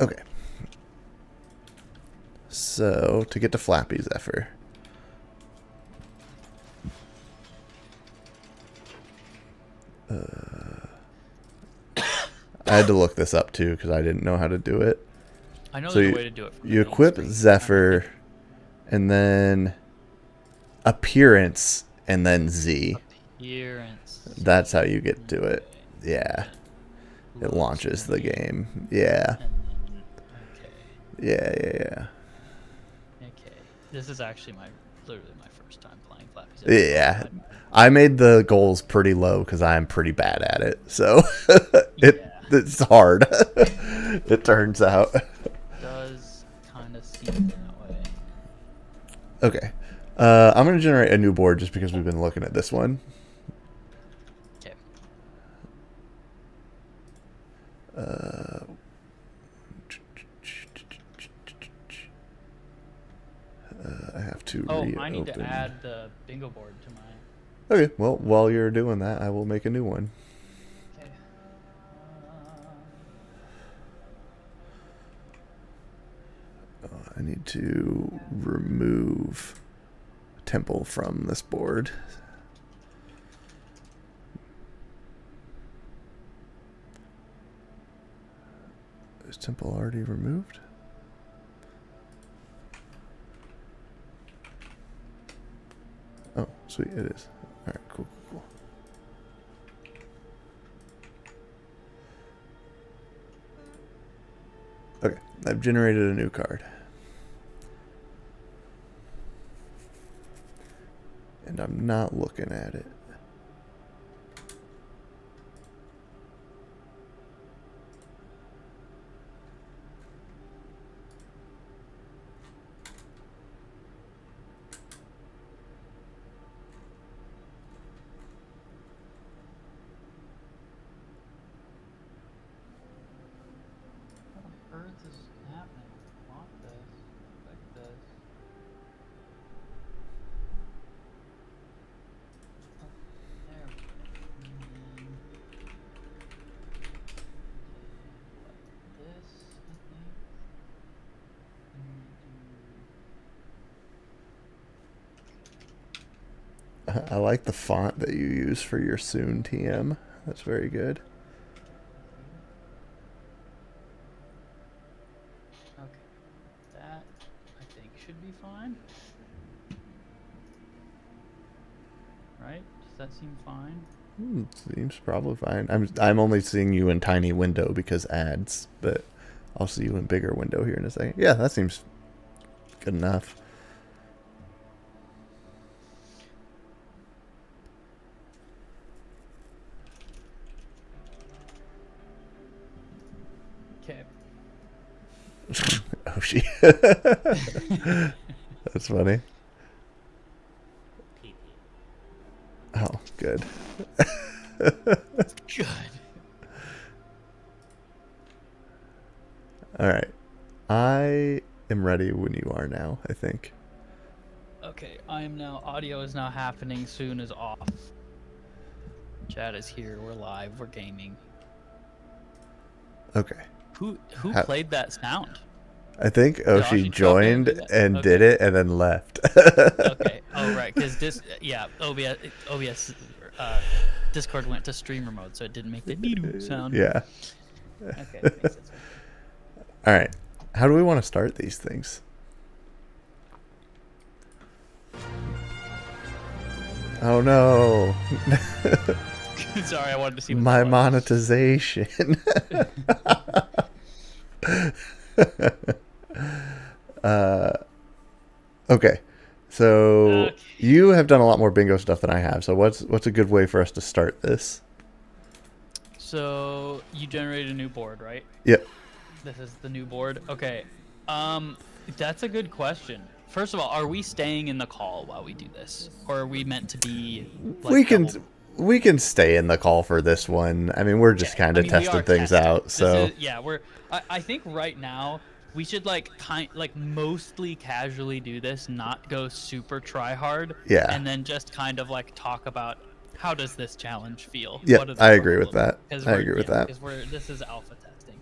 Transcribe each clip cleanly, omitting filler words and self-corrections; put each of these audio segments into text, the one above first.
Okay. So, to get to Flappy Zephyr. I had to look this up too because I didn't know how to do it. I know So there's a way to do it from the you main equip screen. Zephyr, and then appearance, and then Z. Appearance. That's how you get to it. Okay. Yeah. It Loads launches in the here. game. Yeah. And then, okay. Yeah. Okay. This is actually literally my first time playing Flappy Zephyr. Yeah. I made the goals pretty low because I'm pretty bad at it. So it's hard. It turns out. Does kind of seem that way. Okay. I'm going to generate a new board just because we've been looking at this one. Okay. I have to reopen. I need to add the bingo board to my... Okay, well, while you're doing that, I will make a new one. Okay. I need to remove Temple from this board. Is Temple already removed? Oh, sweet, it is. Alright, cool. Okay, I've generated a new card. And I'm not looking at it. What on earth is happening? Want this. Like this. There we go. Like this, I think. I like the font that you use for your soon TM. That's very good. Okay. That, I think, should be fine. Right? Does that seem fine? Seems probably fine. I'm only seeing you in tiny window because ads, but I'll see you in bigger window here in a second. Yeah, that seems good enough. Okay. Oh, she. That's funny. Oh, good. Good. All right. I am ready when you are now, I think. Okay, I am now. Audio is now happening. Soon is off. Chat is here. We're live. We're gaming. Okay. Who played that sound? I think Oshi joined and okay. did it and then left. Okay. Oh, right. Because OBS Discord went to streamer mode, so it didn't make the doo sound. Yeah. Okay. Makes sense. All right. How do we want to start these things? Oh no. Sorry, I wanted to see what my monetization. Okay. So you have done a lot more bingo stuff than I have. So what's a good way for us to start this? So you generated a new board, right? Yep. This is the new board. Okay. That's a good question. First of all, are we staying in the call while we do this, or are we meant to be? Like, we can stay in the call for this one. I mean, we're just kind of testing things out. So I think right now we should mostly casually do this, not go super try hard. Yeah. And then just kind of like talk about how does this challenge feel. Yeah, I agree with that. I agree with that. Because this is alpha testing.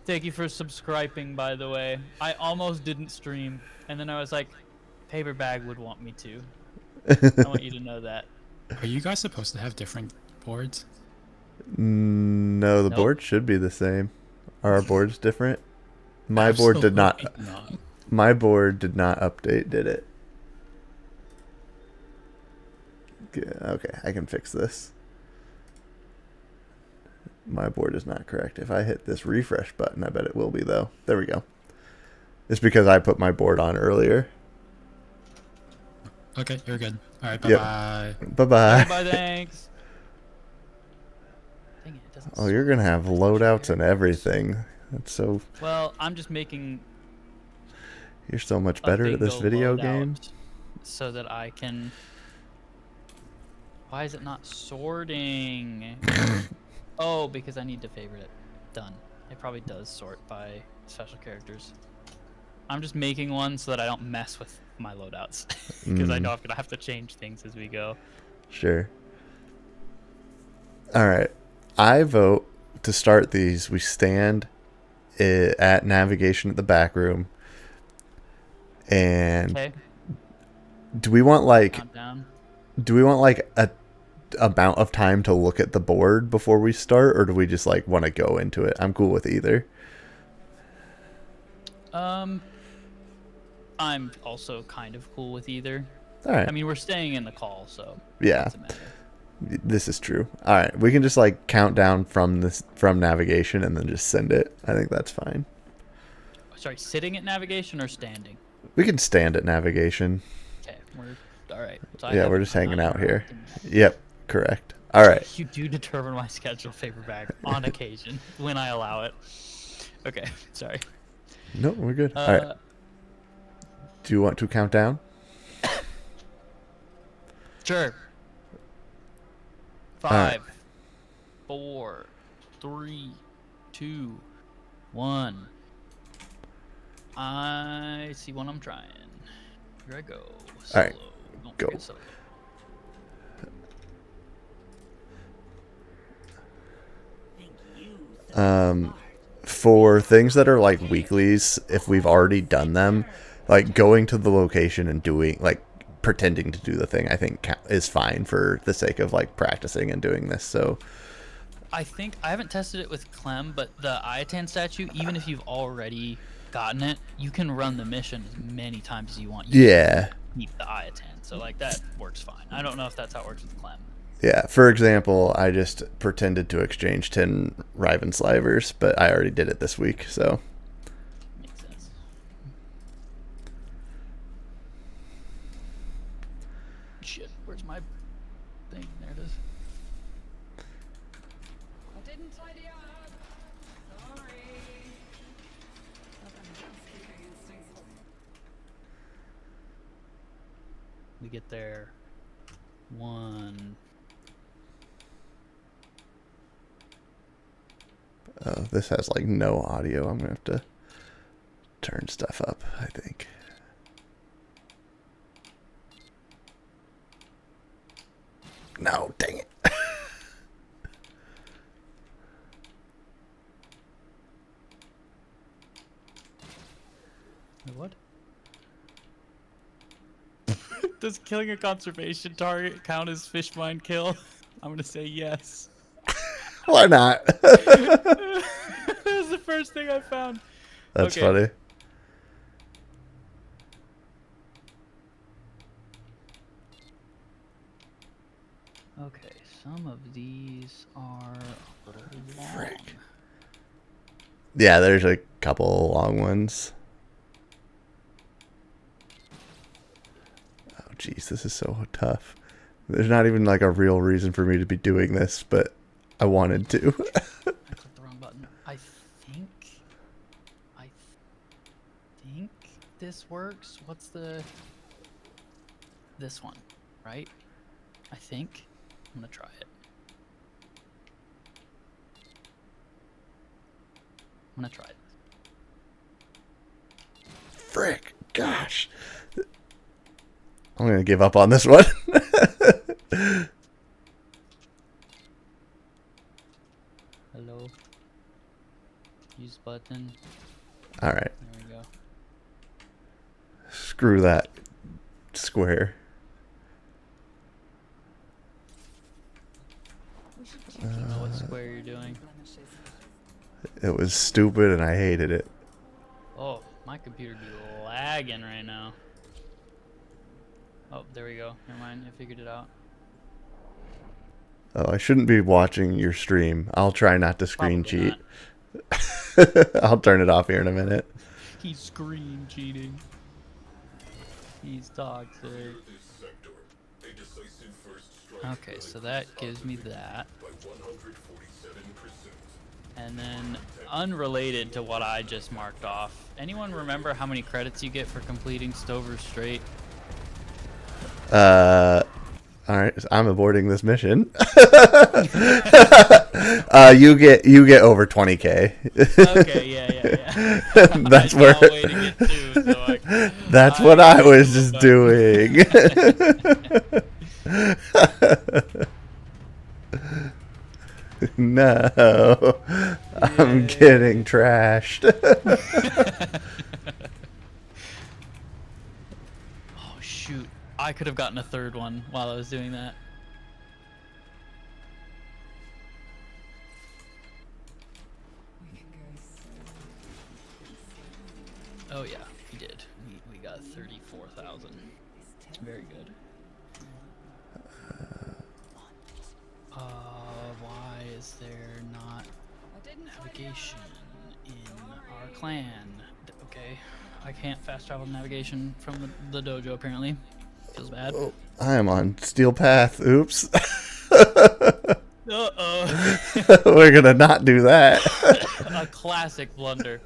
Thank you for subscribing, by the way. I almost didn't stream, and then I was like, Paper Bag would want me to. I want you to know that. Are you guys supposed to have different boards? No, the Nope. board should be the same. Are our boards different? My board did not. Absolutely not. My board did not update, did it? Yeah, okay, I can fix this. My board is not correct. If I hit this refresh button, I bet it will be, though. There we go. It's because I put my board on earlier. Okay, you're good. All right, Yep. bye-bye. Bye-bye. Bye, thanks. Dang it, it doesn't Oh, you're going to have loadouts and everything. That's so... Well, I'm just making You're so much a better at this bingo video loadout game. so that I can... Why is it not sorting? Oh, because I need to favorite it. Done. It probably does sort by special characters. I'm just making one so that I don't mess with my loadouts. Because I know I'm going to have to change things as we go. Sure. All right. I vote to start these. We stand at navigation at the back room. And Okay. do we want like Countdown. a amount of time to look at the board before we start, or do we just like want to go into it? I'm cool with either. I'm also kind of cool with either. All right. I mean, we're staying in the call, so Yeah. it doesn't matter. This is true. All right. We can just like count down from navigation and then just send it. I think that's fine. Sorry, sitting at navigation or standing? We can stand at navigation. Okay, we're all right. So Yeah, have we're just time hanging out for- here. Yep. Correct. All right. You do determine my schedule, Paper Bag, on occasion when I allow it. Okay, sorry. No, we're good. All right. Do you want to count down? Sure. right. 5, 4, 3, 2, 1. I see what I'm trying. Here I go. Solo. All right, Don't go. forget solo. For things that are like weeklies, if we've already done them, like going to the location and doing like pretending to do the thing, I think is fine for the sake of like practicing and doing this. So I think I haven't tested it with Clem, but the Iatan statue, even if you've already gotten it, you can run the mission as many times as you want. You yeah, keep the Iatan, so like that works fine. I don't know if that's how it works with Clem. yeah. For example, I just pretended to exchange 10 Riven Slivers, but I already did it this week. So Makes sense. Shit, where's my thing? There it is. I didn't tidy up. Sorry. Housekeeping instincts. We get there. 1. oh, this has like no audio. I'm gonna have to turn stuff up, I think. No, dang it. Wait, what? Does killing a conservation target count as fish mine kill? I'm gonna say yes. Why not? That was the first thing I found. That's Okay. funny. Okay, some of these are a little long. Frick. Yeah, there's a couple long ones. Oh, jeez, this is so tough. There's not even like a real reason for me to be doing this, but I wanted to. I clicked the wrong button. I think this works. What's the... This one, right? I think. I'm gonna try it. I'm gonna try it. Frick, gosh. I'm gonna give up on this one. Hello. Use button. All right. There we go. Screw that square. I don't know what square you're doing. It was stupid and I hated it. Oh, my computer be lagging right now. Oh, there we go. Never mind. I figured it out. Oh, I shouldn't be watching your stream. I'll try not to screen Probably cheat. I'll turn it off here in a minute. He's screen cheating. He's toxic. Okay, so that gives me that. And then, unrelated to what I just marked off, anyone remember how many credits you get for completing Stover Strait? Alright, so I'm aborting this mission. You get over 20k. Okay, yeah. That's I where. got a way to get to, so That's what I was just doing. No, I'm getting trashed. Oh shoot! I could have gotten a third one while I was doing that. Oh yeah, we did. We got 34,000. Very good. Why is there not navigation in our clan? Okay, I can't fast travel navigation from the dojo apparently. Feels bad. I am on Steel Path. Oops. Uh-oh. We're gonna not do that. A classic blunder.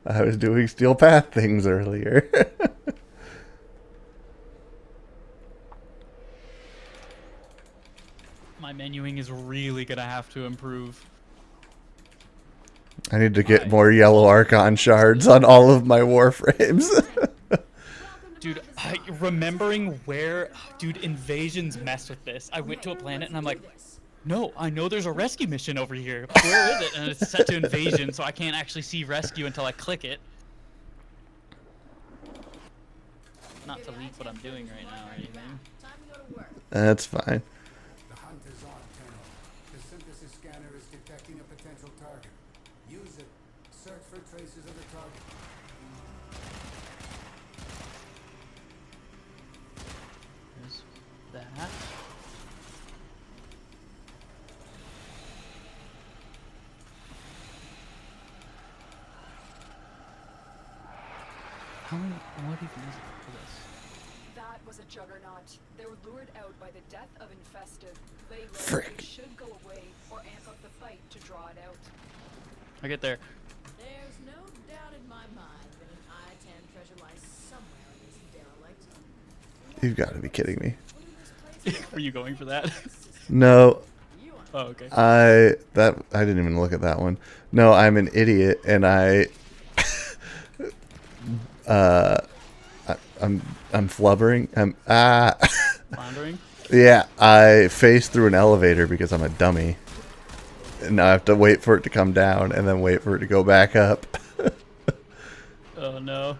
I was doing Steel Path things earlier. My menuing is really gonna have to improve. I need to get more yellow Archon shards on all of my Warframes. Dude, remembering where... Dude, invasions mess with this. I went to a planet and I'm like, no, I know there's a rescue mission over here. Where is it? And it's set to invasion, so I can't actually see rescue until I click it. Not to leak what I'm doing right now or anything. That's fine. The hunter's on panel. The synthesis scanner is detecting a potential target. Use it. Search for traces of the target. There's that. What even is it for this? That was a juggernaut. They were lured out by the death of infested. They Frick. should go away or amp up the fight to draw it out. I get there. There's no doubt in my mind that an I-10 treasure lies somewhere in this derelict. You've got to be kidding me. Were you going for that? No, Oh, okay. I didn't even look at that one. No, I'm an idiot, and I'm flubbering. Floundering? Yeah, I faced through an elevator because I'm a dummy. And now I have to wait for it to come down and then wait for it to go back up. Oh no.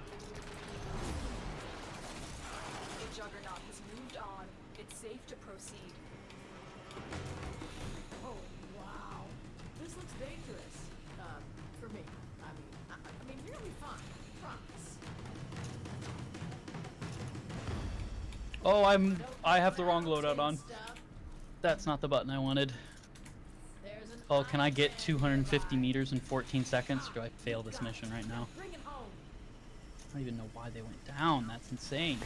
The juggernaut has moved on. It's safe to proceed. Oh, wow. This looks dangerous. For me. I mean, really fun. Promise. Oh, I have the wrong loadout on. That's not the button I wanted. There's an Oh, can I get 250 meters in 14 seconds? Or do I fail this mission right now? bring it home. I don't even know why they went down. That's insane.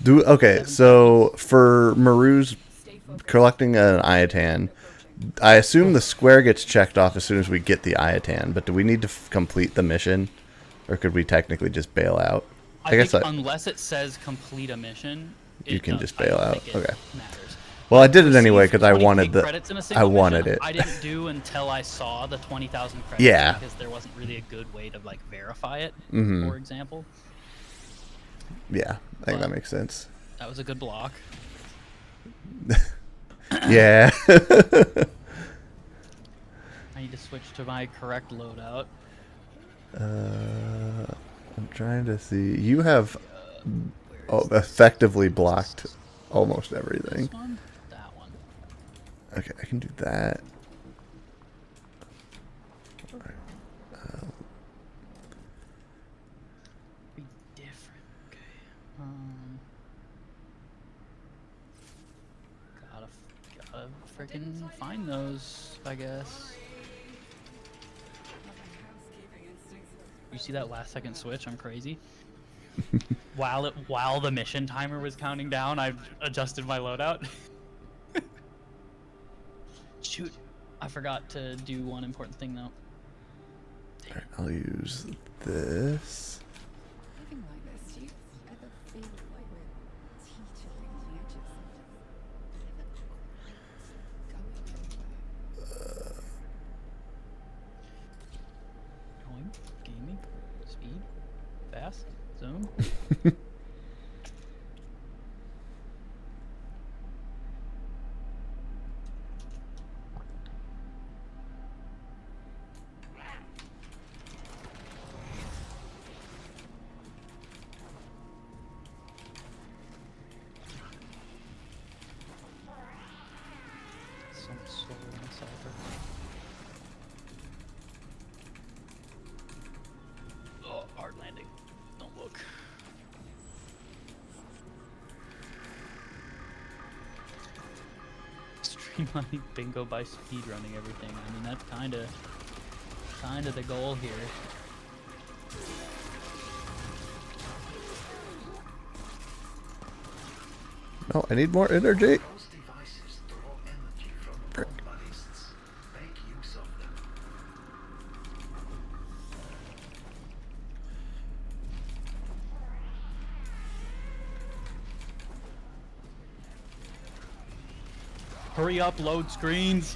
Okay, so for Maru's Stay focused. collecting an Iatan, I assume the square gets checked off as soon as we get the Iatan, but do we need to complete the mission? Or could we technically just bail out? I think unless it says complete a mission, You can just I don't bail out. think it Okay. matters. Well, I did it Receive anyway because I 20 wanted the. credits in a I single wanted mission, it. I didn't do until I saw the 20,000 credits. Yeah. Because there wasn't really a good way to like verify it. Mhm. For example, Yeah, I think that Well. makes sense. that was a good block. Yeah. I need to switch to my correct loadout. I'm trying to see. You have effectively blocked almost everything. This one? That one. Okay, I can do that. Be different. Okay. Gotta freaking find those, I guess. You see that last second switch? I'm crazy. While the mission timer was counting down, I adjusted my loadout. Shoot, I forgot to do one important thing though. Alright, I'll use this. Living like this, do you ever feel like we're teetering on the edge of something? Never quite going nowhere. Going, gaming, speed, fast, zone. Some soul in the cipher. Oh, hard landing. Don't look. Streamlining bingo by speedrunning everything. I mean, that's kind of the goal here. No, I need more energy. Those devices draw energy from bomb ballists. Make use of them. Hurry up, load screens.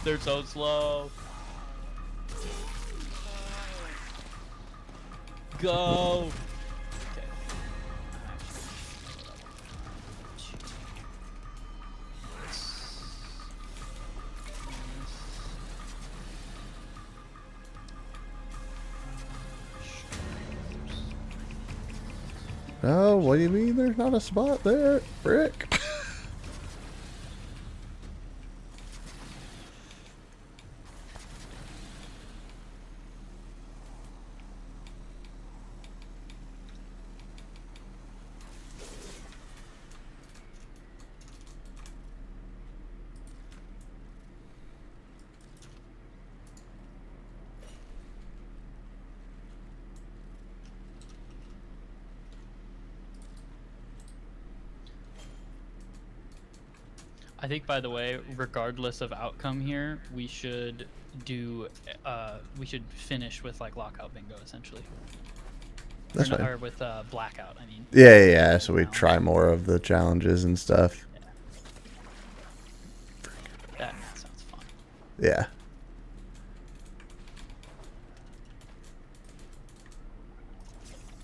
They're so slow. Go. Okay. No, what do you mean there's not a spot there? Frick. I think, by the way, regardless of outcome here, we should finish with like lockout bingo essentially. That's fine. Or with blackout, I mean. Yeah. So we try more of the challenges and stuff. That sounds fun. Yeah.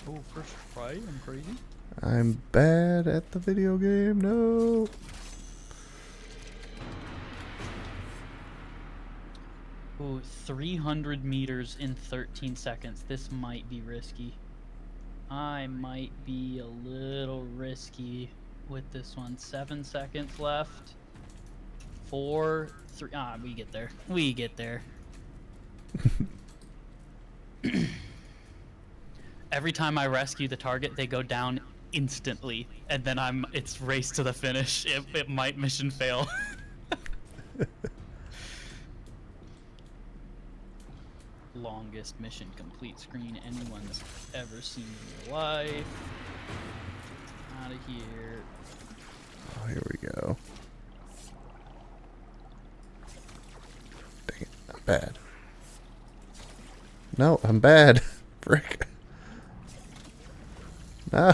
Oh, first try, I'm crazy. I'm bad at the video game. No. Ooh, 300 meters in 13 seconds. This might be risky. I might be a little risky with this one. 7 seconds left. 4, 3. Ah, we get there. We get there. Every time I rescue the target, they go down instantly, and then it's race to the finish. It might mission fail. Longest mission complete screen anyone's ever seen in their life. Out of here. Oh, here we go. Dang it, I'm bad. No, I'm bad. Frick. No.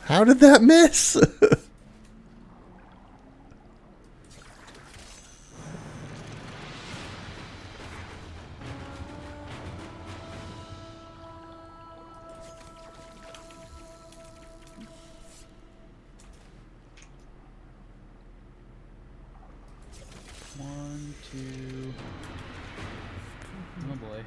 How did that miss? 2. Oh boy.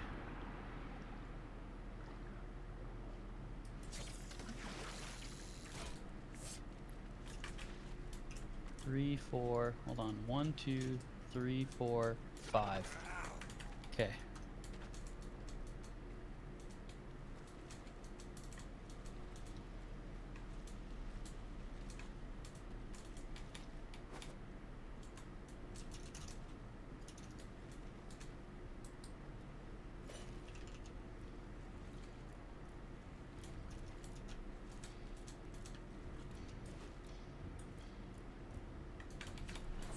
3, 4. Hold on. 1, 2, 3, 4, 5. Okay.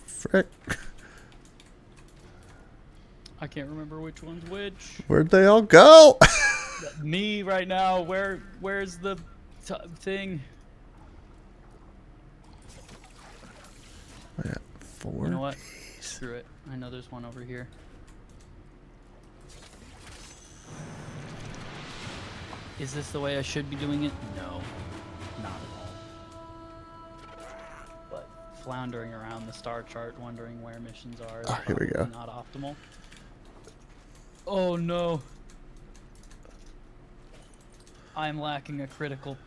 Frick. I can't remember which one's which. Where'd they all go? Me right now. Where's the thing? Yeah, 4. You know what? Screw it. I know there's one over here. Is this the way I should be doing it? No, not at all. But floundering around the star chart, wondering where missions are, is Oh, here we go. probably not optimal. Oh no. I'm lacking a critical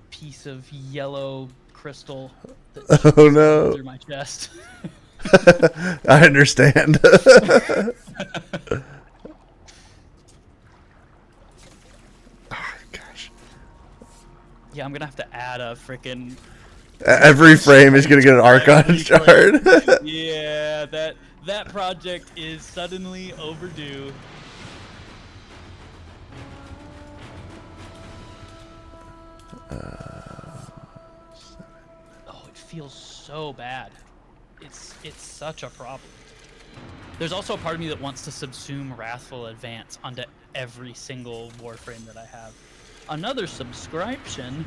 piece of yellow crystal that Oh no. through my chest. I understand. Oh, gosh. Yeah, I'm gonna have to add a freaking. Every frame is gonna get an Archon shard. Yeah, that project is suddenly overdue. Oh, it feels so bad. It's such a problem. There's also a part of me that wants to subsume Wrathful Advance onto every single Warframe that I have. Another subscription.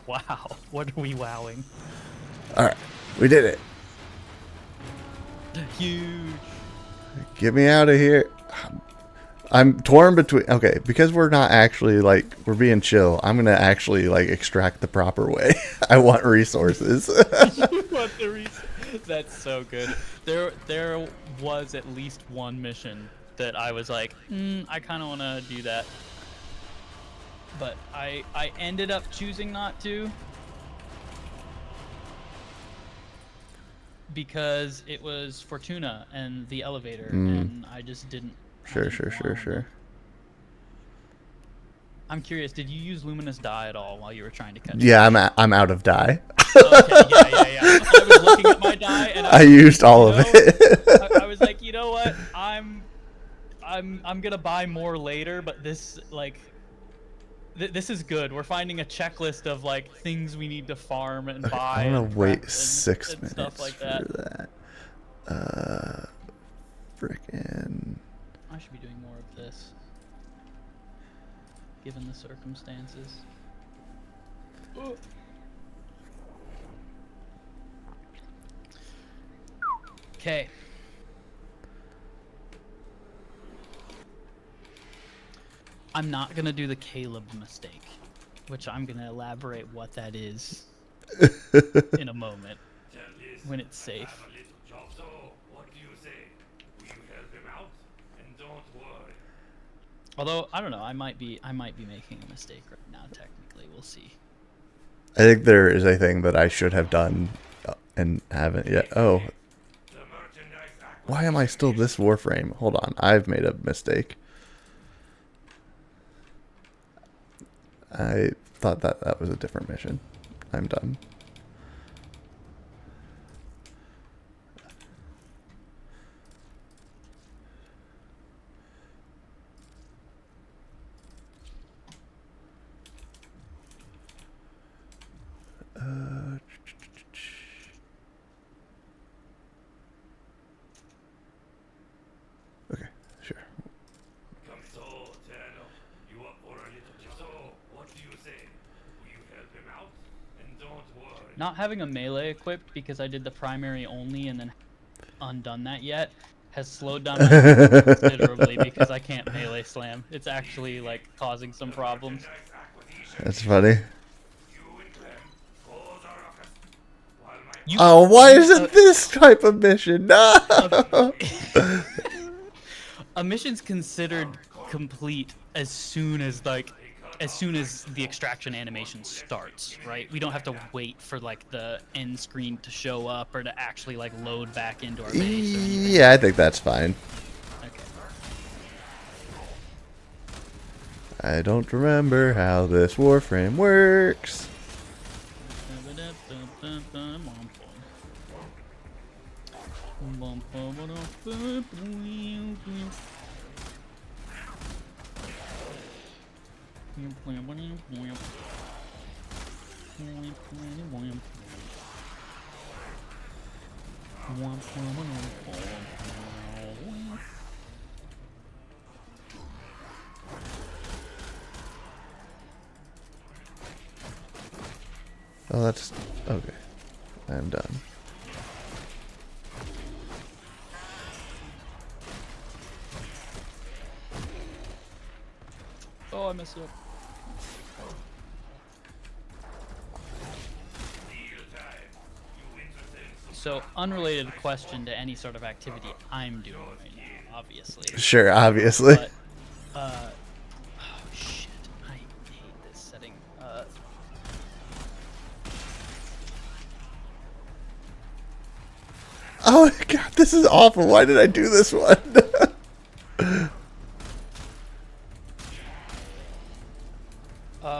Wow, what are we wowing? Alright, we did it. Huge. Get me out of here. I'm torn between. Okay, because we're not actually like we're being chill. I'm gonna actually like extract the proper way. I want resources. What the reason? That's so good. There was at least one mission that I was like, I kind of want to do that, but I ended up choosing not to because it was Fortuna and the elevator, and I just didn't. Sure. I'm curious. Did you use Luminous Dye at all while you were trying to catch? Yeah, I'm out of dye. Okay, yeah. I was looking at my dye and I used all of it. I was like, you know what? I'm gonna buy more later, but this this is good. We're finding a checklist of like things we need to farm and buy. I'm gonna and wait prep 6 and minutes stuff like for that. Frickin'. I should be doing more of this, given the circumstances. Okay. I'm not gonna do the Caleb mistake, which I'm gonna elaborate what that is in a moment when it's safe. What do you say? Will you help him out? And don't worry. Although I don't know, I might be making a mistake right now. Technically, we'll see. I think there is a thing that I should have done and haven't yet. Oh, why am I still this Warframe? Hold on, I've made a mistake. I thought that was a different mission. I'm done. Okay, sure. Come so, Tano. You up for a little so? What do you say? Will you help him out? And don't worry. Not having a melee equipped because I did the primary only and then undone that yet has slowed down my considerably because I can't melee slam. It's actually like causing some problems. That's funny. Oh, why is it this type of mission? No. A mission's considered complete as soon as the extraction animation starts, right? We don't have to wait for like the end screen to show up or to actually like load back into our base. Or anything. Yeah, I think that's fine. Okay. I don't remember how this Warframe works. Oh, that's okay. I'm done. Oh, I messed up. So, unrelated question to any sort of activity I'm doing right now, obviously. Sure, obviously. But, oh shit, I hate this setting. Oh god, this is awful. Why did I do this one?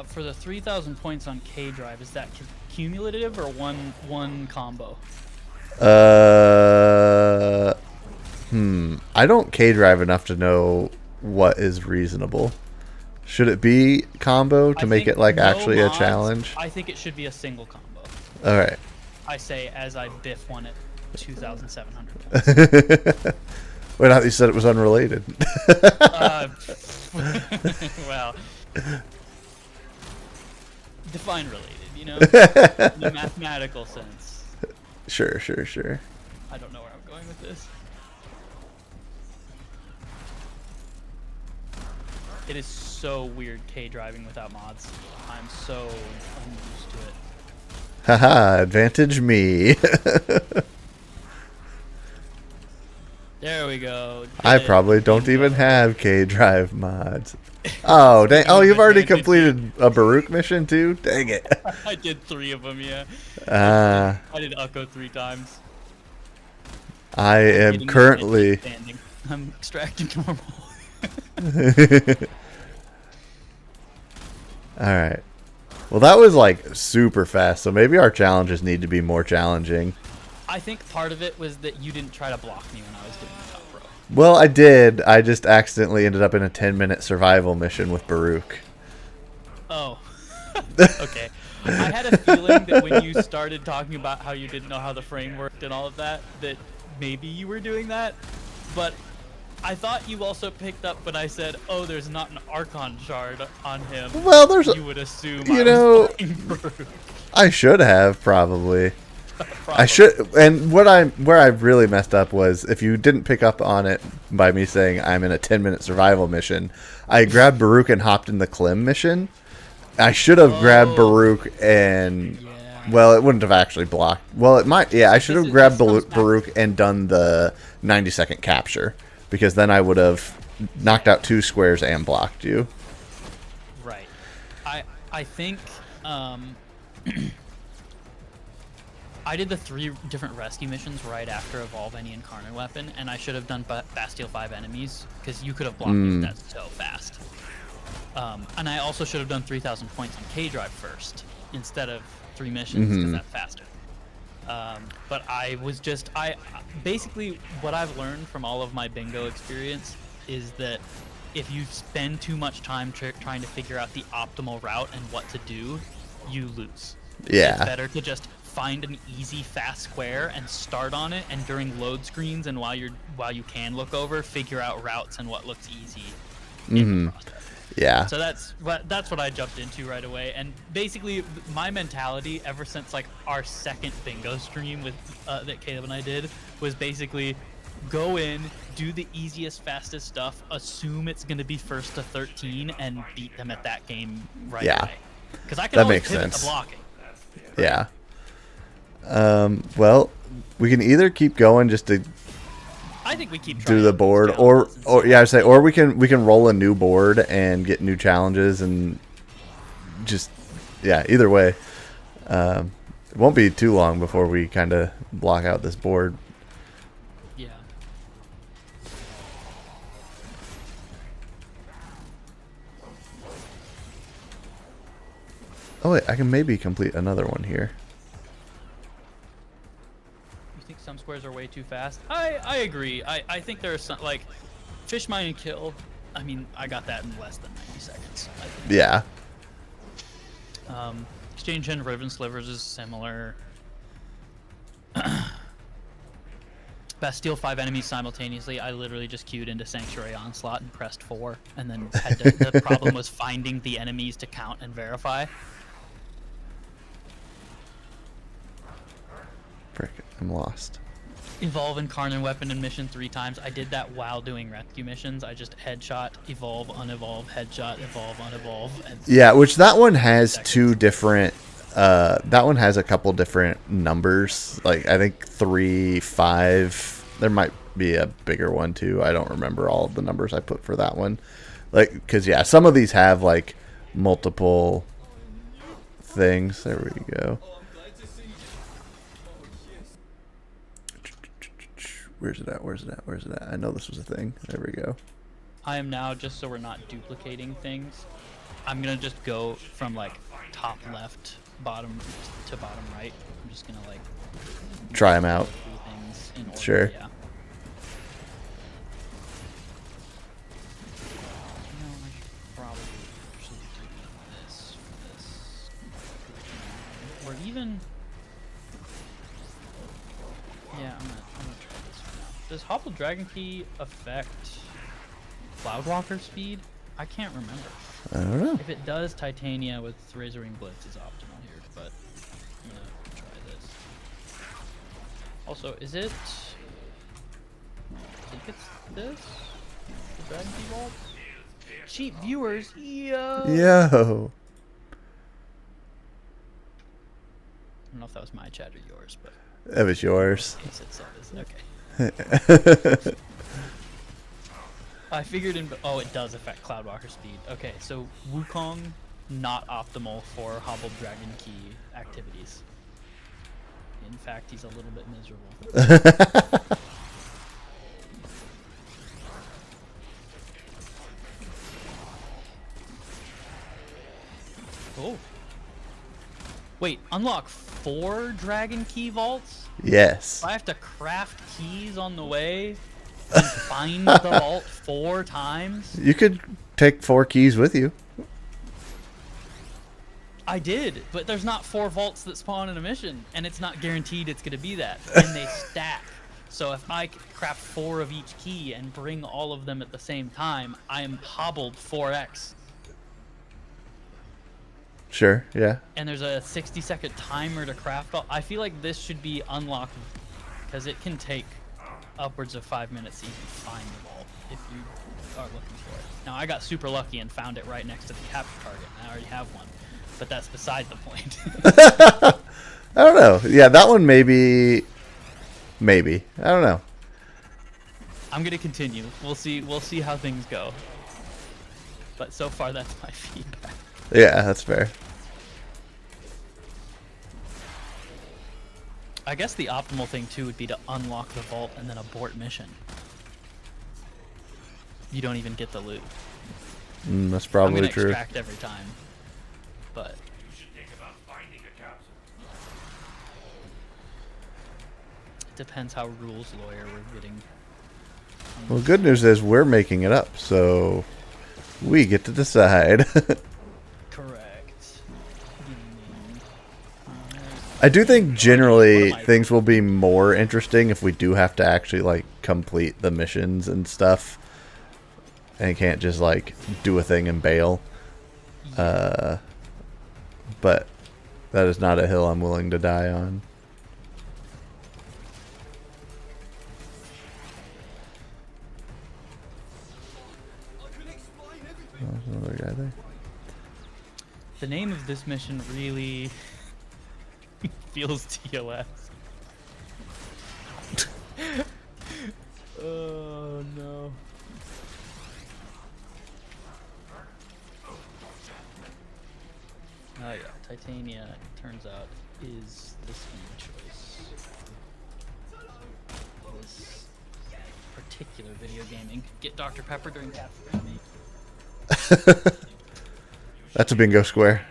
For the 3,000 points on K drive, is that cumulative or one combo? I don't K drive enough to know what is reasonable. Should it be combo to make it like no actually mods, a challenge? I think it should be a single combo. All right. I say as I biff one at 2,700 points. Wait, I thought you said it was unrelated. Well, define related, you know, in the mathematical sense. Sure. I don't know where I'm going with this. It is so weird K driving without mods. I'm so unused to it. Haha, advantage me. There we go. I probably don't even have K drive mods. Oh, dang. Oh, you've already completed a Baruch mission too? Dang it. I did 3 of them, yeah. I did Ukko 3 times. I am Getting currently... standing. I'm extracting normal. Alright. Well, that was like super fast, so maybe our challenges need to be more challenging. I think part of it was that you didn't try to block me when I was doing the top row. Well, I did. I just accidentally ended up in a 10-minute survival mission with Baruch. Oh. Okay. I had a feeling that when you started talking about how you didn't know how the frame worked and all of that, that maybe you were doing that. But I thought you also picked up when I said, "Oh, there's not an Archon shard on him." Well, there's you would assume you I know, was playing Baruch. I should have probably. I should, and where I really messed up was if you didn't pick up on it by me saying I'm in a 10-minute survival mission, I grabbed Baruch and hopped in the Klim mission. I should have grabbed Baruch and, well, it wouldn't have actually blocked. Well, it might, yeah, I should have grabbed Baruch and done the 90-second capture, because then I would have knocked out 2 squares and blocked you. Right. I think I did the 3 different rescue missions right after Evolve Any Incarnate Weapon, and I should have done Bastille 5 enemies, because you could have blocked me with that so fast. And I also should have done 3,000 points on K-Drive first, instead of 3 missions, because that's faster. But basically, what I've learned from all of my bingo experience is that if you spend too much time trying to figure out the optimal route and what to do, you lose. Yeah. It's better to just find an easy, fast square and start on it, and during load screens and while you can look over, figure out routes and what looks easy in the process. Yeah. So that's what I jumped into right away, and basically my mentality ever since like our second bingo stream with that Caleb and I did was basically go in, do the easiest, fastest stuff, assume it's going to be first to 13, and beat them at that game right away. Because I can always pivot to blocking. Yeah. Well, we can either keep going just to I think we keep trying do the these board, challenges and or see yeah, how I say, it or we can roll a new board and get new challenges and just yeah. Either way, it won't be too long before we kind of block out this board. Yeah. Oh wait, I can maybe complete another one here. You think some squares are way too fast? I agree. I think there are some, like, Fish, Mine, and Kill. I mean, I got that in less than 90 seconds. I think. Yeah. Exchange and Riven Slivers is similar. Bastille 5 enemies simultaneously. I literally just queued into Sanctuary Onslaught and pressed 4, and then the problem was finding the enemies to count and verify. Frick, I'm lost. Evolve, Incarnate Weapon, and Mission 3 times. I did that while doing rescue missions. I just headshot, evolve, unevolve, headshot, evolve, unevolve. And Yeah, which that one has two different. That one has a couple different numbers. Like I think 3, 5. There might be a bigger one too. I don't remember all of the numbers I put for that one. Like, because yeah, some of these have like multiple things. There we go. Where's it at? Where's it at? Where's it at? I know this was a thing. There we go. I am now, just so we're not duplicating things, I'm gonna just go from like top left, bottom to bottom right. I'm just gonna like Try them out. do things in order. Sure. Yeah. You know, I should probably actually do this for this. Or even. Yeah, I'm gonna try this for now. Does Hobble Dragon Key affect Cloudwalker speed? I can't remember. I don't know. If it does, Titania with Razorwing Blitz is optimal here, but I'm gonna try this. Also, is it? I think it's this? The Dragon Key Vault? Cheap viewers, yo! Yo. I don't know if that was my chat or yours, but That was yours. yes, it's okay. I figured in. Oh, it does affect Cloudwalker speed. Okay, so Wukong not optimal for Hobbled Dragon Key activities. In fact, he's a little bit miserable. Oh. Wait, unlock 4 Dragon Key vaults? Yes. I have to craft keys on the way and find the vault 4 times? You could take 4 keys with you. I did, but there's not 4 vaults that spawn in a mission, and it's not guaranteed it's going to be that. And they stack. So if I craft 4 of each key and bring all of them at the same time, I am hobbled 4x. Sure, yeah. And there's a 60-second timer to craft all. I feel like this should be unlocked because it can take upwards of 5 minutes to even find the vault if you are looking for it. Now, I got super lucky and found it right next to the capture target, and I already have one. But that's beside the point. I don't know. Yeah, that one maybe. Maybe. I don't know. I'm gonna continue. We'll see how things go. But so far, that's my feedback. Yeah, that's fair. I guess the optimal thing too would be to unlock the vault and then abort mission. You don't even get the loot. That's I'm probably gonna true. extract every time, but You should think about finding a capsule. it depends how rules lawyer we're getting. Well, good news is we're making it up, so we get to decide. Correct. I do think generally things will be more interesting if we do have to actually like complete the missions and stuff, and can't just like do a thing and bail. But that is not a hill I'm willing to die on. Oh, there's another guy there. The name of this mission really Feels TOS. Oh no. Oh yeah, Titania, it turns out, is the speed choice. This particular video gaming. Get Dr. Pepper during capture me. That's a bingo square.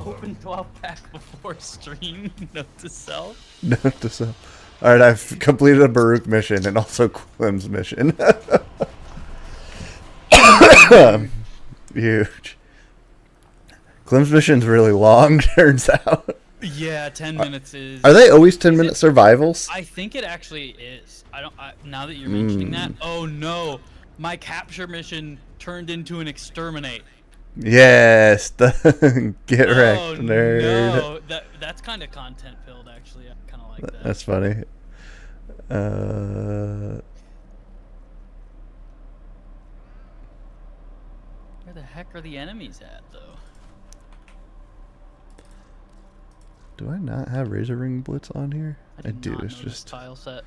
Open 12 pack before stream. Note to self. Note to self. All right, I've completed a Baruch mission and also Clem's mission. Huge. Clem's mission's really long, turns out. Yeah, 10 minutes is. Are they always 10-minute survivals? I think it actually is. Now that you're mentioning that. Oh no, my capture mission turned into an exterminate. Yes, the get wrecked, Oh nerd. no, that's kind of content filled actually. I kind of like that. That's funny. Where the heck are the enemies at though? Do I not have Razor Ring Blitz on here? I do. Not It's know this just tile set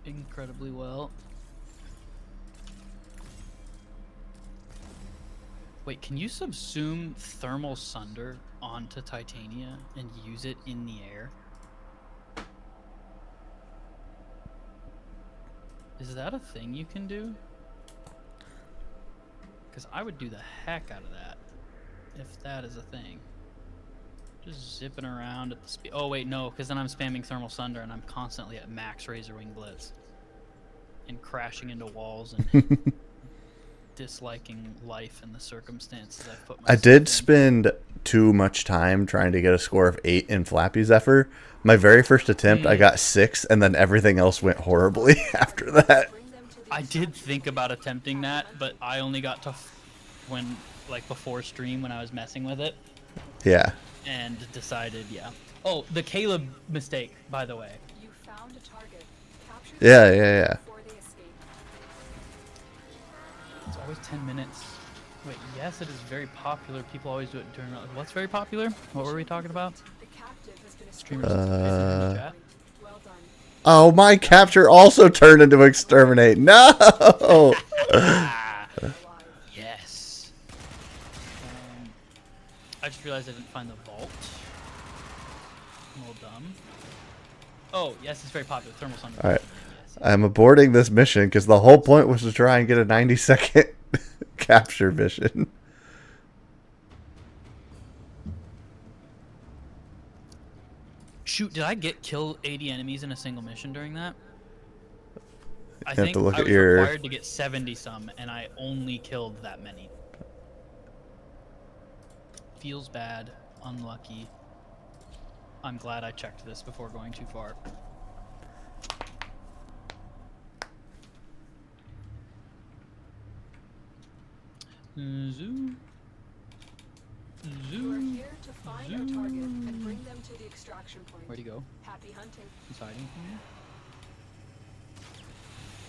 incredibly well. Wait, can you subsume thermal sunder onto Titania and use it in the air? Is that a thing you can do? Because I would do the heck out of that if that is a thing. Just zipping around at the speed. Oh wait, no, because then I'm spamming thermal sunder and I'm constantly at max razor wing blitz and crashing into walls and disliking life and the circumstances I've put myself I did in. spend too much time trying to get a score of 8 in Flappy Zephyr. My very first attempt, I got 6, and then everything else went horribly after that. I did think about attempting that, but I only got to before stream when I was messing with it Yeah. and decided, yeah. Oh, the Caleb mistake, by the way. You found a target. Capture Yeah. before they escape. It's always 10 minutes. Wait, yes, it is very popular. People always do it during. What's very popular? What were we talking about? The captive has been Streamers in the chat. well done. Oh, my capture also turned into Exterminate. No! Yes. I just realized I didn't find the vault. I'm a little dumb. Oh, yes, it's very popular. Thermal Sunder. All right. Yes. I'm aborting this mission because the whole point was to try and get a 90-second capture mission. Shoot, did I kill 80 enemies in a single mission during that? I have to think look I at was your- required to get 70 some, and I only killed that many. Feels bad, unlucky. I'm glad I checked this before going too far. Zoo. You are Zoo. here to find our target and bring them to the extraction point. Where'd he go? Happy hunting. He's hiding from me.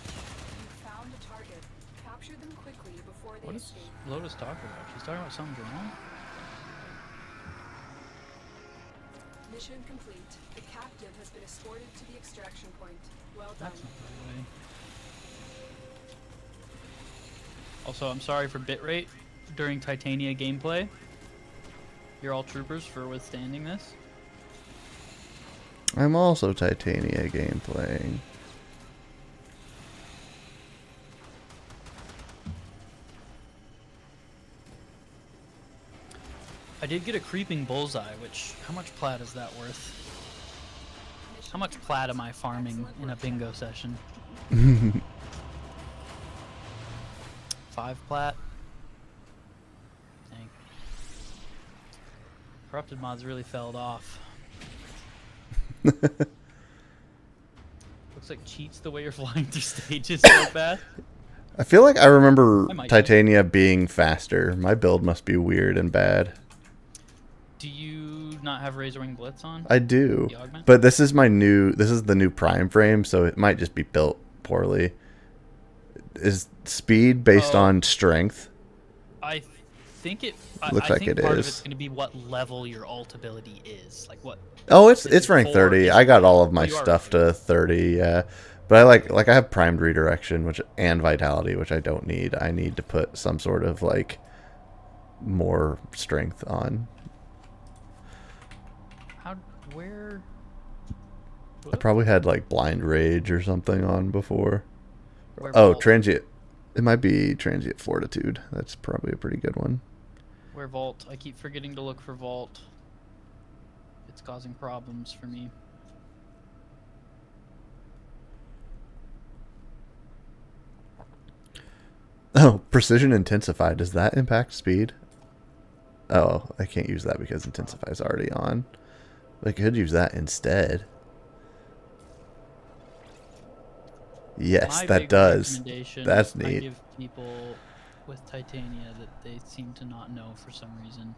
You found a target. Capture them quickly before they What is escape. Lotus talking about? She's talking about something's wrong? Mission complete. The captive has been escorted to the extraction point. Well done. That's not the way. Also, I'm sorry for bitrate during Titania gameplay. You're all troopers for withstanding this. I'm also Titania gameplaying. I did get a creeping bullseye, which, how much plat is that worth? How much plat am I farming in a bingo session? 5 plat? Dang. Corrupted mods really fell off. Looks like cheats the way you're flying through stages so fast. I feel like I remember I might Titania being faster. My build must be weird and bad. Do you not have Razor Wing Blitz on? I do, The augment? but this is the new prime frame, so it might just be built poorly. is speed based Oh. on strength? I think it. Looks I like think it part of is. it's going to be what level your ult ability is. Like what. Oh, it's Is it rank 4? 30. Is I it got 30? all of Oh, my you are stuff rank to 30. Yeah, but I like I have primed redirection, which and vitality, which I don't need. I need to put some sort of like more strength on. How? Where? I probably had like blind rage or something on before. Where Oh, vault? transient. It might be transient fortitude. That's probably a pretty good one. Where vault? I keep forgetting to look for vault. It's causing problems for me. Oh, precision intensify. Does that impact speed? Oh, I can't use that because intensify is already on. I could use that instead. Yes, My that big does. recommendation That's I neat. give people with Titania that they seem to not know for some reason.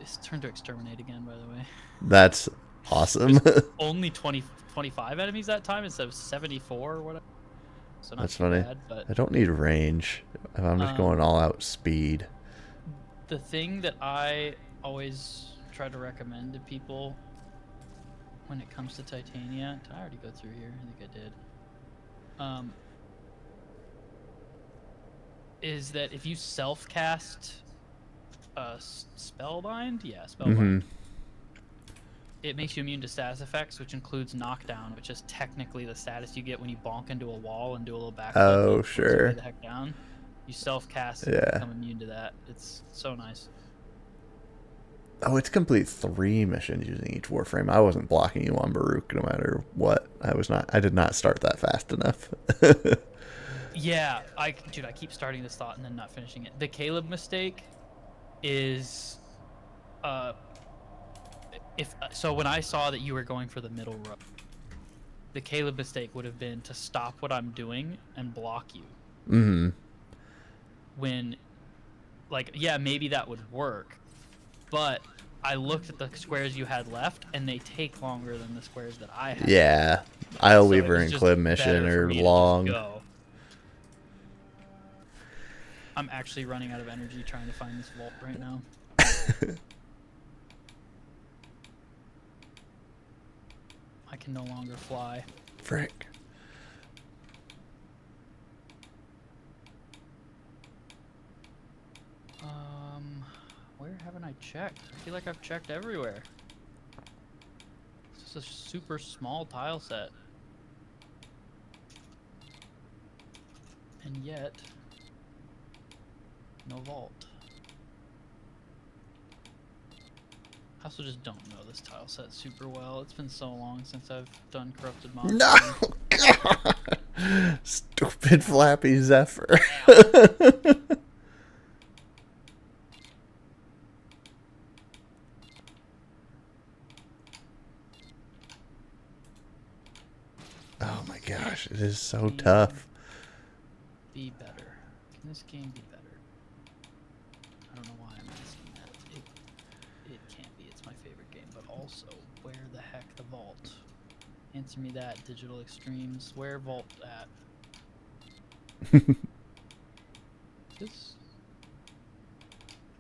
This turned to exterminate again, by the way. That's awesome. Only 25 enemies that time instead of 74 or whatever. So not That's too funny. bad, but I don't need range. If I'm just going all out speed. the thing that I always try to recommend to people when it comes to Titania, did I already go through here? I think I did. Is that if you self-cast Spellbind? Yeah, Spellbind. It makes you immune to status effects, which includes knockdown, which is technically the status you get when you bonk into a wall and do a little backflip. Oh, and sure. floats you way the heck down. You self-cast and Yeah. become immune to that. It's so nice. Oh, it's complete 3 missions using each Warframe. I wasn't blocking you on Baruch no matter what. I did not start that fast enough. Yeah, dude, I keep starting this thought and then not finishing it. The Caleb mistake is, so when I saw that you were going for the middle row, the Caleb mistake would have been to stop what I'm doing and block you. When, like, yeah, maybe that would work, but I looked at the squares you had left, and they take longer than the squares that I had. Yeah. Isle So it Weaver was and just Clib mission better for are me to just long. go. I'm actually running out of energy trying to find this vault right now. I can no longer fly. Frick. Where haven't I checked? I feel like I've checked everywhere. This is a super small tile set. And yet, no vault. I also just don't know this tile set super well. It's been so long since I've done Corrupted Monster. No! God! Stupid Flappy Zephyr. Oh my gosh, it is so tough. Be better. Can this game be better? I don't know why I'm asking that. It can't be. It's my favorite game. But also, where the heck the vault? Answer me that, Digital Extremes. Where vault at? This?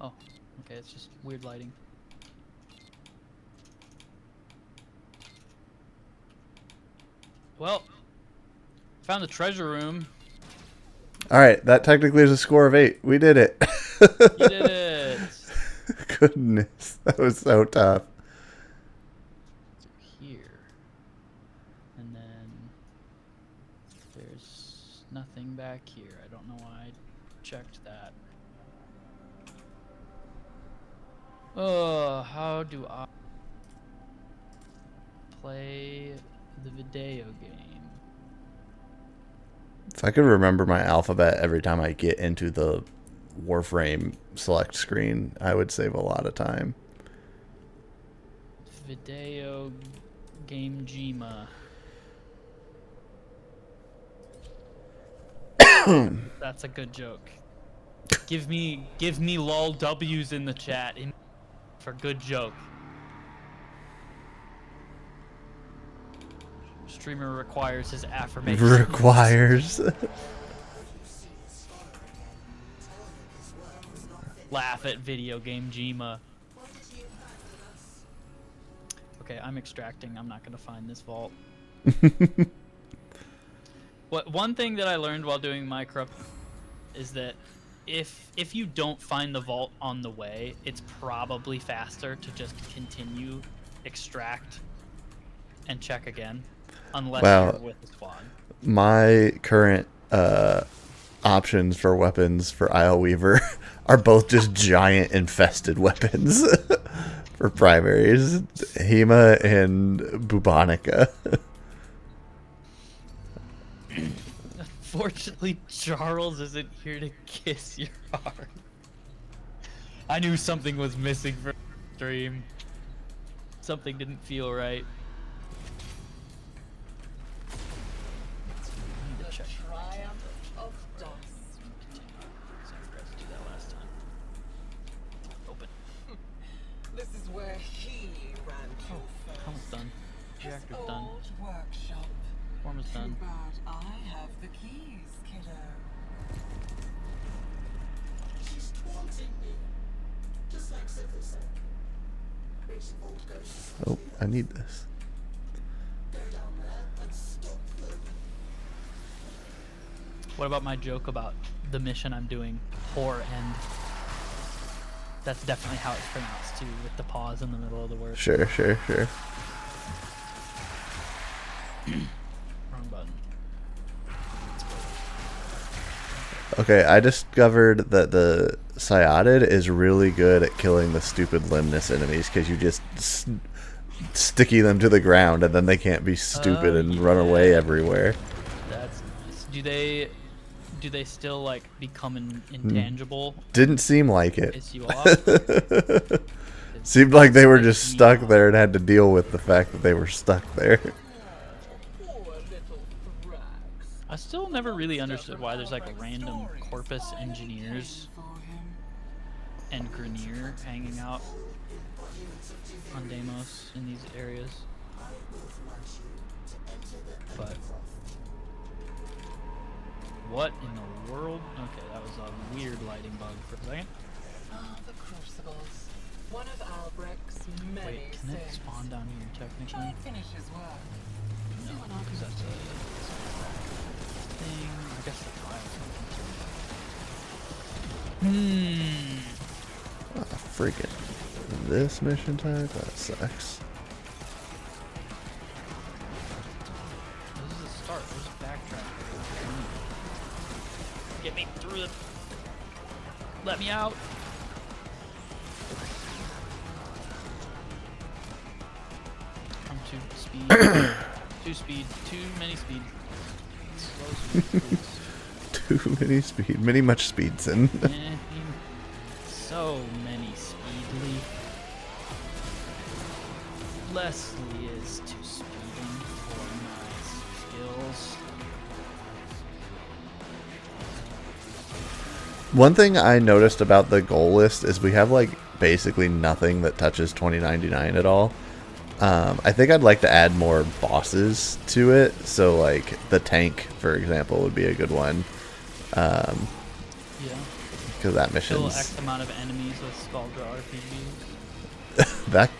Oh, okay. It's just weird lighting. Well, found the treasure room. Alright, that technically is a score of 8. We did it. You did it. Goodness, that was so tough. Through here. And then there's nothing back here. I don't know why I checked that. Oh, how do I play the video game? If I could remember my alphabet every time I get into the Warframe select screen, I would save a lot of time. Video game Jima. That's a good joke. Give me lol W's in the chat for good joke. Streamer requires his affirmation. Requires. laugh at video game Jima. Okay, I'm extracting. I'm not gonna find this vault. One thing that I learned while doing Minecraft is that if you don't find the vault on the way, it's probably faster to just continue, extract, and check again, unless Wow. you're with the squad. My current options for weapons for Isle Weaver are both just giant infested weapons for primaries. Hema and Bubonica. Unfortunately, Charles isn't here to kiss your heart. I knew something was missing from the stream. Something didn't feel right. I need to check. Triumph of dust. Sorry, I forgot to do that last time. Open. This is where he ran to first. Almost done. His Reactor's done. old workshop. Form is Too done. bad I have the keys, kiddo. She's taunting me, just like Sickle said. Makes old ghosts Oh, I need this. go down there and stop them. What about my joke about the mission I'm doing? Whore end. That's definitely how it's pronounced too, with the pause in the middle of the word. Sure. Wrong button. Okay, I discovered that the Cyatid is really good at killing the stupid limbless enemies because you just sticky them to the ground and then they can't be stupid and run away everywhere. That's nice. Do they still like become intangible? Didn't seem like it. Piss you off? Seemed like they were just stuck there and had to deal with the fact that they were stuck there. Poor little Thrax. I still never really understood why there's like random Corpus engineers For him. and Grenier hanging out on Deimos in these areas. But what in the world? Okay, that was a weird lighting bug for a second. Ah, the crucibles. One of Albrecht's many Wait, can it sins. spawn down here technically? Try and finish his work. No, because that's a thing. I guess the tile's something. Freaking this mission type? That sucks. This is a start. There's a backtrack. Get me through the. Let me out. I'm too speed. Too speed. Too many speed. Slow speed, please. Too many speed. Many much speeds in. So many speedly. Leslie is too speeding for my skills. One thing I noticed about the goal list is we have like basically nothing that touches 2099 at all. I think I'd like to add more bosses to it. So like the tank, for example, would be a good one. Yeah. Because that Kill mission's X amount of enemies with Scaldra RPGs.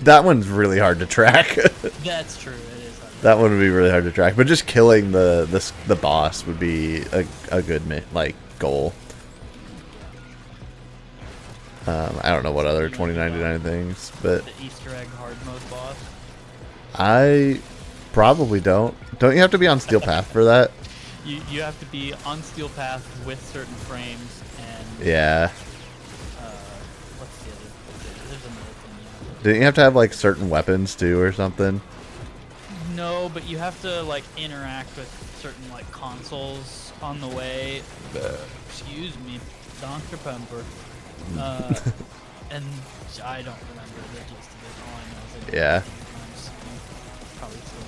that one's really hard to track. That's true. It is. That one would be really hard to track. But just killing the boss would be a good goal. I don't know what other 2099 things, but The Easter egg hard mode boss. I probably don't. Don't you have to be on Steel Path for that? You have to be on Steel Path with certain frames and Yeah. what's the other? There's another thing. Didn't you have to have like certain weapons too or something? No, but you have to like interact with certain like consoles on the way. Excuse me, Dr. Pemper. And I don't remember the gist of it. All I know is that Yeah. probably still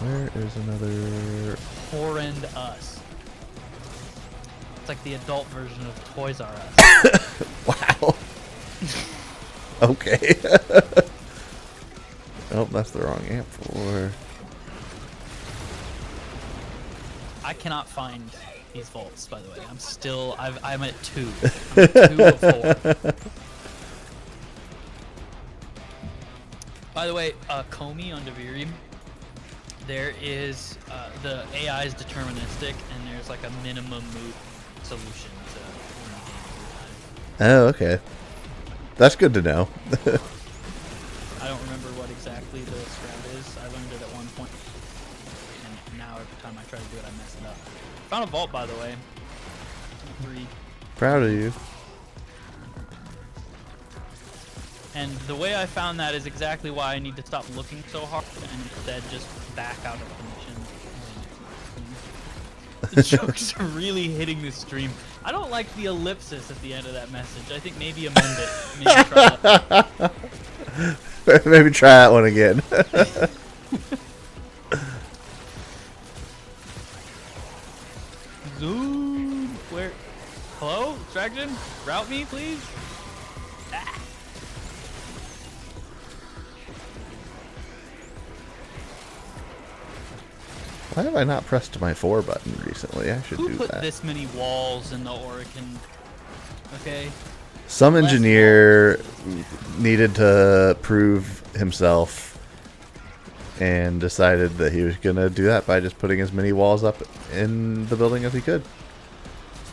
Where is another? Horrend Us. It's like the adult version of Toys R Us. Wow. Okay. Oh, that's the wrong amp for. I cannot find these vaults, by the way. I'm at 2. I'm at 2 of 4. By the way, Comey on Deviri, there is the AI is deterministic, and there's like a minimum move solution to win the game every time. Oh, okay. That's good to know. I don't remember what exactly the strat is. I learned it at one point, and now every time I try to do it, I mess it up. Found a vault, by the way. 3. Proud of you. And the way I found that is exactly why I need to stop looking so hard and instead just back out of the mission. The jokes are really hitting the stream. I don't like the ellipsis at the end of that message. I think maybe amend it. Maybe try that. Maybe try that one again. Zoom. Where? Hello? Distraction? Route me, please? Ah. Why have I not pressed my 4 button recently? I should Who do put that. this many walls in the Orican? Okay. Some engineer needed to prove himself and decided that he was going to do that by just putting as many walls up in the building as he could.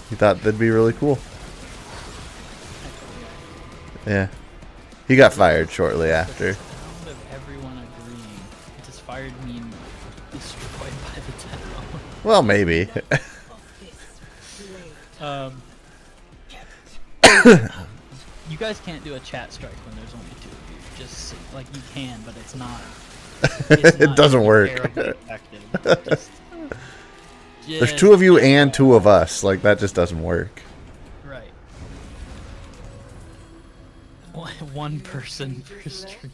He thought that'd be really cool. Yeah. He got fired shortly after. The sound of everyone agreeing. Does fired mean destroyed by the demo? Well, maybe. You guys can't do a chat strike when there's only 2 of you. Just like you can, but it's not. It doesn't work. terribly effective. There's 2 of you and 2 of us. Like, that just doesn't work. Right. One person per stream.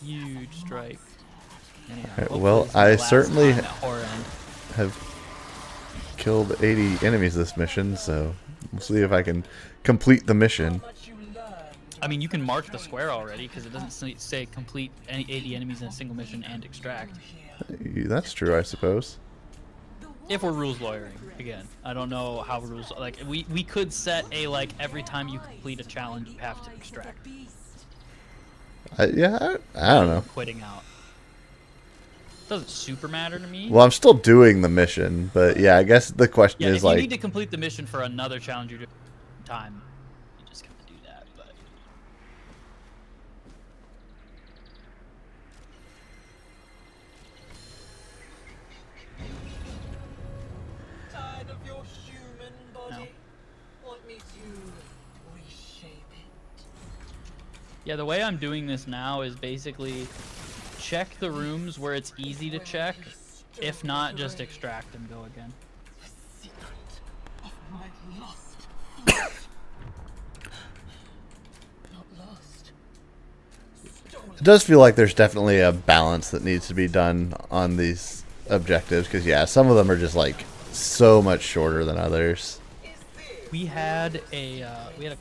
Huge strike. Anyhow, Alright, hopefully well, this is the I last certainly time at Horror End. have killed 80 enemies this mission, so we'll see if I can complete the mission. I mean, you can mark the square already because it doesn't say complete 80 enemies in a single mission and extract. That's true, I suppose. If we're rules lawyering, again, I don't know how rules like we could set a like every time you complete a challenge you have to extract. I don't know. Quitting out doesn't super matter to me. Well, I'm still doing the mission, but yeah, I guess the question Yeah, is if you like, need to complete the mission for another challenge you're doing time, you just gotta do that. But Tired of your human body? No. Want me to reshape it? yeah, the way I'm doing this now is basically check the rooms where it's easy to check. If not, just extract and go again. The secret of my lost. Not lost. Stolen. it does feel like there's definitely a balance that needs to be done on these objectives, because yeah, some of them are just like so much shorter than others. We had a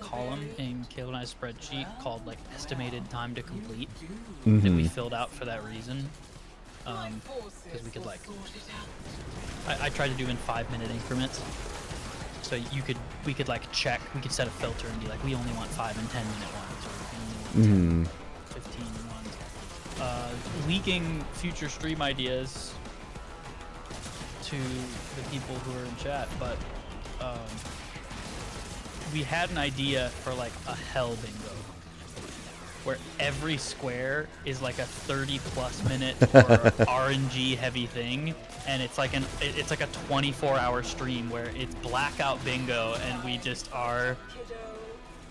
column in Caleb and I's spreadsheet called like estimated time to complete that we filled out for that reason. Because we could like, I tried to do in 5-minute increments. So we could like check, we could set a filter and be like, we only want 5 and 10-minute ones, or we only want 15 ones. Leaking future stream ideas to the people who are in chat, but we had an idea for like a hell bingo where every square is like a 30+ minute or RNG heavy thing, and it's like a 24-hour stream where it's blackout bingo, and we just are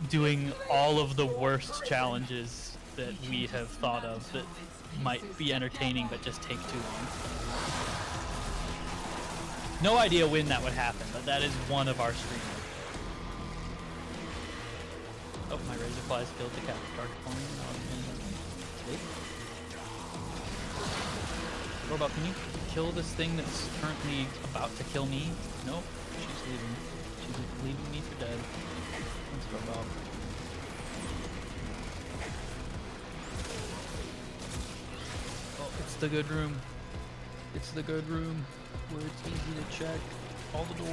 doing all of the worst challenges that we have thought of that might be entertaining but just take too long. No idea when that would happen, but that is one of our streams. Oh, my razor flies killed the cat. Target for me. What about, can you kill this thing that's currently about to kill me? Nope, she's leaving. She's leaving me for dead. Let's go, Bob. Oh, it's the good room. It's the good room where it's easy to check all the doors.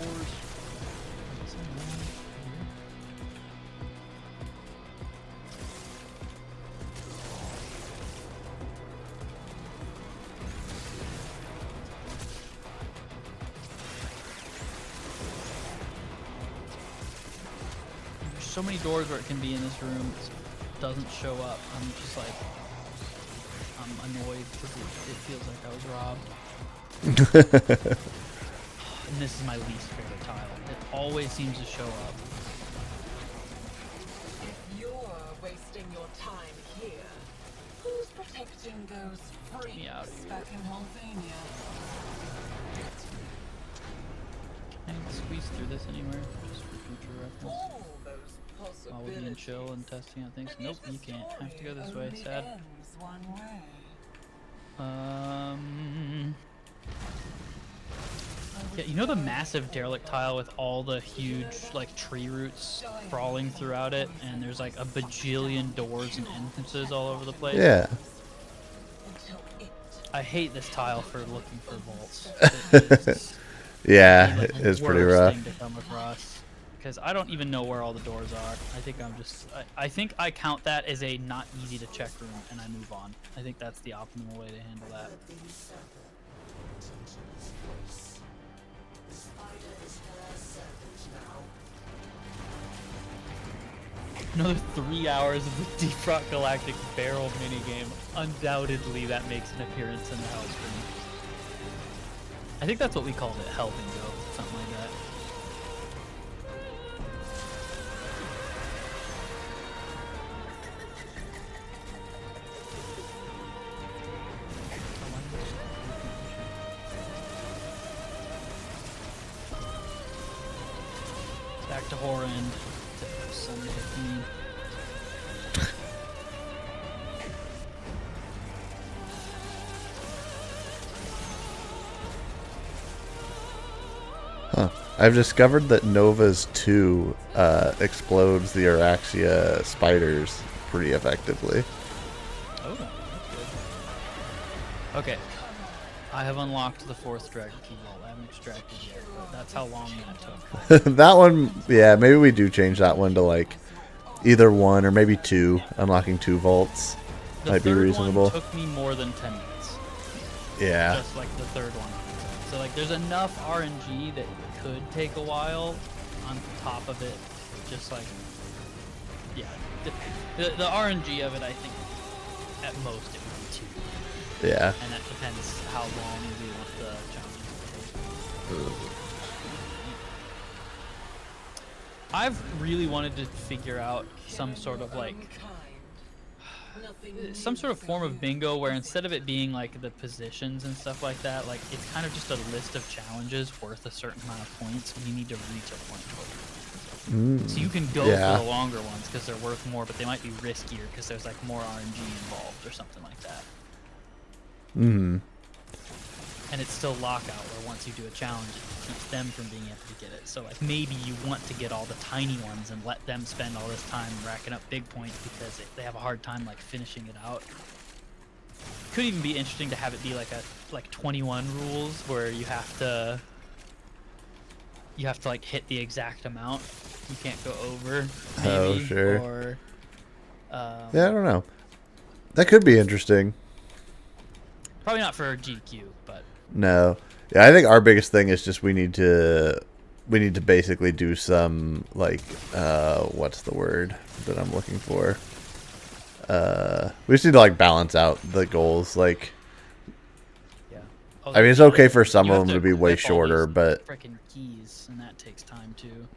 There's so many doors where it can be in this room. It doesn't show up. I'm just like, I'm annoyed because it feels like I was robbed. And this is my least favorite tile. It always seems to show up. If you're wasting your time here, who's protecting those Me out of freaks here. back in Holvania? Can I squeeze through this anywhere? Just for future reference. All those While we're being chill and testing out things. Nope, you can't. Have to go this way. Sad. Ends one way. Yeah, you know the massive derelict tile with all the huge like tree roots crawling throughout it, and there's like a bajillion doors and entrances all over the place. Yeah. Until it I hate this tile for looking for vaults. Yeah, Like, the it's pretty worst rough. thing to come across. Because I don't even know where all the doors are. I think I think I count that as a not easy to check room, and I move on. I think that's the optimal way to handle that. Another 3 hours of the Deep Rock Galactic barrel minigame. Undoubtedly, that makes an appearance in the Hell Stream. I think that's what we called it, Hell Bingo, something like that. Back to Horror End. Sunday theme. Huh. I've discovered that Nova's 2 explodes the Araxia spiders pretty effectively. Oh, that's good. Okay. I have unlocked the 4th Dragon Key Vault. I haven't extracted yet, but that's how long that took. That one, yeah, maybe we do change that one to like either 1 or maybe 2. Unlocking 2 vaults The might be third reasonable. one took me more than 10 minutes. Yeah. Just like the third one. So like there's enough RNG that could take a while on top of it. Just like, yeah. The RNG of it, I think, at most it would be 2. Yeah. And that depends how long we want the challenges to take. I've really wanted to figure out some sort of like some sort of form of bingo where instead of it being like the positions and stuff like that, like it's kind of just a list of challenges worth a certain amount of points and you need to reach a point total. So you can go yeah. for the longer ones because they're worth more, but they might be riskier because there's like more RNG involved or something like that. And it's still Lockout, where once you do a challenge, it keeps them from being able to get it. So like maybe you want to get all the tiny ones and let them spend all this time racking up big points because they have a hard time like finishing it out. Could even be interesting to have it be like a 21 rules where you have to like hit the exact amount. You can't go over. Maybe, Oh, sure. Or Yeah, I don't know. That could be interesting. probably not for GQ, but No. Yeah, I think our biggest thing is just we need to basically do some like what's the word that I'm looking for? We just need to like balance out the goals. Like, yeah. Oh, I mean, it's okay for some you of have them to be way equip all shorter, these but frickin' keys, and that takes time too.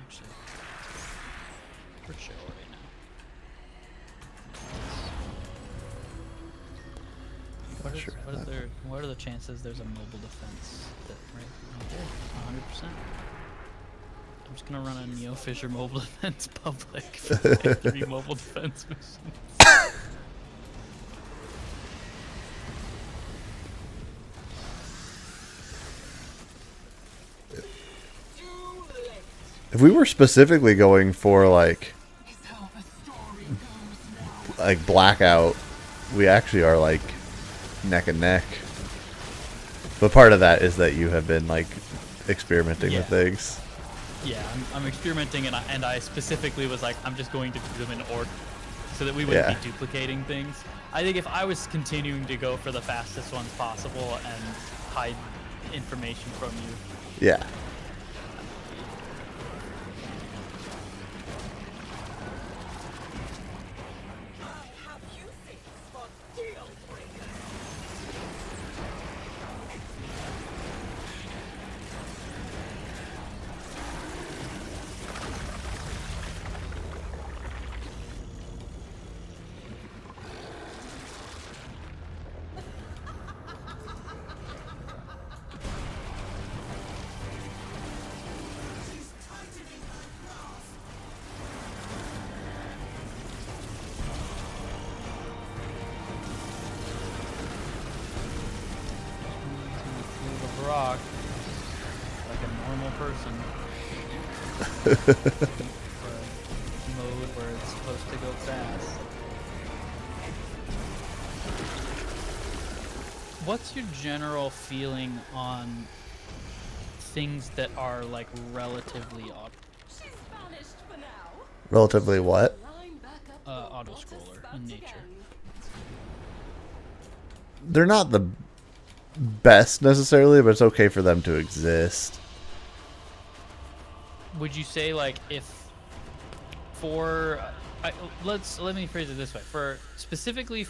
Actually, we're chill right now. What are the chances there's a mobile defense that right there? 100%. I'm just gonna run a Neo Fisher mobile defense public for like 3 mobile defense missions. If we were specifically going for like Blackout, we actually are like neck and neck. But part of that is that you have been like experimenting with things. Yeah, I'm experimenting, and I specifically was like, I'm just going to do them in order so that we wouldn't be duplicating things. I think if I was continuing to go for the fastest ones possible and hide information from you. Yeah. Rock like a normal person for a mode where it's supposed to go fast. What's your general feeling on things that are like relatively Relatively what? auto scroller in nature? They're not the best necessarily, but it's okay for them to exist. Would you say like if for let me phrase it this way, for specifically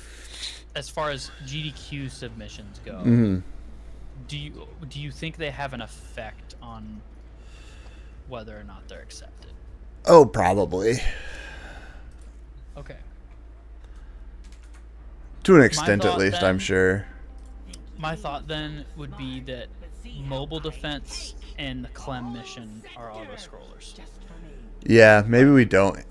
as far as GDQ submissions go, do you think they have an effect on whether or not they're accepted? Oh, probably. Okay. To an extent, at thought least, then- I'm sure. My thought then would be that mobile defense and the Clem mission are auto scrollers. Yeah, maybe we don't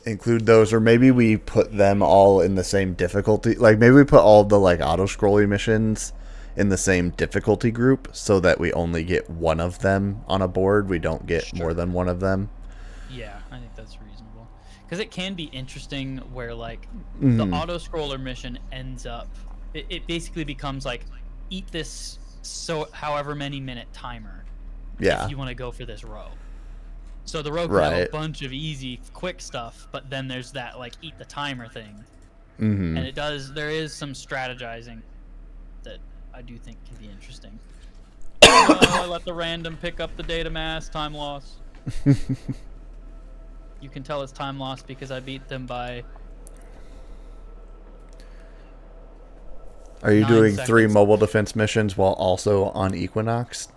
include those, or maybe we put them all in the same difficulty. Like maybe we put all the like auto scrolling missions in the same difficulty group, so that we only get one of them on a board. We don't get more than one of them. Yeah, I think that's reasonable. Because it can be interesting where like the auto scroller mission ends up. It basically becomes like, eat this however many minute timer. Yeah. If you want to go for this row. So the row can have a bunch of easy, quick stuff, but then there's that like eat the timer thing. And there is some strategizing that I do think can be interesting. I let the random pick up the data mass, time loss. You can tell it's time loss because I beat them by... Are you 9 doing seconds. 3 mobile defense missions while also on Equinox?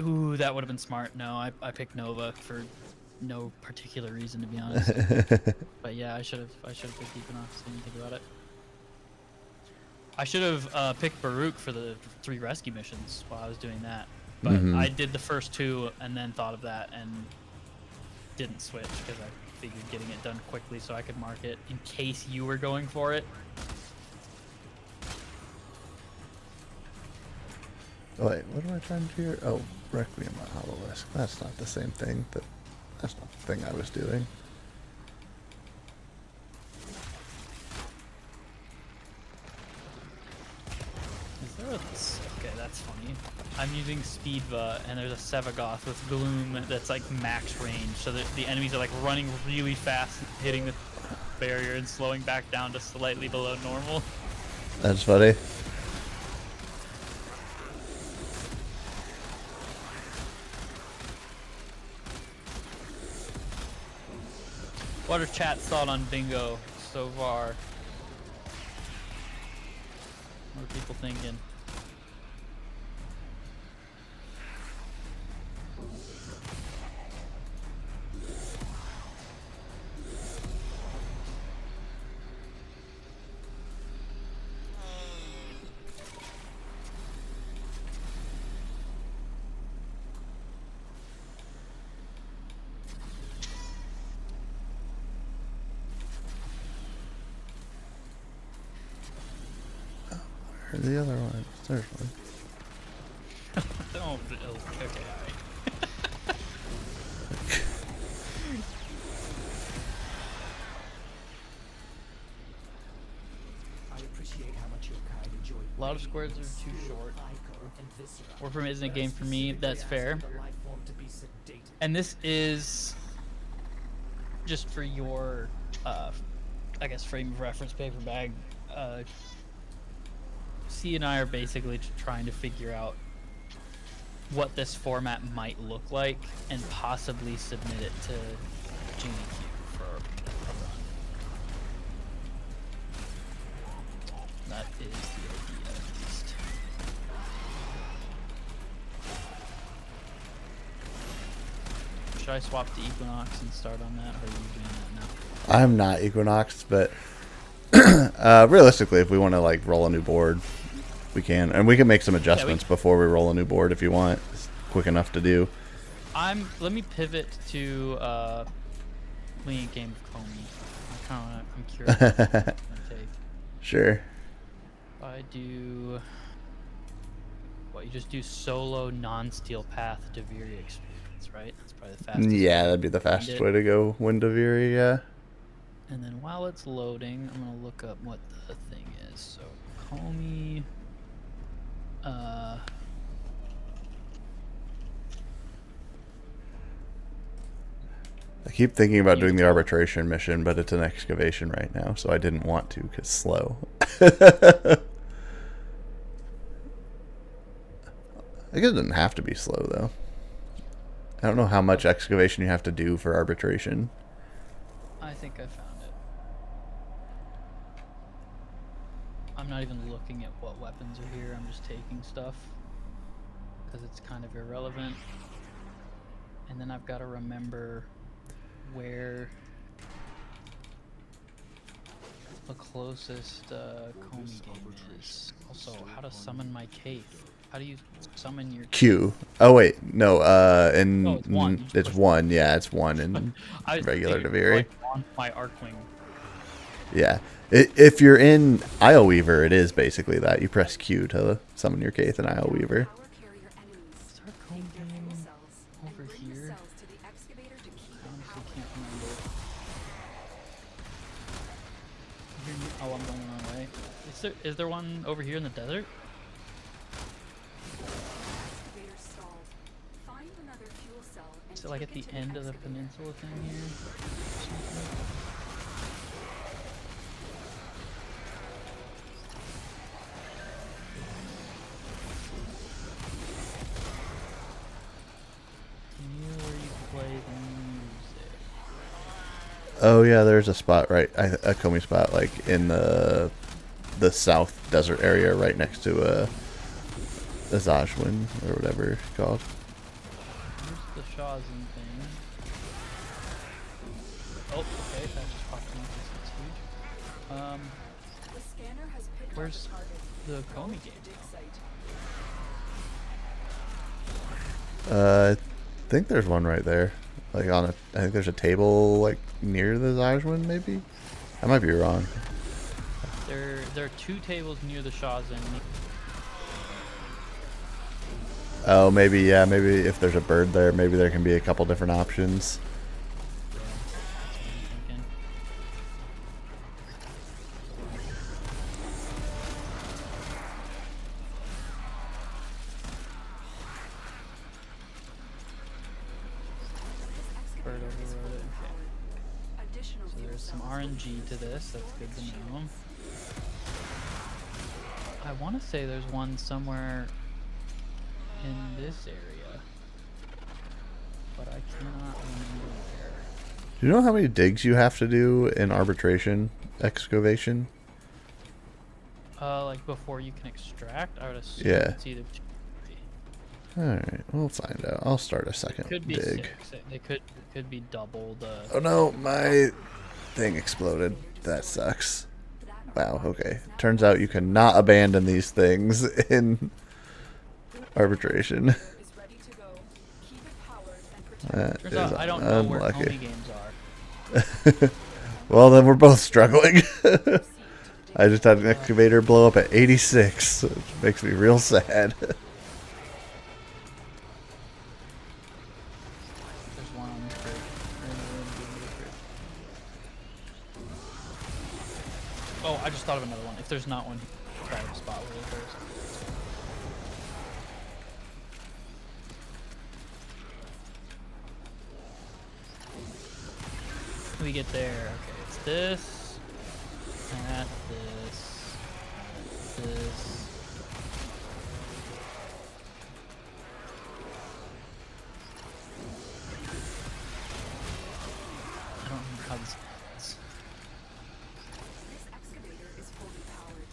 Ooh, that would have been smart. No, I picked Nova for no particular reason, to be honest. But yeah, I should have picked Equinox. Didn't think about it. I should have picked Baruch for the 3 rescue missions while I was doing that. But I did the first 2 and then thought of that and didn't switch because I figured getting it done quickly so I could mark it in case you were going for it. Oh, wait, what am I trying to do here? Oh, Requiem on Hololisk. That's not the same thing, but that's not the thing I was doing. Is there okay, that's funny. I'm using Speedva, and there's a Sevagoth with Gloom that's like max range, so that the enemies are like running really fast, hitting the barrier and slowing back down to slightly below normal. That's funny. What are chat's thought on Bingo so far? What are people thinking? Where's the other one? There's one. Oh, okay. lot of squares are too short. Warframe isn't a game for me. That's fair. And this is just for your, I guess, frame of reference paper bag. C and I are basically just trying to figure out what this format might look like and possibly submit it to GDQ for a run. That is the idea, at least. Should I swap to Equinox and start on that, or are you doing that now? I'm not Equinox, but realistically, if we want to like roll a new board, we can, and we can make some adjustments before we roll a new board if you want. It's quick enough to do. Let me pivot to playing a game of Comey. I'm curious what it's gonna take. Sure. I do. What, you just do solo non-steel path to Viri experience, right? That's probably the fastest. Yeah, that'd be the fastest way to go win Daviri, yeah. And then while it's loading, I'm gonna look up what the thing is. So Comey. I keep thinking about doing the arbitration mission, but it's an excavation right now, so I didn't want to because slow. I guess it doesn't have to be slow, though. I don't know how much excavation you have to do for arbitration. I think I found it. I'm not even looking at what weapons are here, I'm just taking stuff. Because it's kind of irrelevant. And then I've got to remember where the closest Comey game is. Also, how to summon my cave. How do you summon your Q. Oh wait, no. In Oh, it's one. it's one. Yeah, it's one in regular Daviri. Like on my Arcwing. Yeah. If you're in Isle Weaver, it is basically that. You press Q to summon your Kaith in Isle Weaver. Is our Comey game over here? I honestly can't remember. Oh, I'm going the wrong way. Is there one over here in the desert? Is it like at the end of the peninsula thing here? Near where you play the music. Oh yeah, there's a spot a Comey spot like in the south desert area, right next to a Zajwin or whatever it's called. Here's the Shazin thing. Oh, okay, that just popped in. That's huge. Where's the Comey game? I think there's one right there. Like I think there's a table like near the Zajwin, maybe? I might be wrong. There are two tables near the Shazin. Oh, maybe, yeah, maybe if there's a bird there, maybe there can be a couple different options. Bird overrode it. Okay. So there's some RNG to this. That's good to know. I want to say there's one somewhere in this area, but I cannot remember where. Do you know how many digs you have to do in arbitration excavation? Like before you can extract, I would assume Yeah. it's either 2 or 3. Alright, we'll find out. I'll start a second Could be dig. 6. It could be double the. Oh no, my thing exploded. That sucks. Wow, okay. Turns out you cannot abandon these things in arbitration. That Turns is out I don't know where unlucky. Comey games are. Well, then we're both struggling. I just had an excavator blow up at 86, which makes me real sad. There's one on this bridge. Oh, I just thought of another one. If there's not one, try to spot where it goes. We get there. Okay, it's this, that, this. I don't remember how this ends. This excavator is fully powered.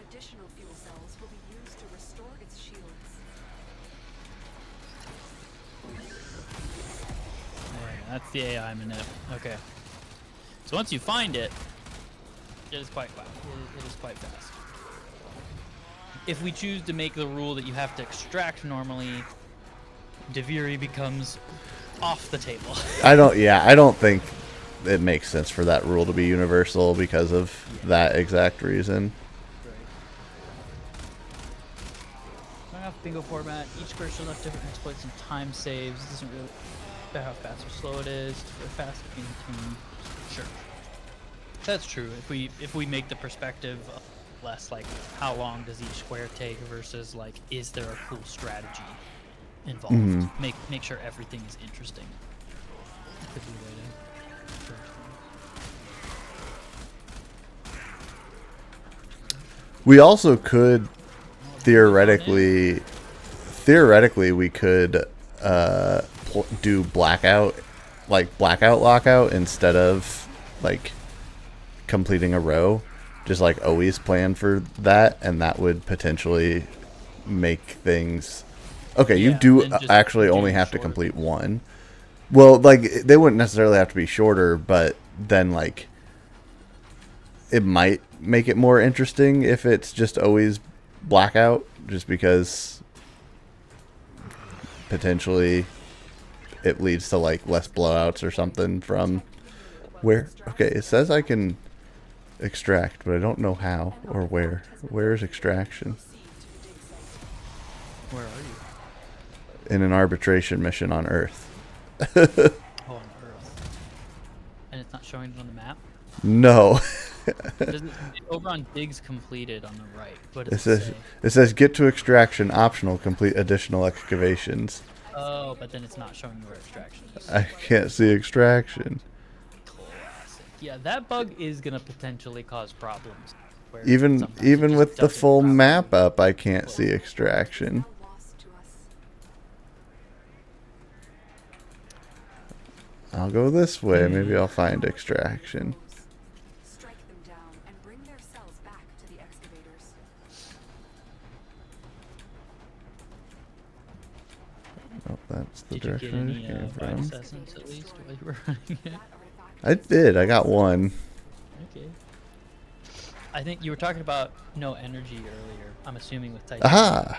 Additional fuel cells will be used to restore its shields. Alright, that's the AI minute. Okay. So once you find it, it is quite fast. It is quite fast. If we choose to make the rule that you have to extract normally, Deviri becomes off the table. I don't think it makes sense for that rule to be universal because of that exact reason. Starting off bingo format, each square shows off different exploits and time saves. This doesn't really matter how fast or slow it is. For fast in tune, sure. That's true. If we make the perspective less like how long does each square take versus like is there a cool strategy involved? Make sure everything is interesting. Could be way to- We also could theoretically we could do blackout lockout instead of like completing a row, just like always plan for that, and that would potentially make things okay. Yeah, you do then just actually do only have to shorter. complete one. Well, like they wouldn't necessarily have to be shorter, but then like it might make it more interesting if it's just always blackout, just because potentially it leads to like less blowouts or something from where. Okay, it says I can extract, but I don't know how or where. Where is extraction? Where are you? In an arbitration mission on Earth. Oh, on Earth. And it's not showing it on the map? No. Over on digs completed on the right. What It does says it say? get to extraction optional, complete additional excavations. Oh, but then it's not showing you where extraction is. I can't see extraction. Classic. Yeah, that bug is gonna potentially cause problems. where Even sometimes it just with the doesn't full properly map up, I can't see extraction. Now lost to us. I'll go this way. Maybe I'll find extraction. Strike them down and bring their cells back to the excavators. Oh, that's the Did you get direction any it came vital from. essence at least while you were running it? That artifact I did. I got one. Okay. I think you were talking about no energy earlier. I'm assuming with Titan. Aha!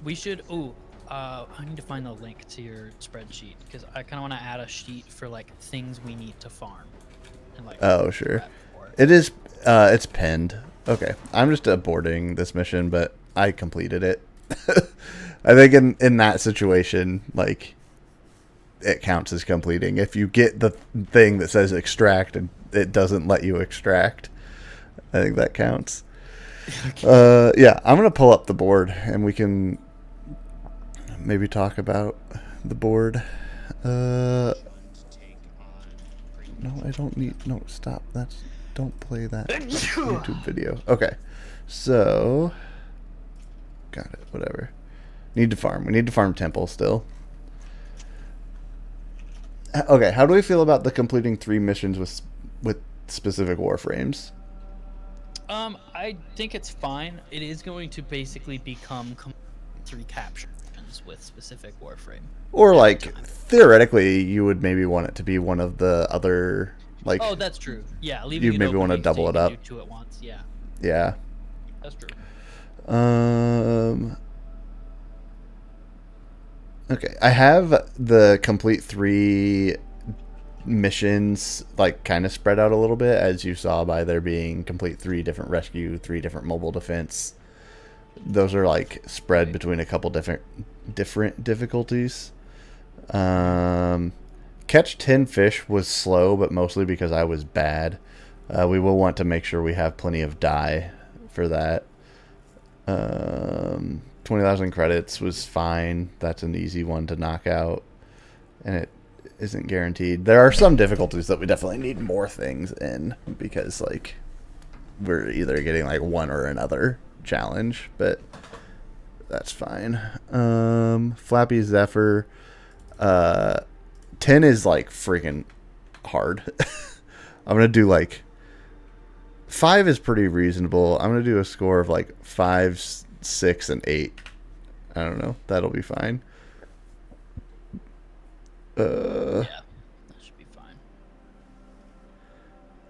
We should. Ooh, I need to find the link to your spreadsheet because I kind of want to add a sheet for like things we need to farm. And, like, Oh, sure. prep for it. It is. It's pinned. Okay. I'm just aborting this mission, but I completed it. I think in that situation, like, it counts as completing. If you get the thing that says extract and it doesn't let you extract, I think that counts. Yeah, I'm gonna pull up the board and we can maybe talk about the board. No, I don't need. No, stop. Don't play that YouTube video. Okay, so got it. Whatever. Need to farm. We need to farm temple still. Okay, how do we feel about the completing 3 missions with specific warframes? I think it's fine. It is going to basically become 3 captions with specific Warframe. Or like theoretically, you would maybe want it to be one of the other like. Oh, that's true. Yeah, leaving You it maybe open wanna so double you it can up. do 2 at once. Yeah, Yeah. that's true. Okay, I have the complete 3 missions like kind of spread out a little bit, as you saw by there being complete 3 different rescue, 3 different mobile defense. Those are like spread between a couple different difficulties. Catch 10 fish was slow, but mostly because I was bad. We will want to make sure we have plenty of dye for that. 20,000 credits was fine. That's an easy one to knock out, and it isn't guaranteed. There are some difficulties that we definitely need more things in because like we're either getting like one or another challenge, but that's fine. Flappy Zephyr, 10 is like freaking hard. I'm gonna do like 5 is pretty reasonable. I'm gonna do a score of like 5, 6, and 8. I don't know. That'll be fine. Yeah, that should be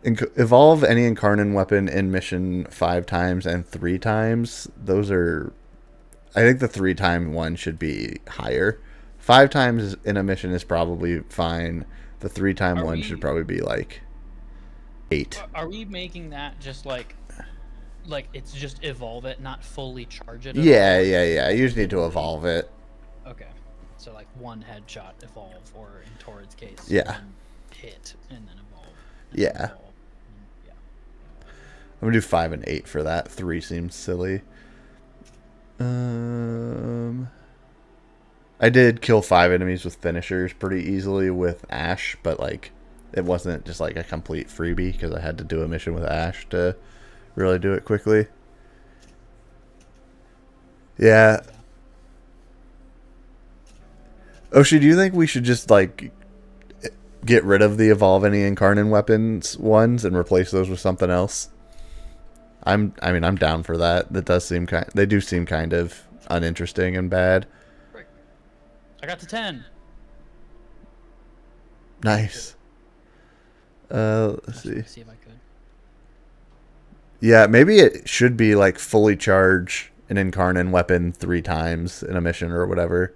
fine. Evolve any incarnate weapon in mission 5 times and 3 times. Those are, I think the 3-time one should be higher. 5 times in a mission is probably fine. The 3-time one should probably be like 8. Are we making that just like it's just evolve it, not fully charge it? Yeah. You just need to evolve it. Okay. So like one headshot evolve, or in Torrid's case, Yeah. one hit and then evolve. Yeah. Evolve, yeah. I'm gonna do 5 and 8 for that. 3 seems silly. I did kill 5 enemies with finishers pretty easily with Ash, but like it wasn't just like a complete freebie because I had to do a mission with Ash to really do it quickly. Yeah. Oshi, do you think we should just like get rid of the evolve any incarnate weapons ones and replace those with something else? I'm down for that. That does seem they do seem kind of uninteresting and bad. I got to 10. Nice. Let's see. See if I could. Yeah, maybe it should be like fully charge an incarnate weapon 3 times in a mission or whatever.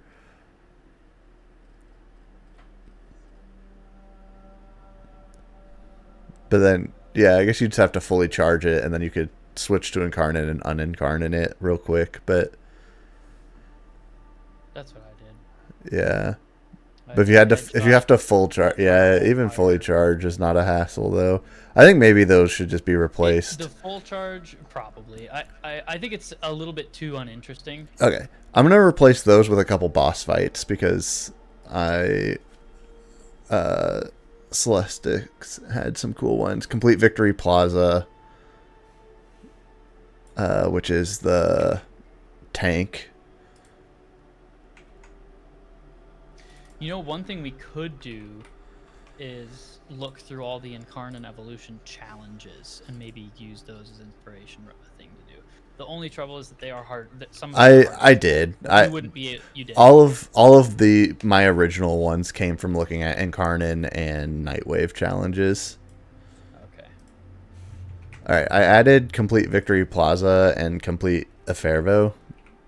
But then, yeah, I guess you'd just have to fully charge it, and then you could switch to incarnate and unincarnate it real quick. But That's what I did. yeah, but if you have to full charge, yeah, even fully charge is not a hassle though. I think maybe those should just be replaced. The full charge, probably. I think it's a little bit too uninteresting. Okay, I'm gonna replace those with a couple boss fights because Celestics had some cool ones. Complete Victory Plaza, which is the tank. You know, one thing we could do is look through all the Incarnate Evolution challenges and maybe use those as inspiration a thing to do. The only trouble is that they are hard. That some of them are hard. I did. You wouldn't be. You did. All of my original ones came from looking at Incarnate and Nightwave challenges. Okay. All right, I added Complete Victory Plaza and Complete Afervo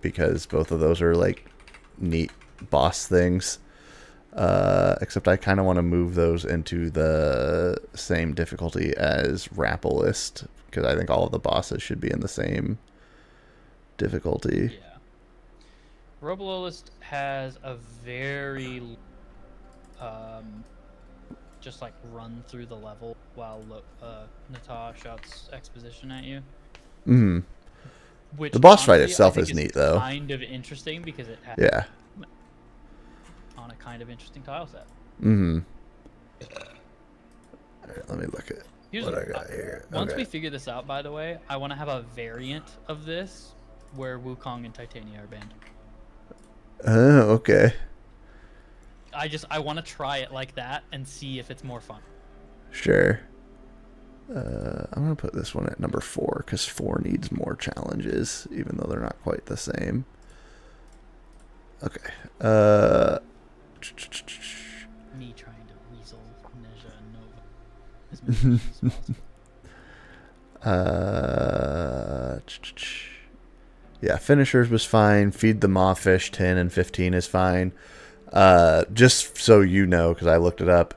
because both of those are like neat boss things. Except I kind of want to move those into the same difficulty as Rappelist because I think all of the bosses should be in the same difficulty. Yeah. Robololist has a very just like run through the level while Nata shouts exposition at you. Mm-hmm. Which The boss fight honestly, itself I think is neat though. Kind of interesting because it has Yeah. on a kind of interesting tile set. Mm-hmm. All right, let me look at Here's what I got here. Once Okay. we figure this out, by the way, I want to have a variant of this where Wukong and Titania are banned. Oh, okay. I want to try it like that and see if it's more fun. Sure. I'm going to put this one at number 4 because 4 needs more challenges, even though they're not quite the same. Okay. Me trying to weasel Neja and Nova as many as possible. Yeah, finishers was fine. Feed the Mawfish 10 and 15 is fine. Just so you know, because I looked it up,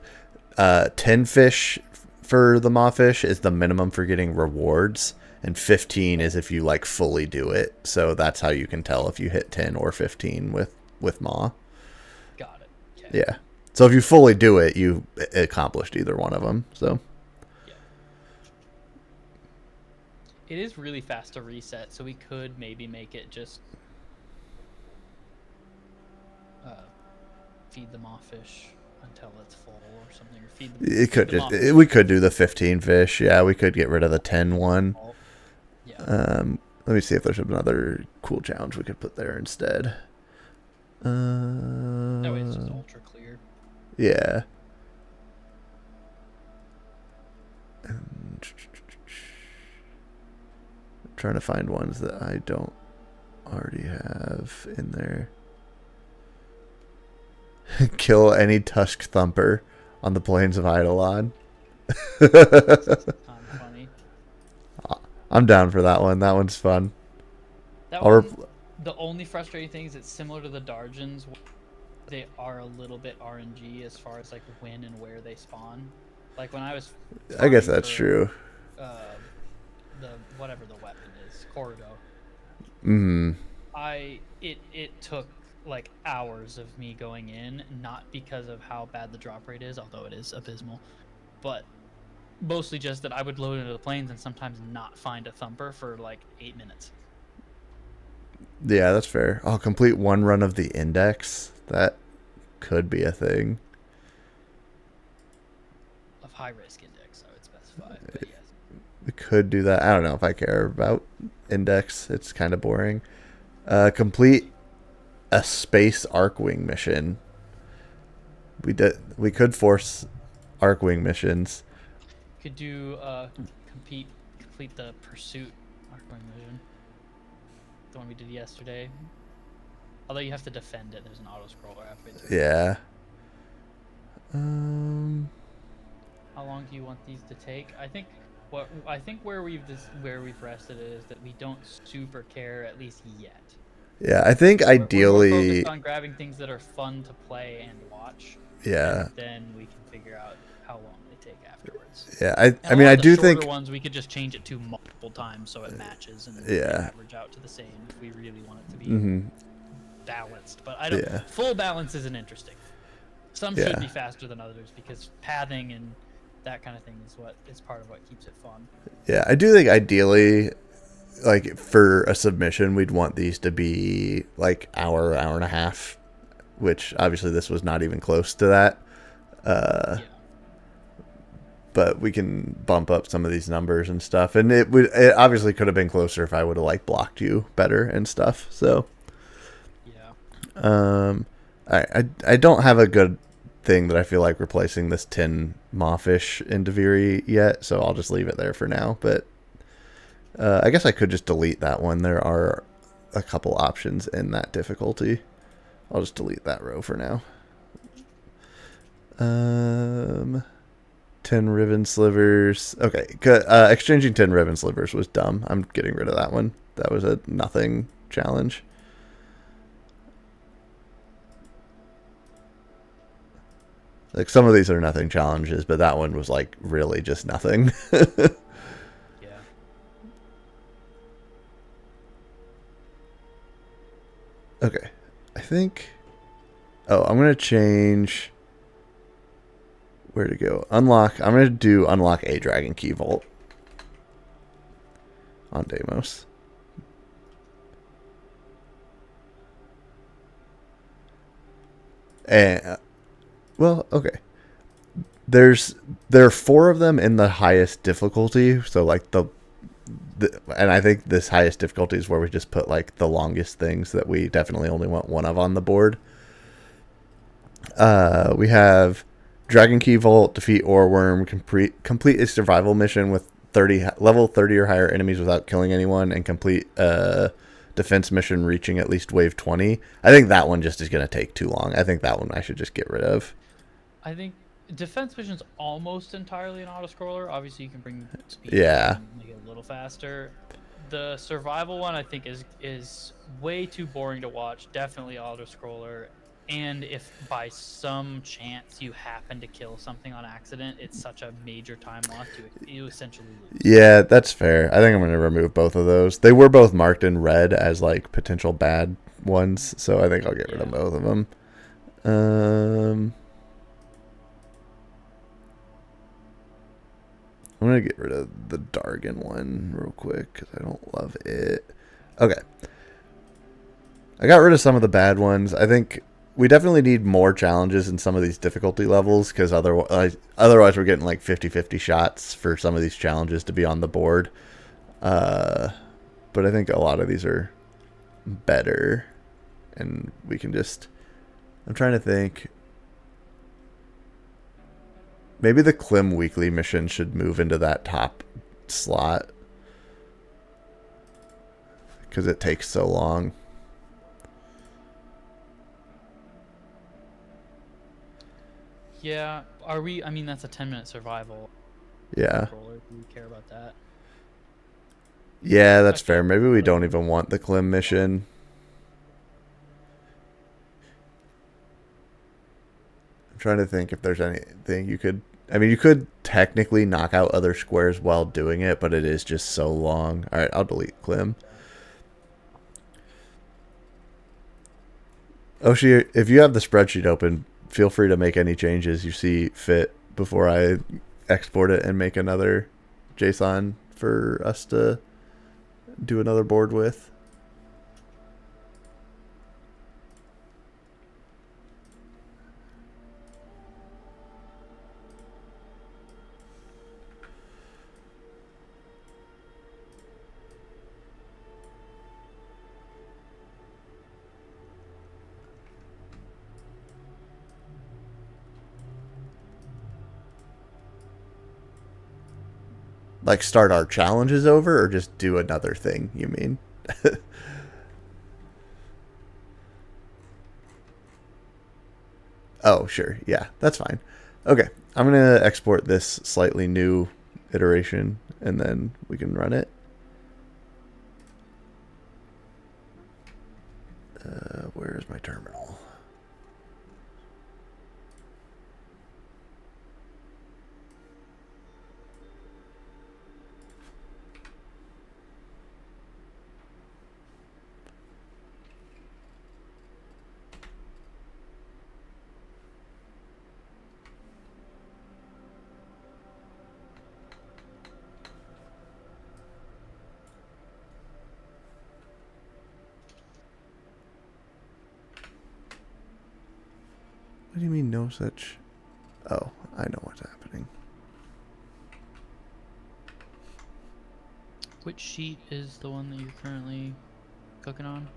10 fish for the Mawfish is the minimum for getting rewards, and 15 is if you like fully do it. So that's how you can tell if you hit 10 or 15 with Maw. Got it. Okay. Yeah. So if you fully do it, you accomplished either one of them. So. It is really fast to reset, so we could maybe make it just feed them off fish until it's full or something. Or feed them. It could feed them just, off it, we could do the 15 fish. Yeah, we could get rid of the 10 one. Yeah. Let me see if there's another cool challenge we could put there instead. That way it's just ultra clear. Yeah. Trying to find ones that I don't already have in there. Kill any tusk thumper on the plains of Eidolon. Funny. I'm down for that one. That one's fun. That I'll one, the only frustrating thing is it's similar to the Darjans. They are a little bit RNG as far as like when and where they spawn. Like when I was, I guess farming that's for, true. The whatever the weapon is, Corridor. Mm. It took like hours of me going in, not because of how bad the drop rate is, although it is abysmal, but mostly just that I would load into the plains and sometimes not find a thumper for like 8 minutes. Yeah, that's fair. I'll complete one run of the index. That could be a thing. Of high risk index, I would specify. But yes. We could do that. I don't know if I care about index. It's kind of boring. Complete a space Arcwing mission. We could force Arcwing missions. Could do complete the pursuit Arcwing mission. The one we did yesterday. Although you have to defend it, there's an auto scroller halfway through. Yeah. How long do you want these to take? I think where we've rested it is that we don't super care, at least yet. Yeah, I think ideally we're focused on grabbing things that are fun to play and watch. Yeah. And then we can figure out how long they take afterwards. Yeah, And I mean, I do shorter think ones we could just change it to multiple times so it matches and Yeah. average out to the same if we really want it to be balanced. But I don't. Yeah. Full balance isn't interesting. Some Yeah. should be faster than others because pathing and that kind of thing is part of what keeps it fun. Yeah, I do think ideally, like for a submission, we'd want these to be like hour and a half, which obviously this was not even close to that. Yeah. But we can bump up some of these numbers and stuff, and it obviously could have been closer if I would have like blocked you better and stuff. So, Yeah. I don't have a good thing that I feel like replacing this tin mawfish into Viri yet, so I'll just leave it there for now. But I guess I could just delete that one. There are a couple options in that difficulty. I'll just delete that row for now. 10 ribbon slivers. Okay, exchanging 10 ribbon slivers was dumb. I'm getting rid of that one. That was a nothing challenge. Like some of these are nothing challenges, but that one was like really just nothing. Yeah. Okay, I think. Oh, I'm gonna change. Where to go? Unlock. I'm gonna do unlock a Dragon Key Vault on Deimos. And well, okay. There are 4 of them in the highest difficulty, so like and I think this highest difficulty is where we just put like the longest things that we definitely only want one of on the board. We have Dragon Key Vault, defeat Oreworm, complete a survival mission with level 30 or higher enemies without killing anyone, and complete defense mission reaching at least wave 20. I think that one just is going to take too long. I think that one I should just get rid of. I think defense mission's almost entirely an autoscroller. Obviously, you can bring speed Yeah. and make it a little faster. The survival one, I think, is way too boring to watch. Definitely autoscroller. And if by some chance you happen to kill something on accident, it's such a major time loss you essentially lose. Yeah, that's fair. I think I'm going to remove both of those. They were both marked in red as like potential bad ones, so I think I'll get rid of both of them. I'm going to get rid of the Dargan one real quick because I don't love it. Okay. I got rid of some of the bad ones. I think we definitely need more challenges in some of these difficulty levels because otherwise we're getting like 50-50 shots for some of these challenges to be on the board. But I think a lot of these are better. And we can just... I'm trying to think... Maybe the Klim weekly mission should move into that top slot. Because it takes so long. Yeah, are we? I mean, that's a 10-minute survival. Yeah. Do we care about that? Yeah, that's fair. Maybe we don't even want the Klim mission. I'm trying to think if there's anything you could... I mean, you could technically knock out other squares while doing it, but it is just so long. All right, I'll delete Klim. Oshi, if you have the spreadsheet open, feel free to make any changes you see fit before I export it and make another JSON for us to do another board with. Like start our challenges over or just do another thing, you mean? Oh, sure. Yeah, that's fine. Okay, I'm going to export this slightly new iteration and then we can run it. Where is my terminal? What do you mean no such... Oh, I know what's happening. Which sheet is the one that you're currently cooking on?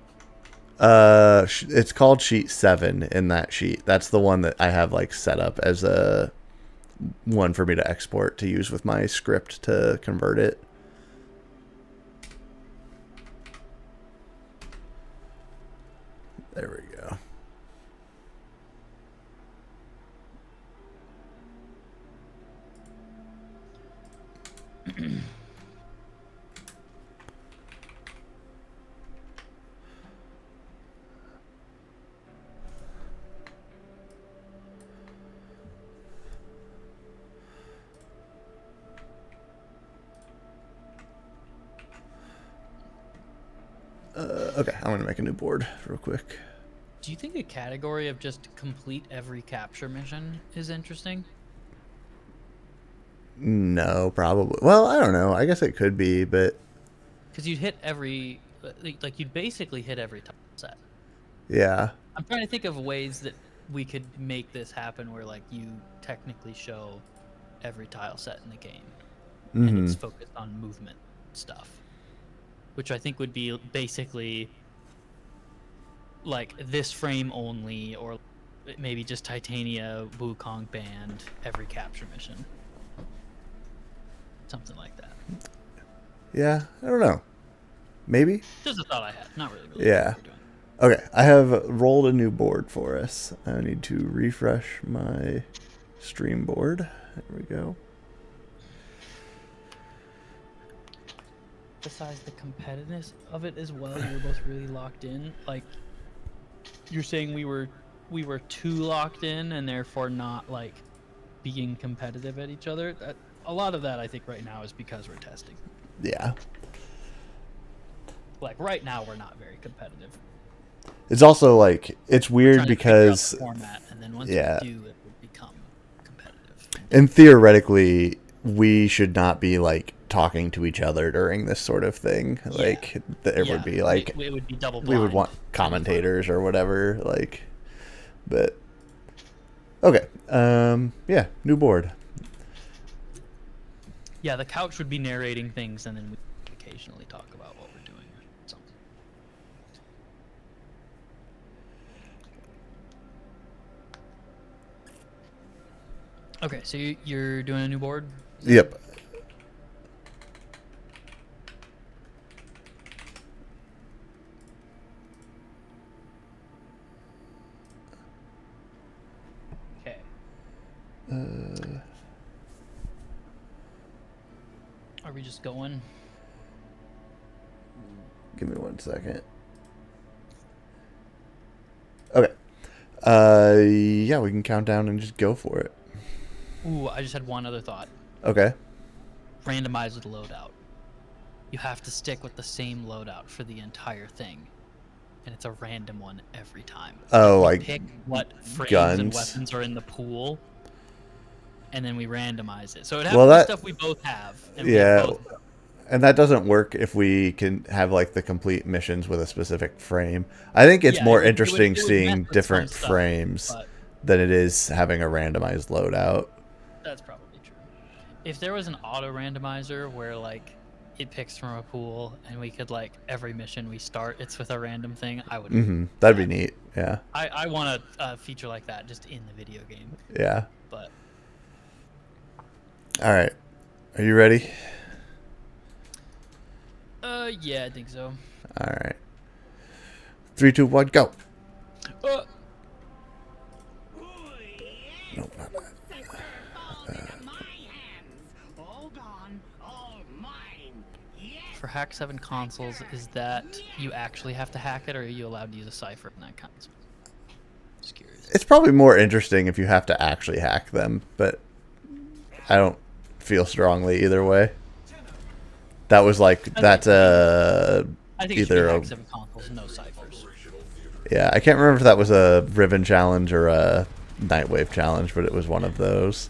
It's called sheet 7 in that sheet. That's the one that I have like set up as a one for me to export to use with my script to convert it. There we go. Okay, I'm gonna make a new board real quick. Do you think a category of just complete every capture mission is interesting? No, probably. Well, I don't know. I guess it could be, but Because you'd hit every, like you'd basically hit every tile set. yeah. I'm trying to think of ways that we could make this happen where like you technically show every tile set in the game, and it's focused on movement stuff, which I think would be basically like this frame only, or maybe just Titania, Wukong Band, every capture mission. Something like that. Yeah, I don't know. Maybe? Just a thought I had. Not really. Yeah. What we're doing. Okay, I have rolled a new board for us. I need to refresh my stream board. There we go. Besides the competitiveness of it as well, you were both really locked in. Like, you're saying we were too locked in and therefore not like being competitive at each other. A lot of that I think right now is because we're testing. Yeah. Like right now we're not very competitive. It's also like it's We're weird trying to figure out because the format, and then once yeah. we do, it would become competitive. and theoretically we should not be like talking to each other during this sort of thing. Like it would be like it would be double blind. we would want commentators or whatever. Like, but okay, yeah, new board. Yeah, the couch would be narrating things, and then we occasionally talk about what we're doing or something. Okay, so you're doing a new board? Yep. Okay. Are we just going? Give me 1 second. Okay. Yeah, we can count down and just go for it. Ooh, I just had one other thought. Okay. Randomize with loadout. You have to stick with the same loadout for the entire thing. And it's a random one every time. Oh, we like pick what frames guns. and weapons are in the pool, and then we randomize it. So it has Well, to be that- stuff we both have. And Yeah. we both, And that doesn't work if we can have like the complete missions with a specific frame. I think it's Yeah, more it would interesting mess seeing with some different stuff, frames but than it is having a randomized loadout. that's probably true. If there was an auto randomizer where like it picks from a pool and we could like every mission we start it's with a random thing, I would. That'd be neat. Yeah. I want a feature like that just in the video game. Yeah. But All right. Are you ready? yeah, I think so. All right. 3, 2, 1, go. Uh, No, not that. for Hack 7 consoles, is that you actually have to hack it, or are you allowed to use a cipher in that console? Just curious. It's probably more interesting if you have to actually hack them, but I don't feel strongly either way. That was like that's I think it should either be a, Hack 7 consoles, no ciphers. yeah, I can't remember if that was a Riven challenge or a Nightwave challenge, but it was one of those.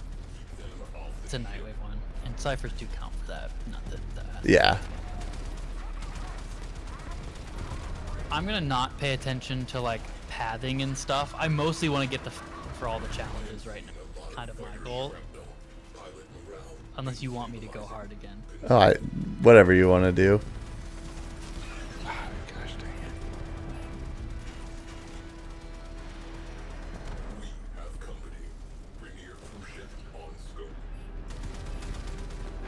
It's a Nightwave one, and ciphers do count for that. Not that. Yeah. I'm gonna not pay attention to like pathing and stuff. I mostly want to get the for all the challenges right now. Kind of my goal. Unless you want me to go hard again. Oh, whatever you want to do. Ah, gosh dang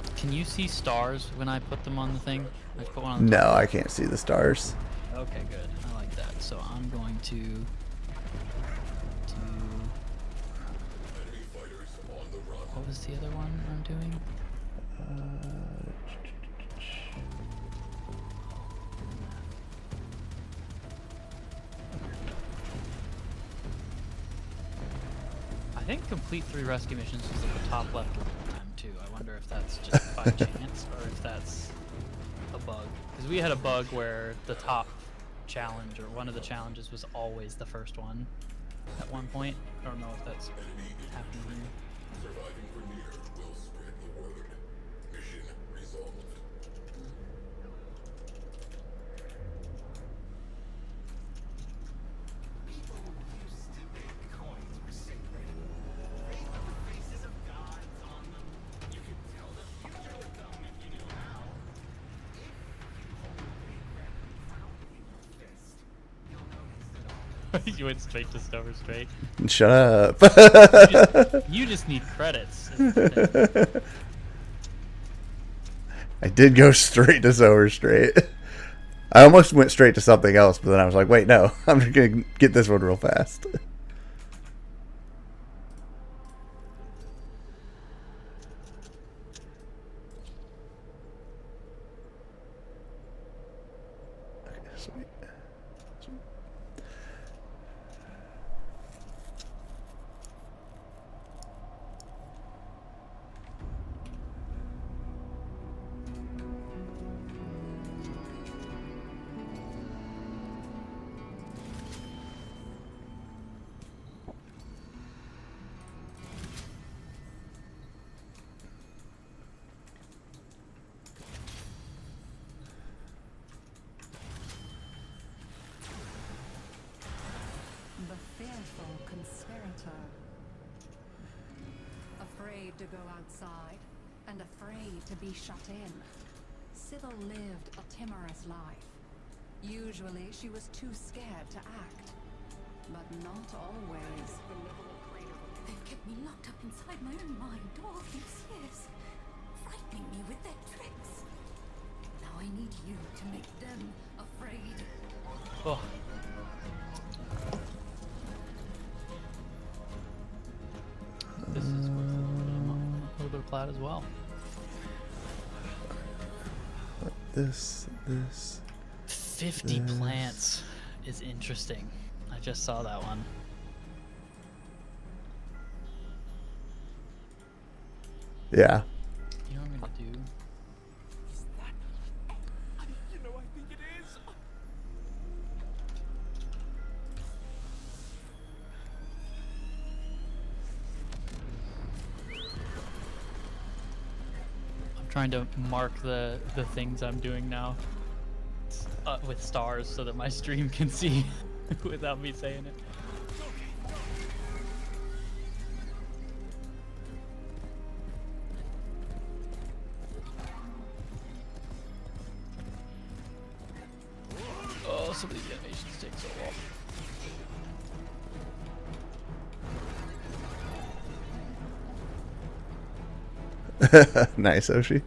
it. Can you see stars when I put them on the thing? I just put one on the No, I can't see the stars. Okay, good. I like that. So I'm going to do. What was the other one I'm doing? I think complete 3 rescue missions was at the top left of the time too. I wonder if that's just by chance or if that's a bug. Because we had a bug where the top challenge or one of the challenges was always the first one at one point. I don't know if that's happening here. You went straight to Stover Straight. Shut up. You just need credits. I did go straight to Sober Straight. I almost went straight to something else, but then I was like, wait, no. I'm just going to get this one real fast. Okay, sweet. a fearful conspirator. Afraid to go outside and afraid to be shut in, Sybil lived a timorous life. Usually she was too scared to act, but not always. They've kept me locked up inside my own mind all these years, frightening me with their tricks. Now I need you to make them afraid. Oh. This is worth a little bit of plat as well. This. 50 plants is interesting. I just saw that one. Yeah. You know what I'm gonna do? You know, I think it is. I'm trying to mark the things I'm doing now with stars so that my stream can see without me saying it. Oh, some of these animations take so long. Nice, Oshi.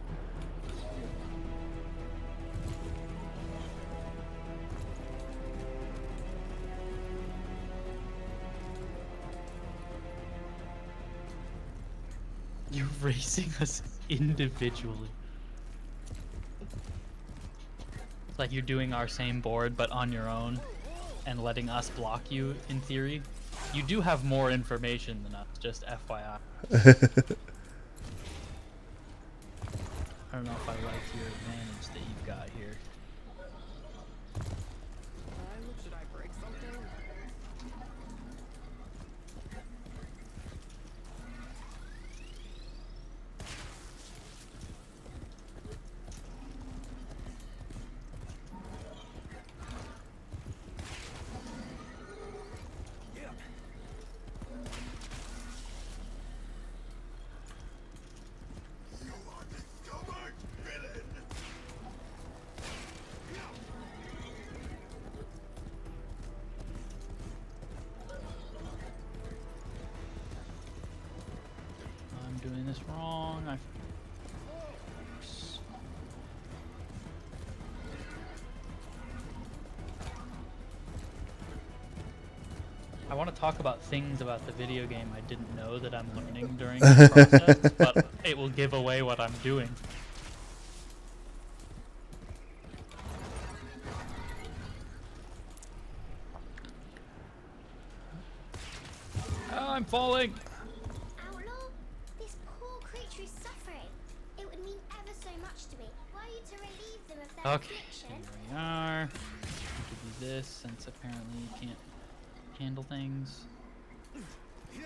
You're racing us individually. It's like you're doing our same board but on your own and letting us block you in theory. You do have more information than us, just FYI. I don't know if I like your advantage that you've got here. Should I break something? I'm doing this wrong. I want to talk about things about the video game I didn't know that I'm learning during this process, but it will give away what I'm doing. Oh, I'm falling! Outlaw, this poor creature is suffering. It would mean ever so much to me. Were you to relieve them of their Okay, affliction? here we are. Give you this since apparently you can't handle things. I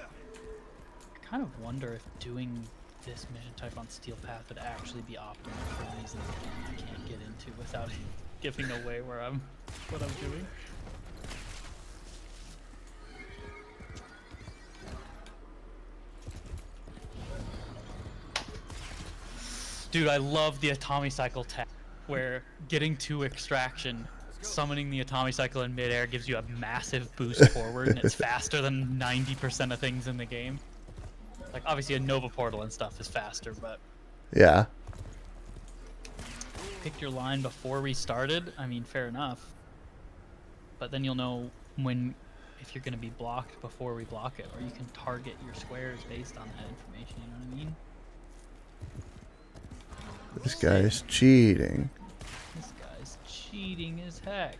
kind of wonder if doing this mission type on Steel Path would actually be optimal for reasons I can't get into without giving away what I'm doing. Dude, I love the Atomic Cycle tech, where getting to extraction, summoning the Atomic Cycle in midair gives you a massive boost forward, and it's faster than 90% of things in the game. Like, obviously a Nova Portal and stuff is faster, but... Yeah. Picked your line before we started, I mean, fair enough. But then you'll know if you're going to be blocked before we block it, or you can target your squares based on that information, you know what I mean? This guy's cheating. This guy's cheating as heck.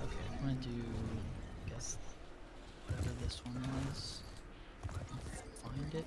Okay, I'm gonna do, I guess, whatever this one is. If I can find it.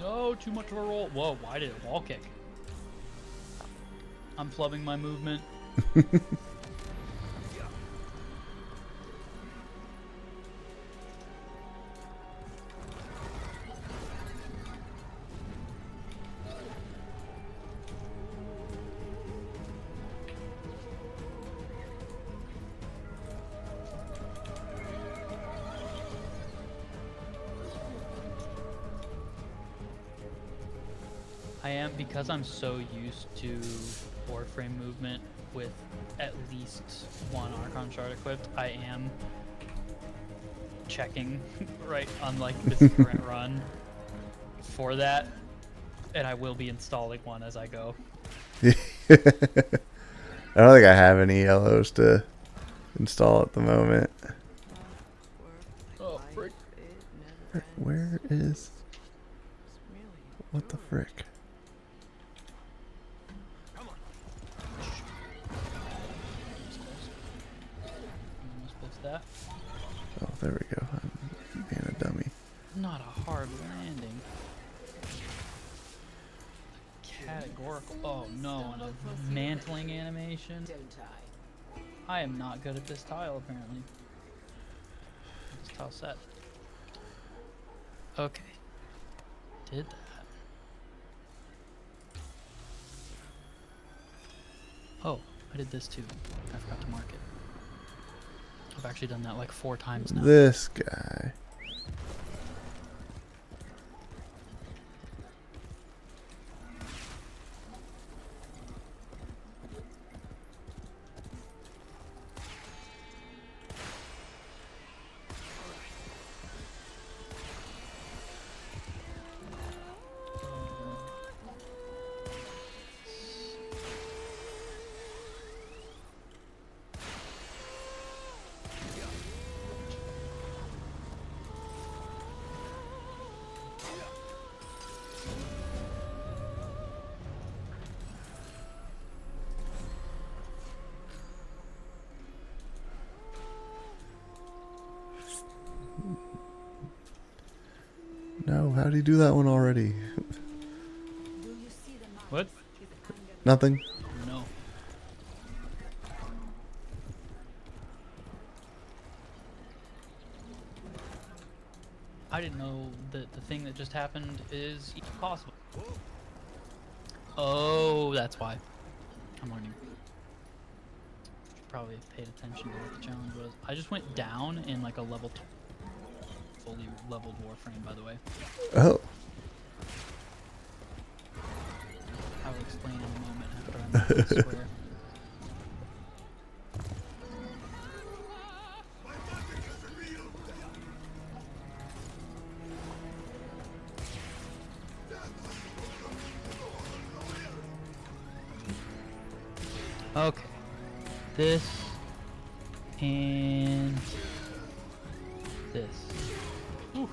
No, too much of a roll. Whoa, why did it wall kick? I'm flubbing my movement. I am, because I'm so used to Warframe movement with at least one Archon shard equipped, I am checking right on like this current run for that, and I will be installing one as I go. I don't think I have any yellows to install at the moment. Oh, frick. Where is... What the frick? That. Oh, there we go. I'm being a dummy. Not a hard landing. Categorical. Oh no, and a mantling animation. I am not good at this tile apparently. This tile set. Okay. Did that. Oh, I did this too. I forgot to mark it. I've actually done that like 4 times now. This guy. No, how did he do that one already? What? Nothing? No. I didn't know that the thing that just happened is possible. Oh, that's why. I'm learning. Should probably have paid attention to what the challenge was. I just went down in like a level 2. Fully leveled Warframe, by the way. Oh. I will explain in a moment after I'm in the square. Okay. This and this. Oof.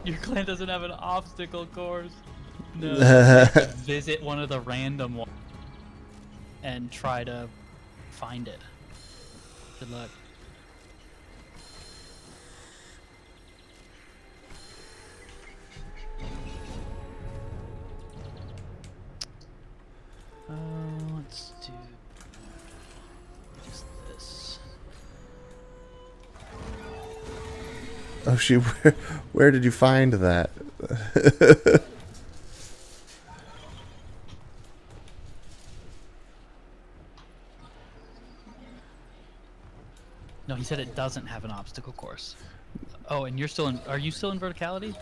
Your clan doesn't have an obstacle course. No. Visit one of the random ones and try to find it. Good luck. Let's do just this. Oh shoot, where did you find that? No, he said it doesn't have an obstacle course. Oh, and you're still in, are you still in verticality?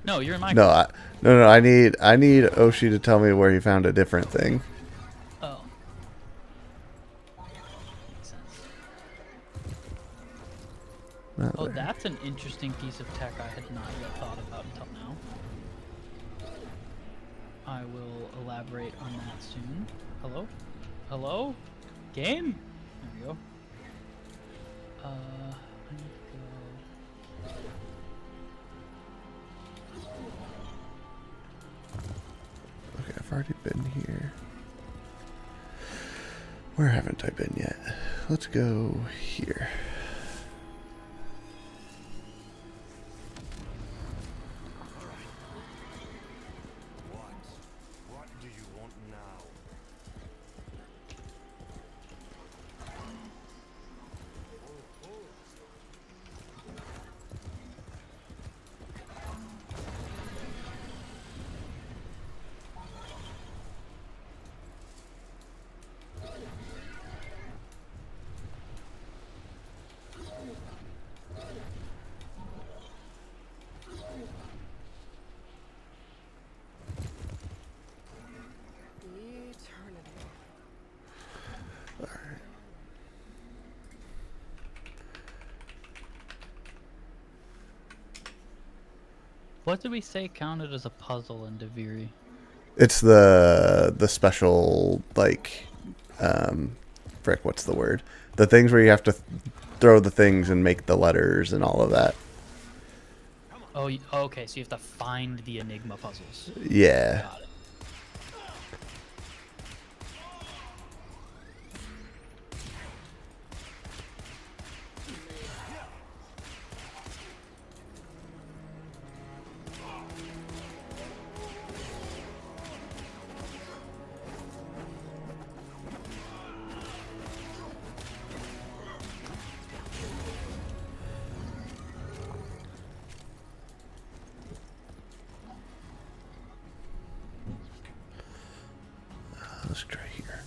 No, you're in my No, I need Oshi to tell me where he found a different thing. Oh. Makes sense. Oh, that's an interesting piece of tech I had not yet thought about until now. I will elaborate on that soon. Hello? Hello? Game? There we go. I need to go... Okay, I've already been here. Where haven't I been yet? Let's go here. What did we say counted as a puzzle in Deviri? It's the special, like, frick, what's the word? The things where you have to throw the things and make the letters and all of that. Oh, okay, so you have to find the Enigma puzzles. Yeah. Got it. Let's try here.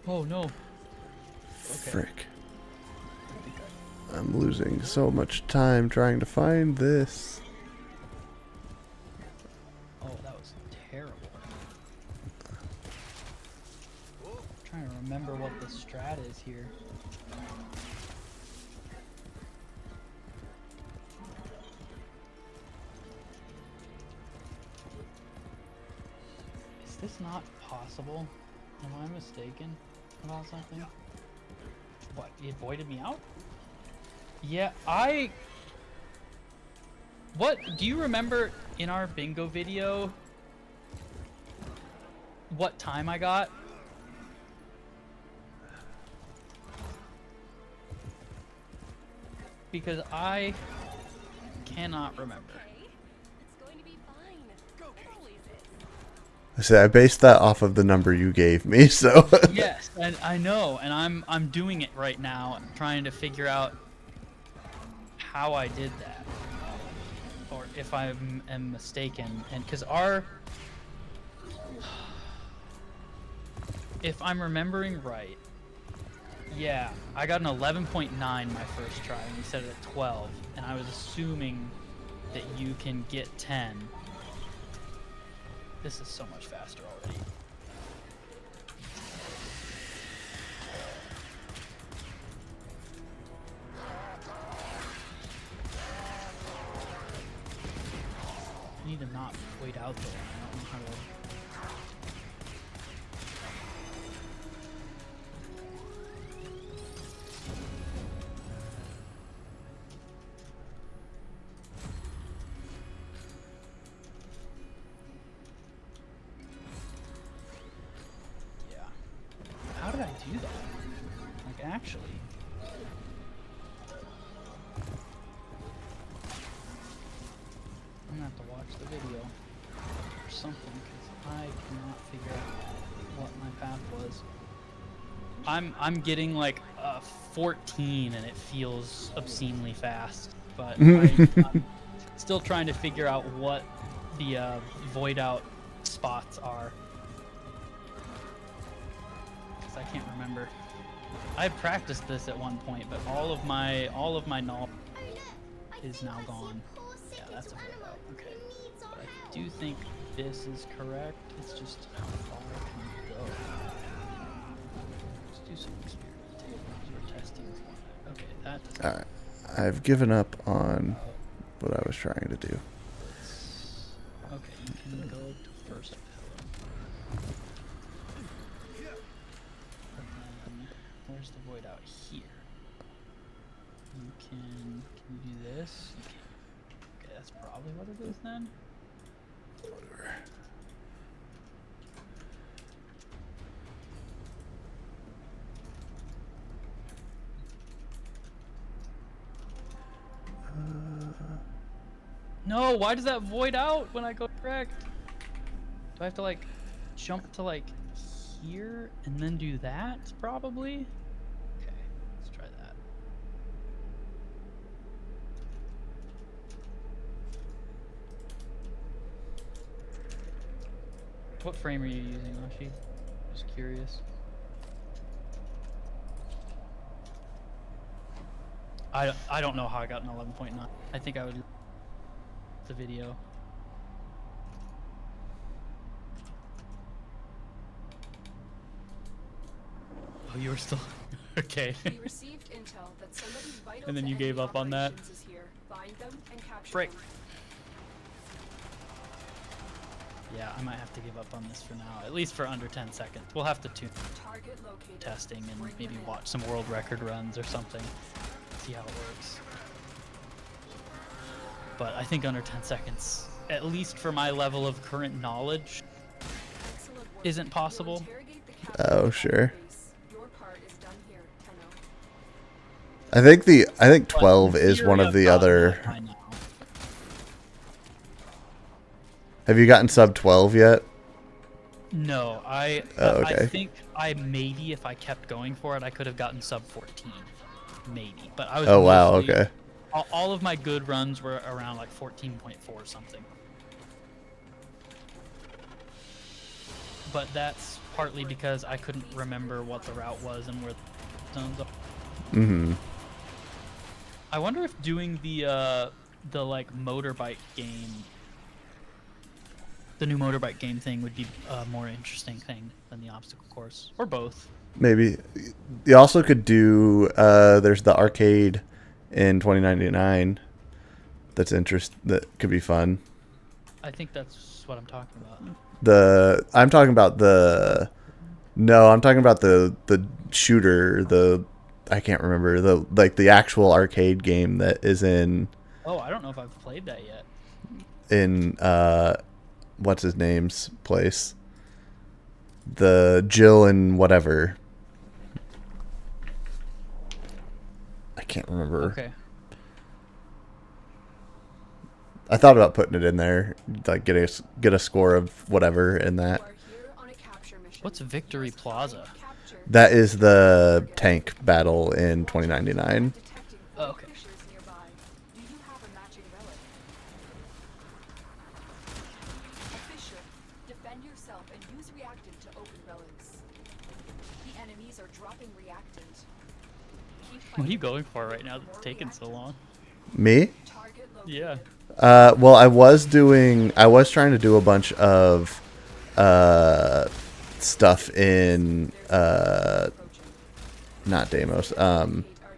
Oh no. Frick. I'm losing so much time trying to find this. Oh, that was terrible. I'm trying to remember what the strat is here. Is this not possible? Am I mistaken about something? What, it voided me out? Yeah, What, do you remember in our bingo video what time I got? Because I cannot remember. I say I based that off of the number you gave me, so. Yes, and I know, and I'm doing it right now. I'm trying to figure out how I did that, or if I am mistaken. And because if I'm remembering right, yeah, I got an 11.9 my first try, and we set it at 12, and I was assuming that you can get 10. This is so much faster already. I need to not wait out there. I don't know how to... How did I do that? Like, actually. I'm gonna have to watch the video or something, because I cannot figure out what my path was. I'm getting like a 14 and it feels obscenely fast, but I'm still trying to figure out what the void out spots are. I can't remember. I practiced this at one point, but all of my knowledge is now gone. Yeah, that's a void out. Okay. But I do think this is correct. It's just how far I can go. Let's do some experimentation. We're testing for that. Okay, that. Alright. I've given up on what I was trying to do. Okay, you can go to first pillar. Where's the void out here? You can you do this? You can. Okay, that's probably what it is then. Whatever. No, why does that void out when I go correct? Do I have to like jump to like here and then do that probably? Okay. What frame are you using, Ashi? Just curious. I don't know how I got an 11.9. I think I would the video. Oh, you were still okay. We received intel that somebody vital And then to you gave enemy up on that? operations is here. Find them and capture Frick. them. Yeah, I might have to give up on this for now. At least for under 10 seconds. We'll have to tune Target located. testing and Bring maybe them in. watch some world record runs or something. See how it works. But I think under 10 seconds, at least for my level of current knowledge, Excellent work. isn't You'll possible. interrogate the captain Oh, at sure. base. Your part is done here, Tenno. I think But 12 in is one theory, of the I've gotten other. that by now. Have you gotten sub 12 yet? No, I okay. think I maybe if I kept going for it, I could have gotten sub 14, maybe. But I was. Oh wow, mostly- okay. All of my good runs were around like 14.4 something. But that's partly because I couldn't remember what the route was and where the zones are. Mm-hmm. I wonder if doing the like motorbike game, the new motorbike game thing would be a more interesting thing than the obstacle course, or both. Maybe. You also could do there's the arcade in 2099 that could be fun. I think that's what I'm talking about. I'm talking about the shooter, I can't remember, the actual arcade game that is in Oh, I don't know if I've played that yet. in what's his name's place, the Jill and whatever, I can't remember. Okay. I thought about putting it in there, like get a score of whatever in that. You are here on a capture mission. What's Victory Plaza? Capture. That is the tank battle in 2099. Detecting Oh, okay. fissures nearby. Do you have a matching relic? A fissure. Defend yourself and use reactant to open relics. The enemies are dropping reactant. Keep What are you fighting. going for right now that's taking so long? Me? Target located. Yeah. Well, I was trying to do a bunch of stuff in not Deimos, Our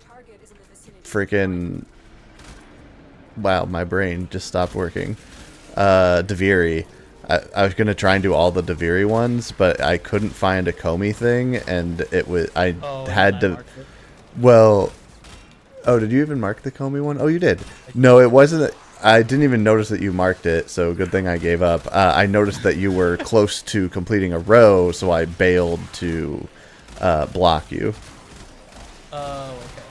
target is in the vicinity. freaking, wow, my brain just stopped working. Deviri. I was gonna try and do all the Deviri ones, but I couldn't find a Comey thing, and Oh, had and I to. marked it. Well, oh, did you even mark the Comey one? Oh, you did. No, it wasn't. I didn't even notice that you marked it, so good thing I gave up. I noticed that you were close to completing a row, so I bailed to block you. Oh, okay.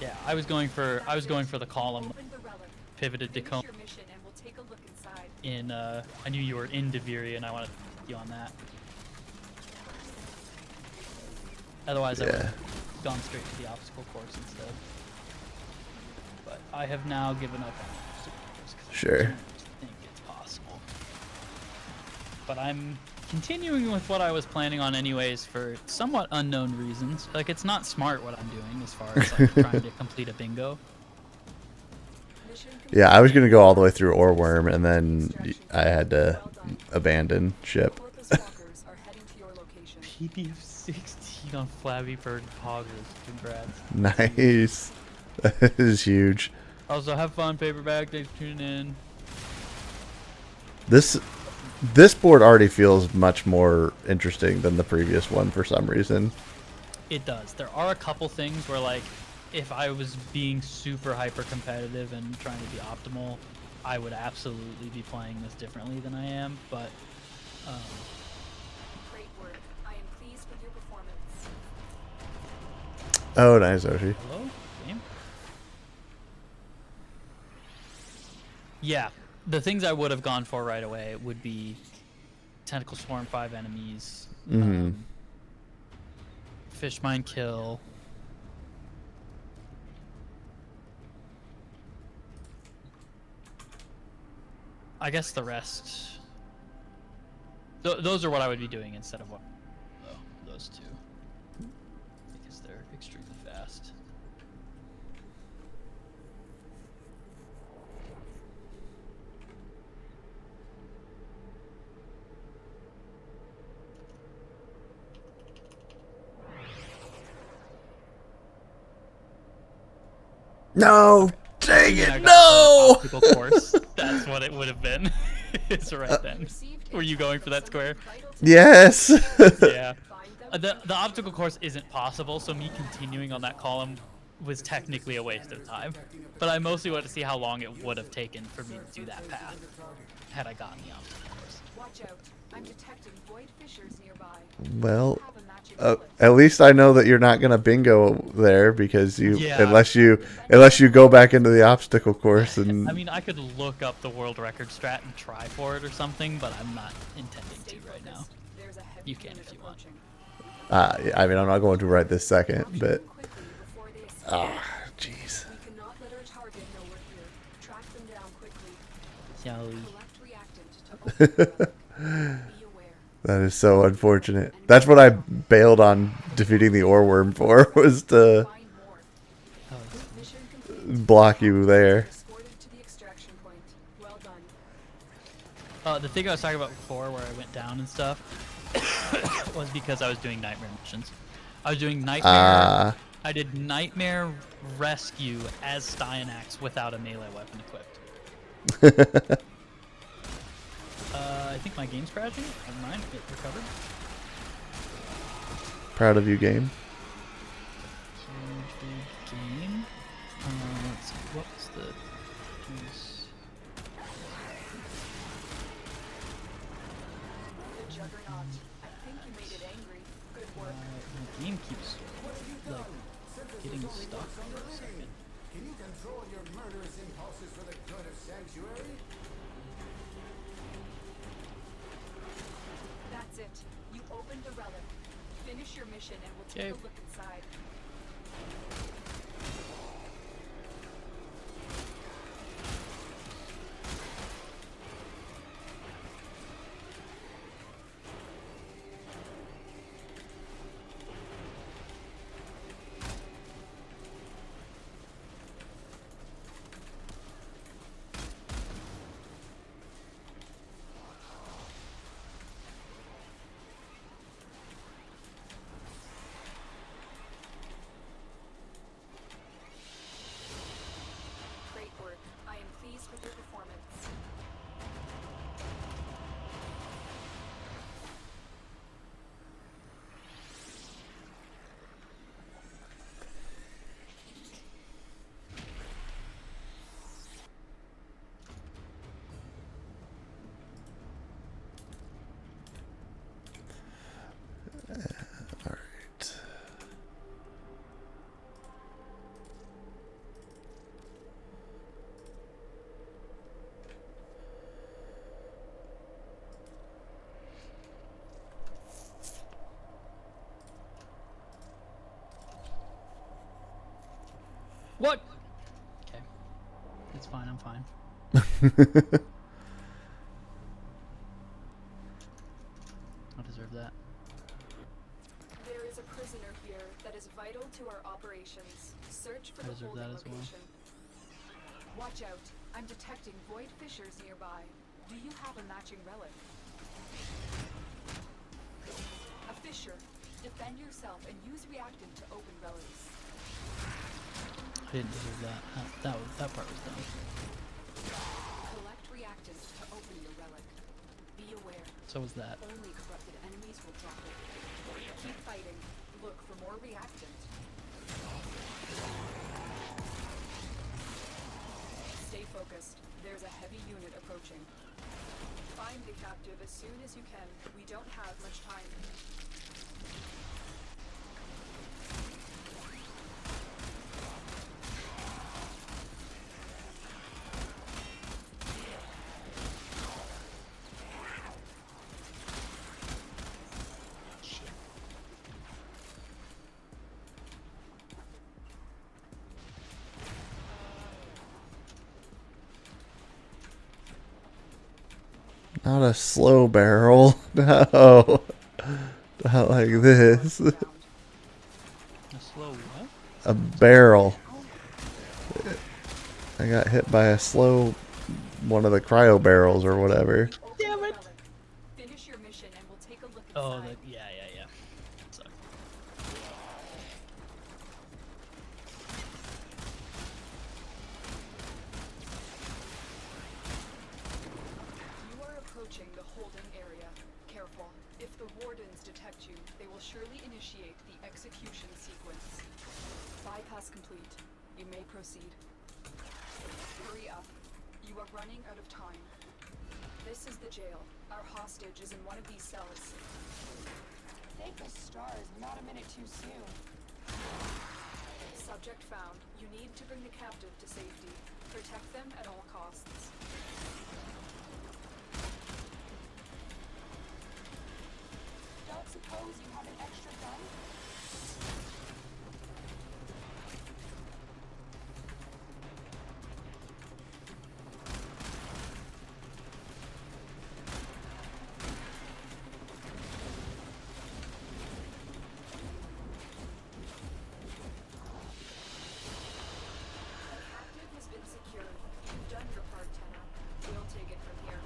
Yeah, I was going for the column. Open the relic. Pivoted to Finish Comey your mission and we'll take a look inside. in. I knew you were in Deviri, and I wanted you on that. Otherwise, I would Yeah. have gone straight to the obstacle course instead. But I have now given up on obstacle course 'cause I Sure. don't think it's possible. But I'm continuing with what I was planning on anyways for somewhat unknown reasons. Like, it's not smart what I'm doing as far as like trying to complete a bingo. Mission Yeah, I was gonna go all the way through Orworm, and then I had to abandon ship. Corpus walkers are heading to your location. PDF 16 on Flabby Bird Poggers. Congrats. Nice. That is huge. Also, have fun, Paperback. Thanks for tuning in. This board already feels much more interesting than the previous one for some reason. It does. There are a couple things where, like, if I was being super hyper competitive and trying to be optimal, I would absolutely be playing this differently than I am. But Great work. I am pleased with your performance. Oh, nice, Oshi. hello, game. Yeah, the things I would have gone for right away would be Tentacle Swarm 5 enemies, Mhm. Fish Mine Kill. I guess the rest Those are what I would be doing instead of what those two, because they're extremely fast. No, dang I it, got no! the obstacle course. That's what it would have been. It's right then. Were you going for that square? Yes. Yeah. The obstacle course isn't possible, so me continuing on that column was technically a waste of time. But I mostly wanted to see how long it would have taken for me to do that path had I gotten the obstacle course. Watch out. I'm detecting void fissures nearby. Well, at least I know that you're not gonna bingo there because unless you go back into the obstacle course and. I mean, I could look up the world record strat and try for it or something, but I'm not intending to right now. You can if you want. I mean, I'm not going to right this second, but. Jeez. That is so unfortunate. That's what I bailed on defeating the Oreworm for, was to block you there. The thing I was talking about before, where I went down and stuff, was because I was doing nightmare missions. I was doing nightmare. I did nightmare rescue as Styanax without a melee weapon equipped. I think my game's crashing. Never mind, it recovered. Proud of you, game. Game. Let's see, what's the juice? The Juggernaut. I think you made it angry. Good work. My game keeps like getting stuck for a second. Can you control your murderous impulses for the good of Sanctuary? That's it. You opened the relic. Finish your mission and we'll take a look inside. Great work. I am pleased with your performance. Alright. What? Okay. It's fine, I'm fine. I deserve that. There is a prisoner here that is vital to our operations. Search for the deserve holding that as well. location. Watch out. I'm detecting void fissures nearby. Do you have a matching relic? A fissure. Defend yourself and use reactant to open relics. I didn't deserve that. That part was dumb. Collect reactant to open your relic. Be aware. So was that. Only corrupted enemies will drop it. Keep fighting. Look for more reactant. Stay focused. There's a heavy unit approaching. Find the captive as soon as you can. We don't have much time. Not a slow barrel. No. Not like this. A slow what? A barrel. I got hit by a slow one of the cryo barrels or whatever. Damn it! Finish your mission and we'll take a look Oh, inside. yeah. Suck. You are approaching the holding area. Careful. If the wardens detect you, they will surely initiate the execution sequence. Bypass complete. You may proceed. Hurry up. You are running out of time. This is the jail. Our hostage is in one of these cells. Thank the stars, not a minute too soon. Subject found. You need to bring the captive to safety. Protect them at all costs. Don't suppose you have an extra gun? The captive has been secured. You've done your part, Tenno. We'll take it from here.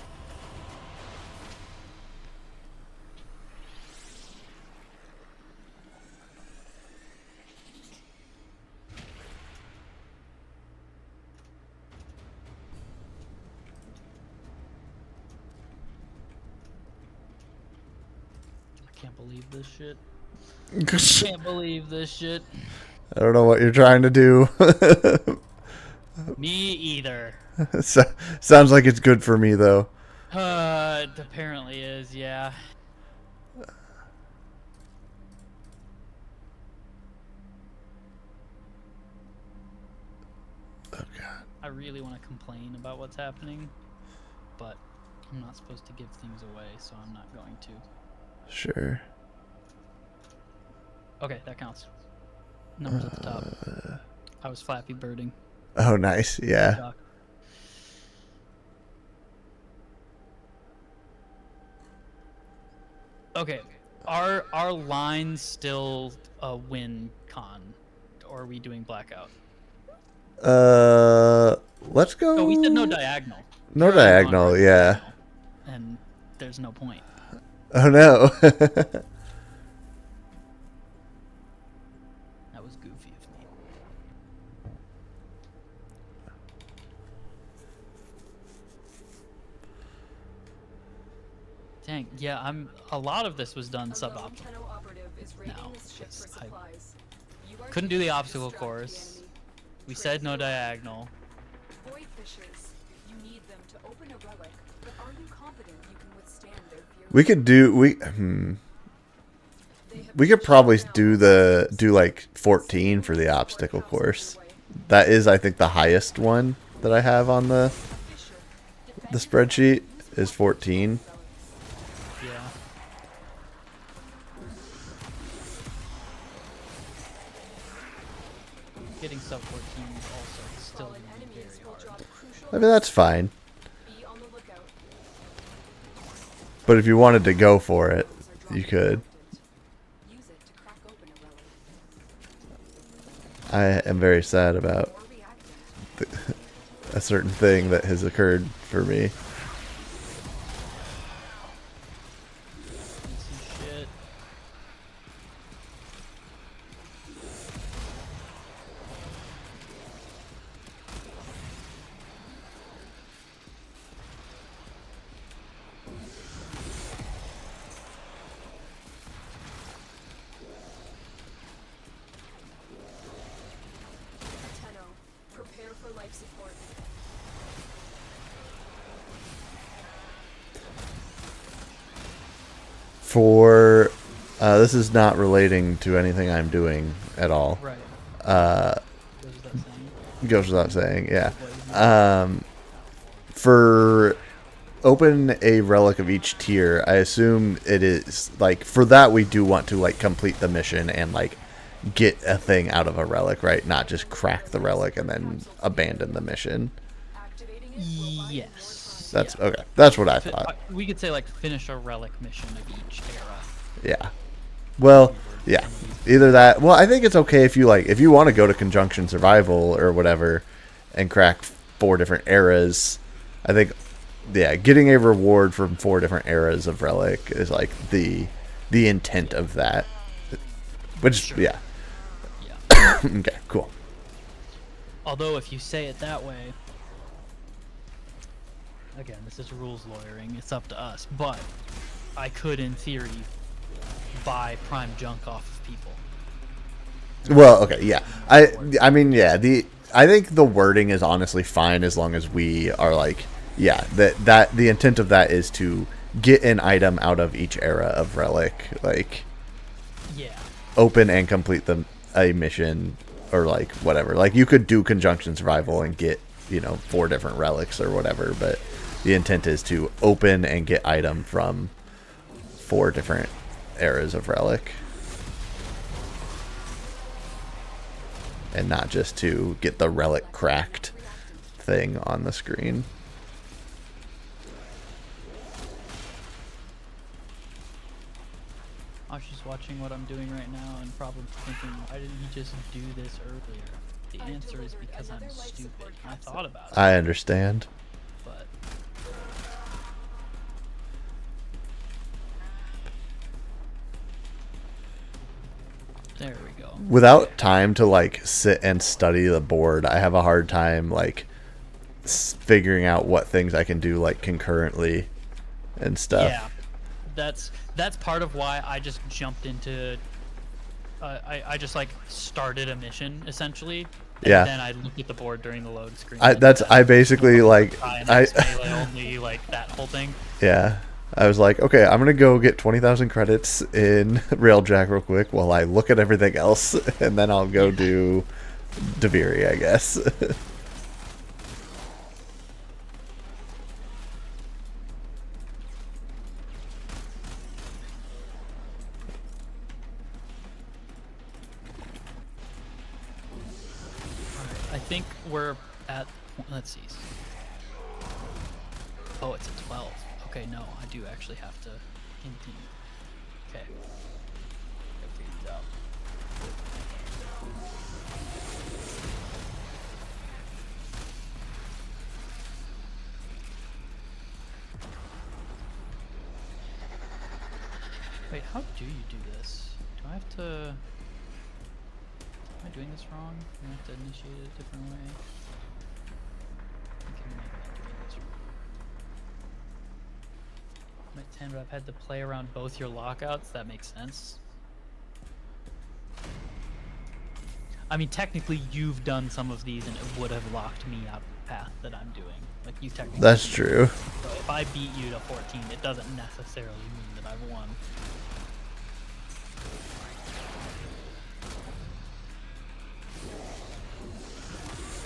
I can't believe this shit. Can't believe this shit. I don't know what you're trying to do. Me either. Sounds like it's good for me though. It apparently is, yeah. Oh god. I really want to complain about what's happening, but I'm not supposed to give things away, so I'm not going to. Sure. Okay, that counts. Numbers at the top. I was Flappy Birding. Oh nice, yeah. Doc. Okay, are lines still a win con, or are we doing blackout? Let's go. Oh, we said no diagonal. No You're on diagonal, right yeah. now, and there's no point. Oh no. That was goofy of me. Dang, yeah, a lot of this was done A lone suboptimal. Tenno operative is raiding No, this ship because for I supplies. You are couldn't to do the use to obstacle distract the course. enemy. We said no Trace the line. diagonal. Void fishes. You need them to open a relic, but are you confident you can withstand their fury? We could do we could probably do like 14 for the obstacle course. That is I think the highest one that I have on the spreadsheet is 14. Yeah. Getting sub 14 is also still Fallen gonna be enemies very will hard. drop crucial I mean that's fine. Be on the lookout. But if you wanted to go for it, you could. Use it to crack open a relic. I am very sad about Or reactant. a certain thing that has occurred for me. Piece of shit. Tenno, prepare for life support. For this is not relating to anything I'm doing at all. Right. Goes Goes without saying. without saying, yeah. For open a relic of each tier, I assume it is like for that we do want to like complete the mission and like get a thing out of a relic, right? Not just crack the relic and then abandon the mission. Activating it will buy you more Yes. That's okay. That's what I thought. We could say like finish a relic mission of each era. Yeah. Well, yeah. Either that. Well, I think it's okay if you want to go to Conjunction Survival or whatever and crack 4 different eras. I think, yeah, getting a reward from 4 different eras of relic is like the intent of that. Which, sure. Yeah. Okay, cool. Although if you say it that way, again, this is rules lawyering. It's up to us. But I could, in theory, buy prime junk off of people. Well, okay, yeah. I mean, yeah. I think the wording is honestly fine as long as we are like, yeah, that the intent of that is to get an item out of each era of relic, like, yeah, open and complete a mission or like whatever. Like you could do Conjunction Survival and get 4 different relics or whatever, but the intent is to open and get item from 4 different eras of relic. And not just to get the relic cracked thing on the screen. I was just watching what I'm doing right now and probably thinking, why didn't he just do this earlier? The answer is because I'm stupid. I thought about it. I understand. But there we go. Without time to like sit and study the board, I have a hard time like figuring out what things I can do like concurrently and stuff. Yeah, that's part of why I just jumped into. I just like started a mission essentially. And then I looked at the board during the load screen. I basically like only like that whole thing. Yeah. I was like, okay, I'm gonna go get 20,000 credits in Railjack real quick while I look at everything else, and then I'll go do Deviri, I guess. I think we're at. Let's see. Oh, it's a 12. Okay, no, I do actually have to continue. Okay. Gotta figure it out. Wait, how do you do this? Do I have to... Am I doing this wrong? Do I have to initiate it a different way? I think maybe I'm doing this wrong. I'm at 10, but I've had to play around both your lockouts. That makes sense. I mean, technically, you've done some of these, and it would have locked me out of the path that I'm doing. Like, you technically... That's true. So if I beat you to 14, it doesn't necessarily mean that I've won.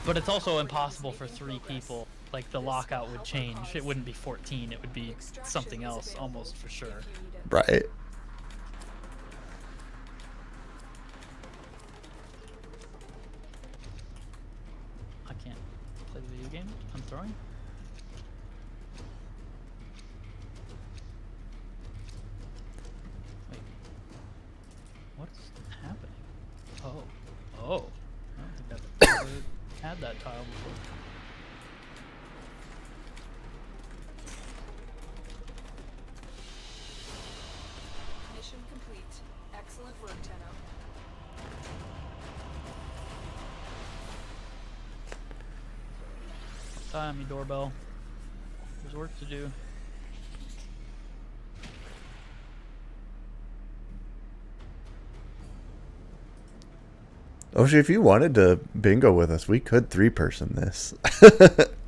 But it's also impossible for 3 people. Like, the lockout would change. It wouldn't be 14. It would be something else, almost for sure. Right. I can't play the video game. I'm throwing. Wait. What's happening? Oh. Oh. I don't think I've ever had that tile before. Mission complete. Excellent work, Tenno. Time, you doorbell. There's work to do. Oshi, if you wanted to bingo with us, we could 3-person this.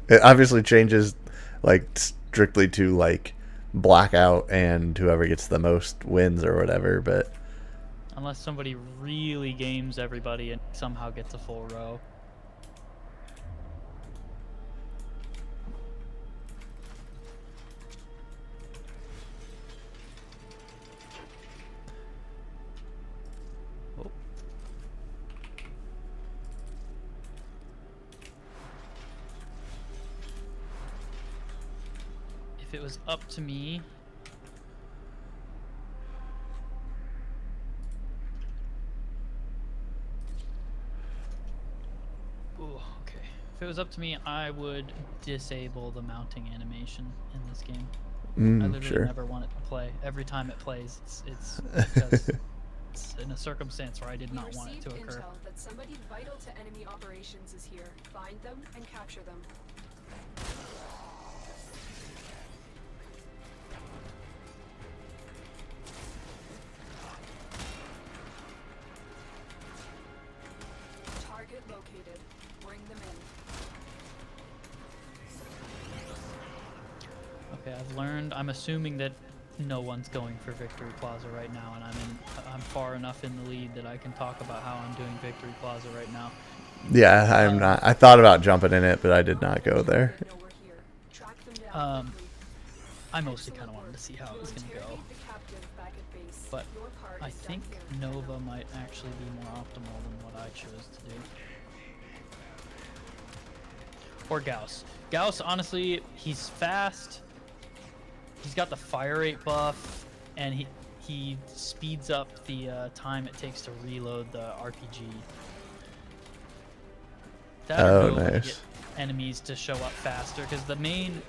It obviously changes, like, strictly to, like, blackout and whoever gets the most wins or whatever, but... Unless somebody really games everybody and somehow gets a full row. If it was up to me, ooh, okay. If it was up to me, I would disable the mounting animation in this game. I literally Sure. never want it to play. Every time it plays, it's because it's in a circumstance where I did not want it to occur. Intel that somebody vital to enemy operations is here. Find them and capture them. Target located. Bring them in. Okay, I've learned. I'm assuming that no one's going for Victory Plaza right now, and I'm far enough in the lead that I can talk about how I'm doing Victory Plaza right now. Yeah, I'm not. I thought about jumping in it, but I did not go there. I mostly kind of wanted to see how it was going to go. But I think Nova might actually be more optimal than what I chose to do. Or Gauss. Gauss, honestly, he's fast. He's got the fire rate buff, and he speeds up the time it takes to reload the RPG. That'll get enemies to show up faster, because the main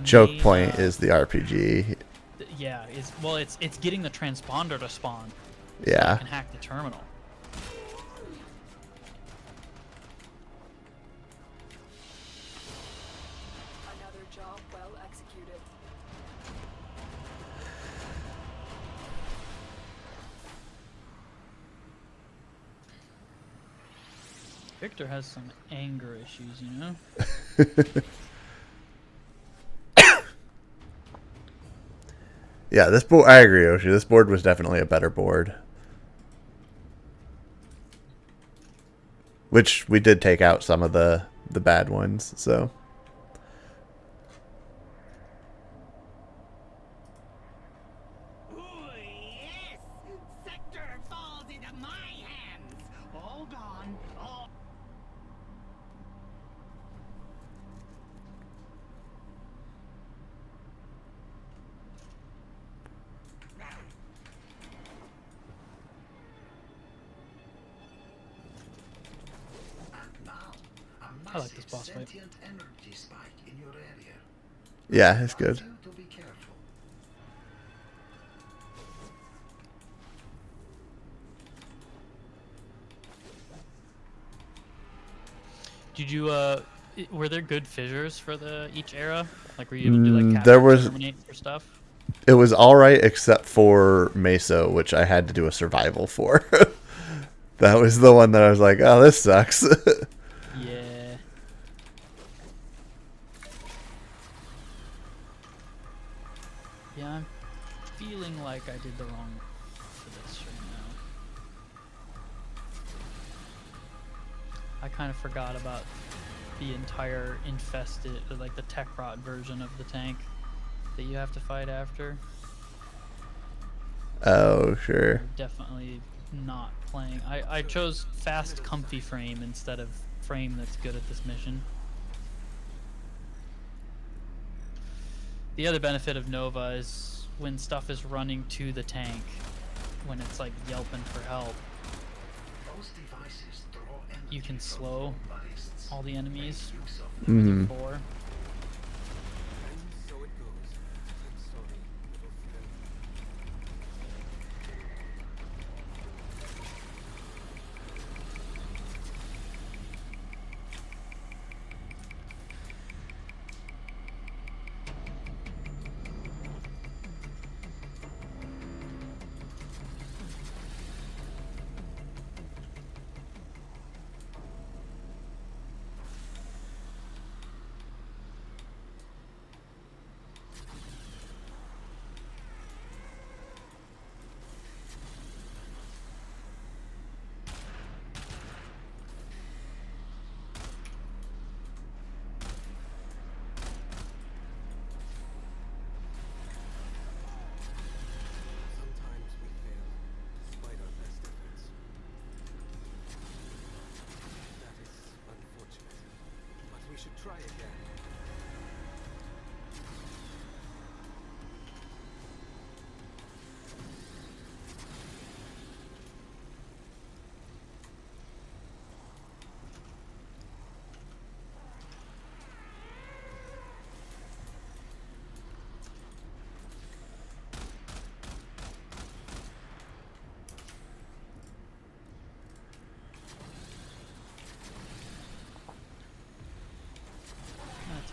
choke point is the RPG. Yeah, it's getting the transponder to spawn. Yeah. So you can hack the terminal. Another job well executed. Victor has some anger issues, you know? Yeah, this board. I agree, Yoshi. This board was definitely a better board. Which we did take out some of the bad ones, so. I like this boss fight. Yeah, it's good. Did you were there good fissures for each era? Like were you able to do like there was terminate for stuff? It was all right except for Meso, which I had to do a survival for. That was the one that I was like, oh, this sucks. Yeah. Yeah, I'm feeling like I did the wrong for this right now. I kind of forgot about the entire infested, like the tech rot version of the tank that you have to fight after. Oh, sure. Definitely not playing. I chose fast, comfy frame instead of frame that's good at this mission. The other benefit of Nova is when stuff is running to the tank, when it's like yelping for help, you can slow all the enemies before.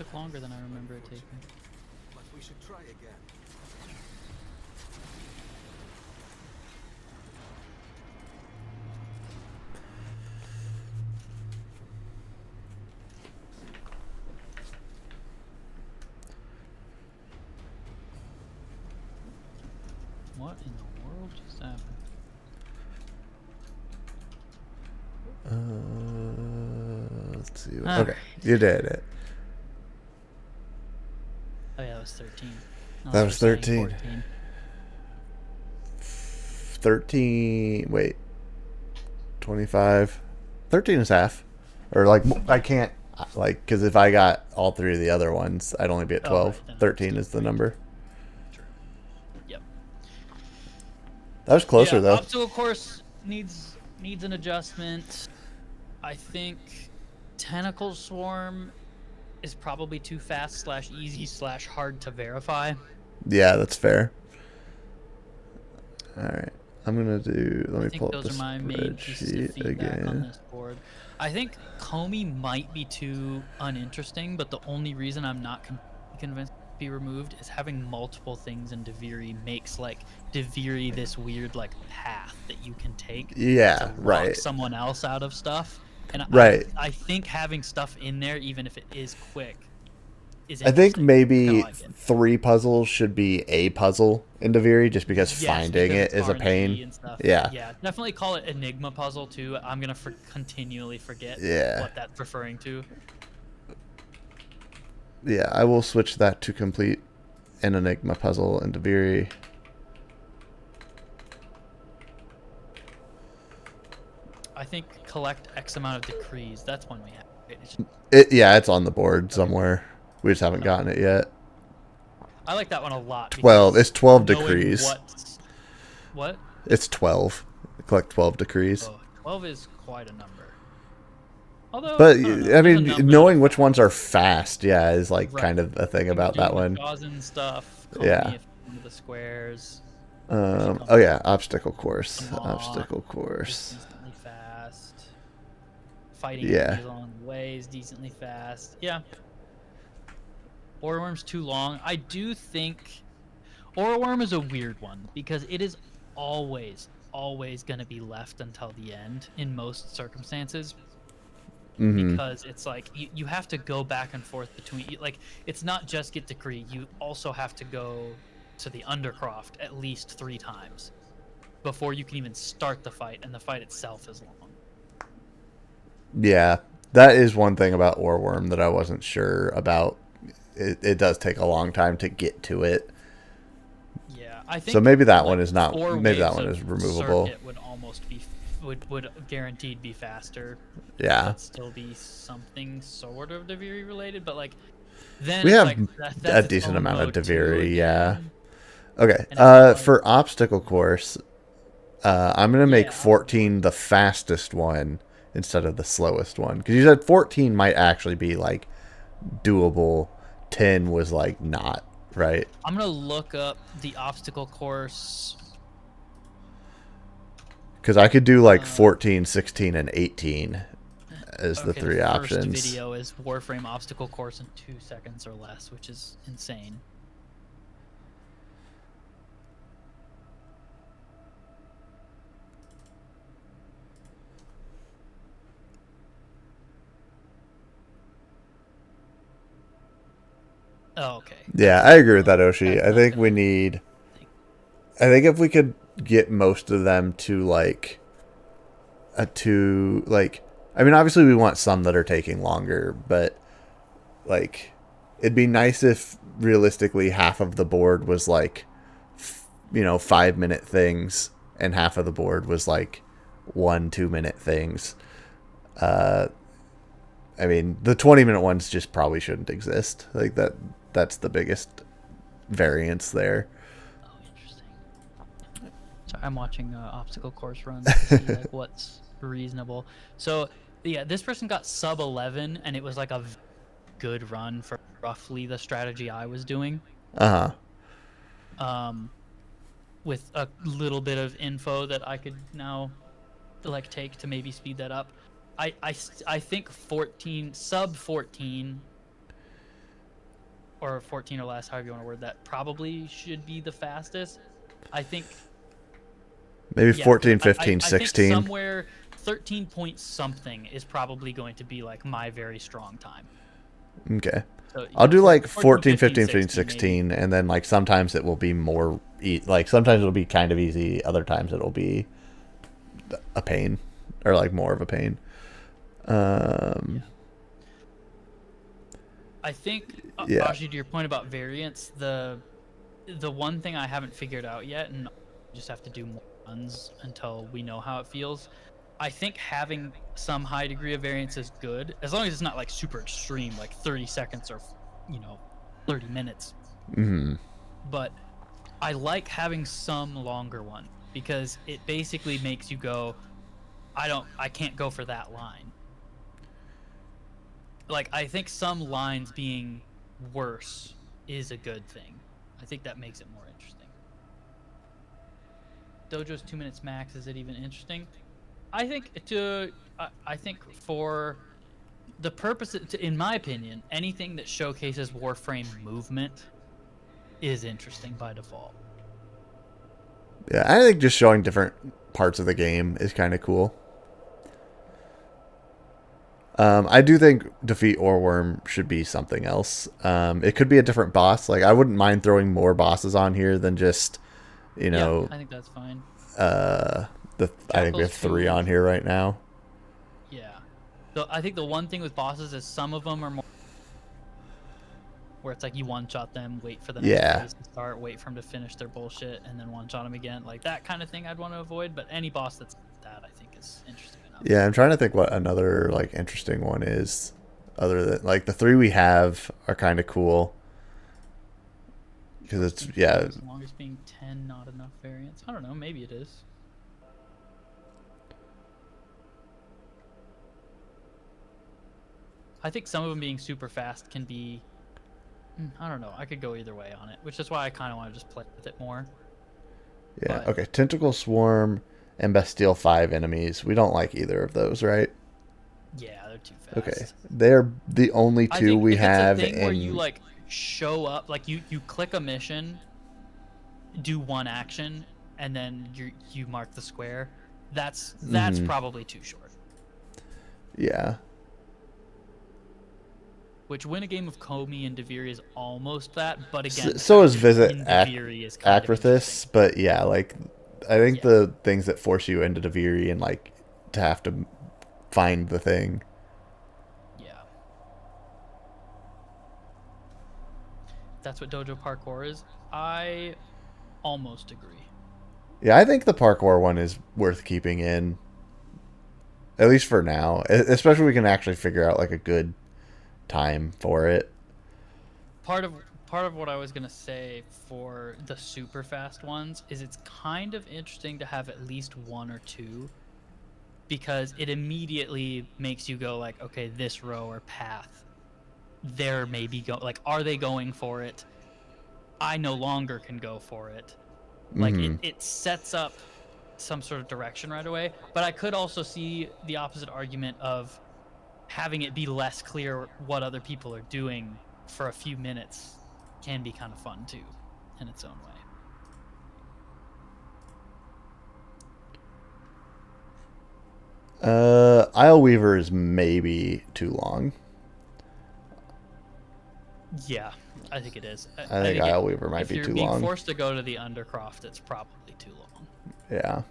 took longer than I remember it taking. But we should try again. What in the world just happened? Let's see. Okay, you did it. Oh yeah, that was 13. That was 13. 14. 13. Wait. 25. 13 is half. Or like I can't like because if I got all three of the other ones, I'd only be at 12. Right, 13 is the number. True. Yep. That was closer though. Obstacle course needs an adjustment. I think Tentacle Swarm is probably too fast / easy / hard to verify. Yeah, that's fair. All right. I'm going to do... Let me pull up those the are my main pieces of spreadsheet feedback on again. this board. I think Comey might be too uninteresting, but the only reason I'm not convinced to be removed is having multiple things in Deviri makes like Deviri this weird like path that you can take. Yeah, to lock right. someone else out of stuff. And Right. I think having stuff in there, even if it is quick, is I think interesting. maybe Kinda like it. 3 puzzles should be a puzzle in Deviri just because Yes, finding because it it's is a RNG pain. and stuff. Yeah. Yeah, definitely call it Enigma puzzle too. I'm gonna continually forget Yeah. what that's referring to. Yeah, I will switch that to complete an Enigma puzzle in Deviri. I think collect X amount of decrees. That's one we have. Yeah, it's on the board somewhere. We just haven't gotten it yet. I like that one a lot. 12. It's 12 knowing decrees. What? It's 12. Collect 12 decrees. Oh, 12 is quite a number. Although, But I don't know, I there's a mean, number knowing of which ones are fast, yeah, is like Right. kind of a thing about doing that one. Gaussian stuff. Yeah. Into the squares. Oh yeah, obstacle course. Come on. Obstacle course. Decently fast. Fighting Yeah. enemies along the way is decently fast. Yeah. Oreworm's too long. I do think Oreworm is a weird one because it is always going to be left until the end in most circumstances. Mhm. Because it's like you have to go back and forth between like it's not just get decree, you also have to go to the Undercroft at least 3 times before you can even start the fight, and the fight itself is long. Yeah, that is one thing about Oreworm that I wasn't sure about. It does take a long time to get to it. Yeah, I think So maybe that like, one is not. 4 Maybe that waves one of is removable. circuit would almost be would guaranteed be faster. Yeah. But still be something sort of Deviri related, but like then We it's have like, that's a its decent own amount of mode too, Deviri, yeah. Okay. And it's For obstacle course, I'm gonna make 14 the fastest one instead of the slowest one because you said 14 might actually be like doable. 10 was like not, right? I'm gonna look up the obstacle course. Because I could do like 14, 16, and 18 as the 3 the options. First video is Warframe obstacle course in 2 seconds or less, which is insane. Oh, okay. Yeah, I agree with that, Oshi. I think we need... I think if we could get most of them to, like... I mean, obviously we want some that are taking longer, but, like, it'd be nice if, realistically, half of the board was, like, 5-minute things, and half of the board was, like, 1-2-minute things. I mean, the 20-minute ones just probably shouldn't exist. Like, that's the biggest variance there. Oh, interesting. Sorry, I'm watching obstacle course runs to see like what's reasonable. So yeah, this person got sub 11, and it was like a good run for roughly the strategy I was doing. With a little bit of info that I could now like take to maybe speed that up. I think 14 sub 14 or 14 or less, however you want to word that, probably should be the fastest. I think Maybe yeah, 14, I 15, think 16. somewhere 13 point something is probably going to be like my very strong time. Okay. So, I'll do like 14, 14, 15, 15, 16, 16, and then like sometimes it will be more, like sometimes it'll be kind of easy, other times it'll be a pain, or like more of a pain. I think, Yeah. Actually, to your point about variance, the one thing I haven't figured out yet, and just have to do more runs until we know how it feels. I think having some high degree of variance is good, as long as it's not like super extreme, like 30 seconds or 30 minutes. Mm-hmm. But I like having some longer one because it basically makes you go, I can't go for that line. Like, I think some lines being worse is a good thing. I think that makes it more interesting. Dojo's 2 minutes max, is it even interesting? I think I think for the purpose, in my opinion, anything that showcases Warframe movement is interesting by default. Yeah, I think just showing different parts of the game is kind of cool. I do think Defeat Orworm should be something else. It could be a different boss. Like, I wouldn't mind throwing more bosses on here than just, Yeah, I think that's fine. I think we have 3 on here right now. Yeah. So I think the one thing with bosses is some of them are more where it's like you one-shot them, wait for the next phase to start, wait for them to finish their bullshit, and then one-shot them again. Like, that kind of thing I'd want to avoid, but any boss that's that, I think, is interesting enough. Yeah, I'm trying to think what another, like, interesting one is, other than, like, the 3 we have are kind of cool. Because it's, yeah. As long as being 10 not enough variance. I don't know, maybe it is. I think some of them being super fast can be, I don't know, I could go either way on it, which is why I kind of want to just play with it more. Yeah, okay. Tentacle Swarm and Bastille 5 enemies. We don't like either of those, right? Yeah, they're too fast. Okay. They're the only 2 we have. It's a thing where you, like, show up, like, you click a mission, do one action, and then you mark the square. That's probably too short. Yeah. Which, win a game of Comey and Deviri is almost that, but again, so is Visit Acrithis, but yeah, like, I think the things that force you into Deviri and, like, to have to find the thing. Yeah. That's what Dojo Parkour is. I almost agree. Yeah, I think the parkour one is worth keeping in. At least for now. Especially if we can actually figure out, like, a good time for it. Part of what I was gonna say for the super fast ones is it's kind of interesting to have at least 1 or 2, because it immediately makes you go like, okay, this row or path, they're maybe are they going for it? I no longer can go for it. Like, it sets up some sort of direction right away. But I could also see the opposite argument of having it be less clear what other people are doing for a few minutes can be kind of fun too, in its own way. Isle Weaver is maybe too long. Yeah, I think it is. I think Isle Weaver might be too long. If you're being forced to go to the Undercroft, it's probably too long. Yeah.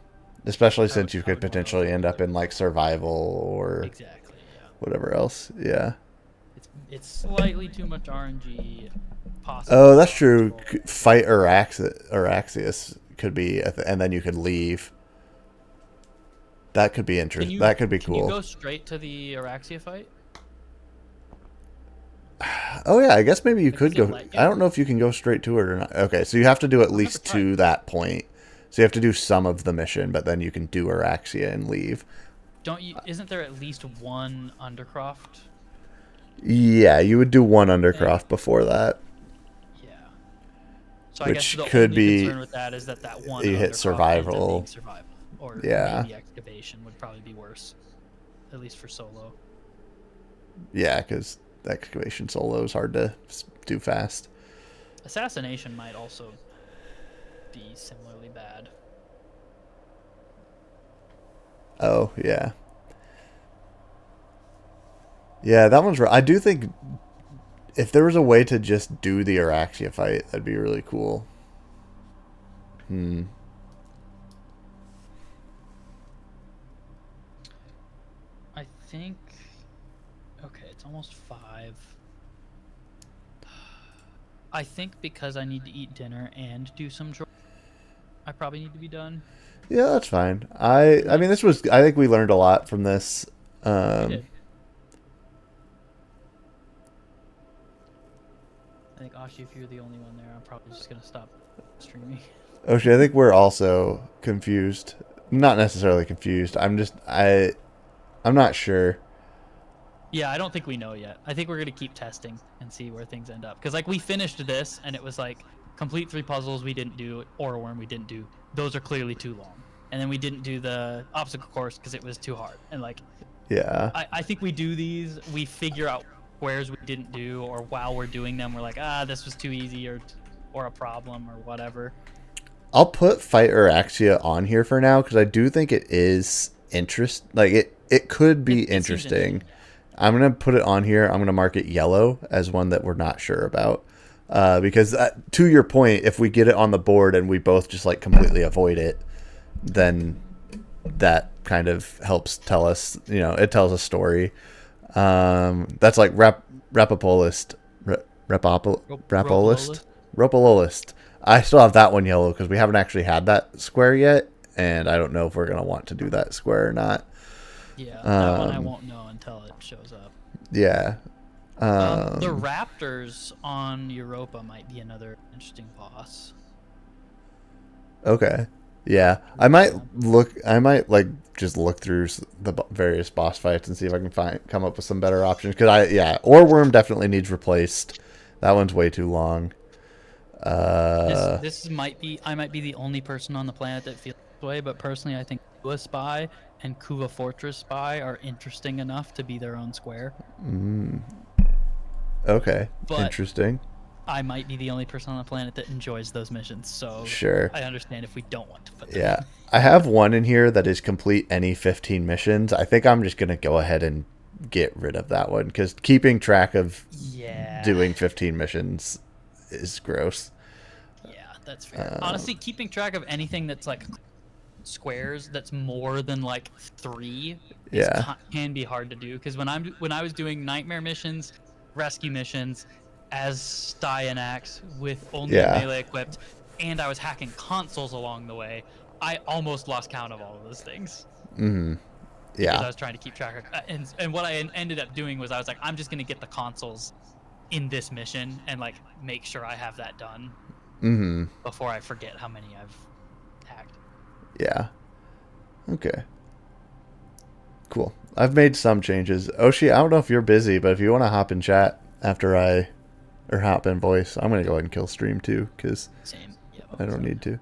Especially since you could potentially end up in, like, survival or whatever else. Yeah. It's slightly too much RNG. Possibly. Oh, that's true. Fight Araxius could be, and then you could leave. That could be interesting. That could be cool. Can you go straight to the Araxia fight? Oh yeah, I guess maybe you could go. I don't know if you can go straight to it or not. Okay, so you have to do at least to that point. So you have to do some of the mission, but then you can do Araxia and leave. Isn't there at least one Undercroft? Yeah, you would do one Undercroft before that. Yeah. So which I guess the could only be concern with that is that one you hit survival. Or maybe excavation would probably be worse, at least for solo. Yeah, because excavation solo is hard to do fast. Assassination might also be similarly bad. Oh, yeah. Yeah, that one's right. I do think if there was a way to just do the Araxia fight, that'd be really cool. I think... Okay, it's almost 5. I think because I need to eat dinner and do some chores, I probably need to be done. Yeah, that's fine. I mean, this was... I think we learned a lot from this. We did. I think, Ashi, if you're the only one there, I'm probably just going to stop streaming. Oshi, I think we're also confused. Not necessarily confused. I'm not sure. Yeah, I don't think we know yet. I think we're going to keep testing and see where things end up. Because, like, we finished this, and it was like, complete 3 puzzles we didn't do, or a worm we didn't do. Those are clearly too long. And then we didn't do the obstacle course because it was too hard. And, like, Yeah. I think we do these, we figure out squares we didn't do, or while we're doing them, we're like, this was too easy, or a problem, or whatever. I'll put Fight Araxia on here for now because I do think it is it could be interesting. I'm gonna put it on here. I'm gonna mark it yellow as one that we're not sure about, because to your point, if we get it on the board and we both just like completely avoid it, then that kind of helps tell us, it tells a story. That's like Rapolist. I still have that one yellow because we haven't actually had that square yet, and I don't know if we're gonna want to do that square or not. Yeah, that one I won't know until it shows up. Yeah. The raptors on Europa might be another interesting boss. Okay. Yeah, I might just look through the various boss fights and see if I can come up with some better options. Because Oreworm definitely needs replaced. That one's way too long. I might be the only person on the planet that feels this way, but personally, I think Kua Spy and Kua Fortress Spy are interesting enough to be their own square. Okay, but interesting. I might be the only person on the planet that enjoys those missions, so sure. I understand if we don't want to put them in. I have one in here that is complete any 15 missions. I think I'm just going to go ahead and get rid of that one, because keeping track of doing 15 missions is gross. Yeah, that's fair. Honestly, keeping track of anything that's like squares that's more than like 3 can be hard to do, because when I was doing nightmare missions, rescue missions as Styanax with only melee equipped, and I was hacking consoles along the way, I almost lost count of all of those things. Because I was trying to keep track of, and what I ended up doing was I was like, I'm just gonna get the consoles in this mission and like make sure I have that done before I forget how many I've hacked. Yeah. Okay. Cool. I've made some changes. Oshi, I don't know if you're busy, but if you want to hop in chat after or hop in voice, I'm going to go ahead and kill stream too, because I don't need to.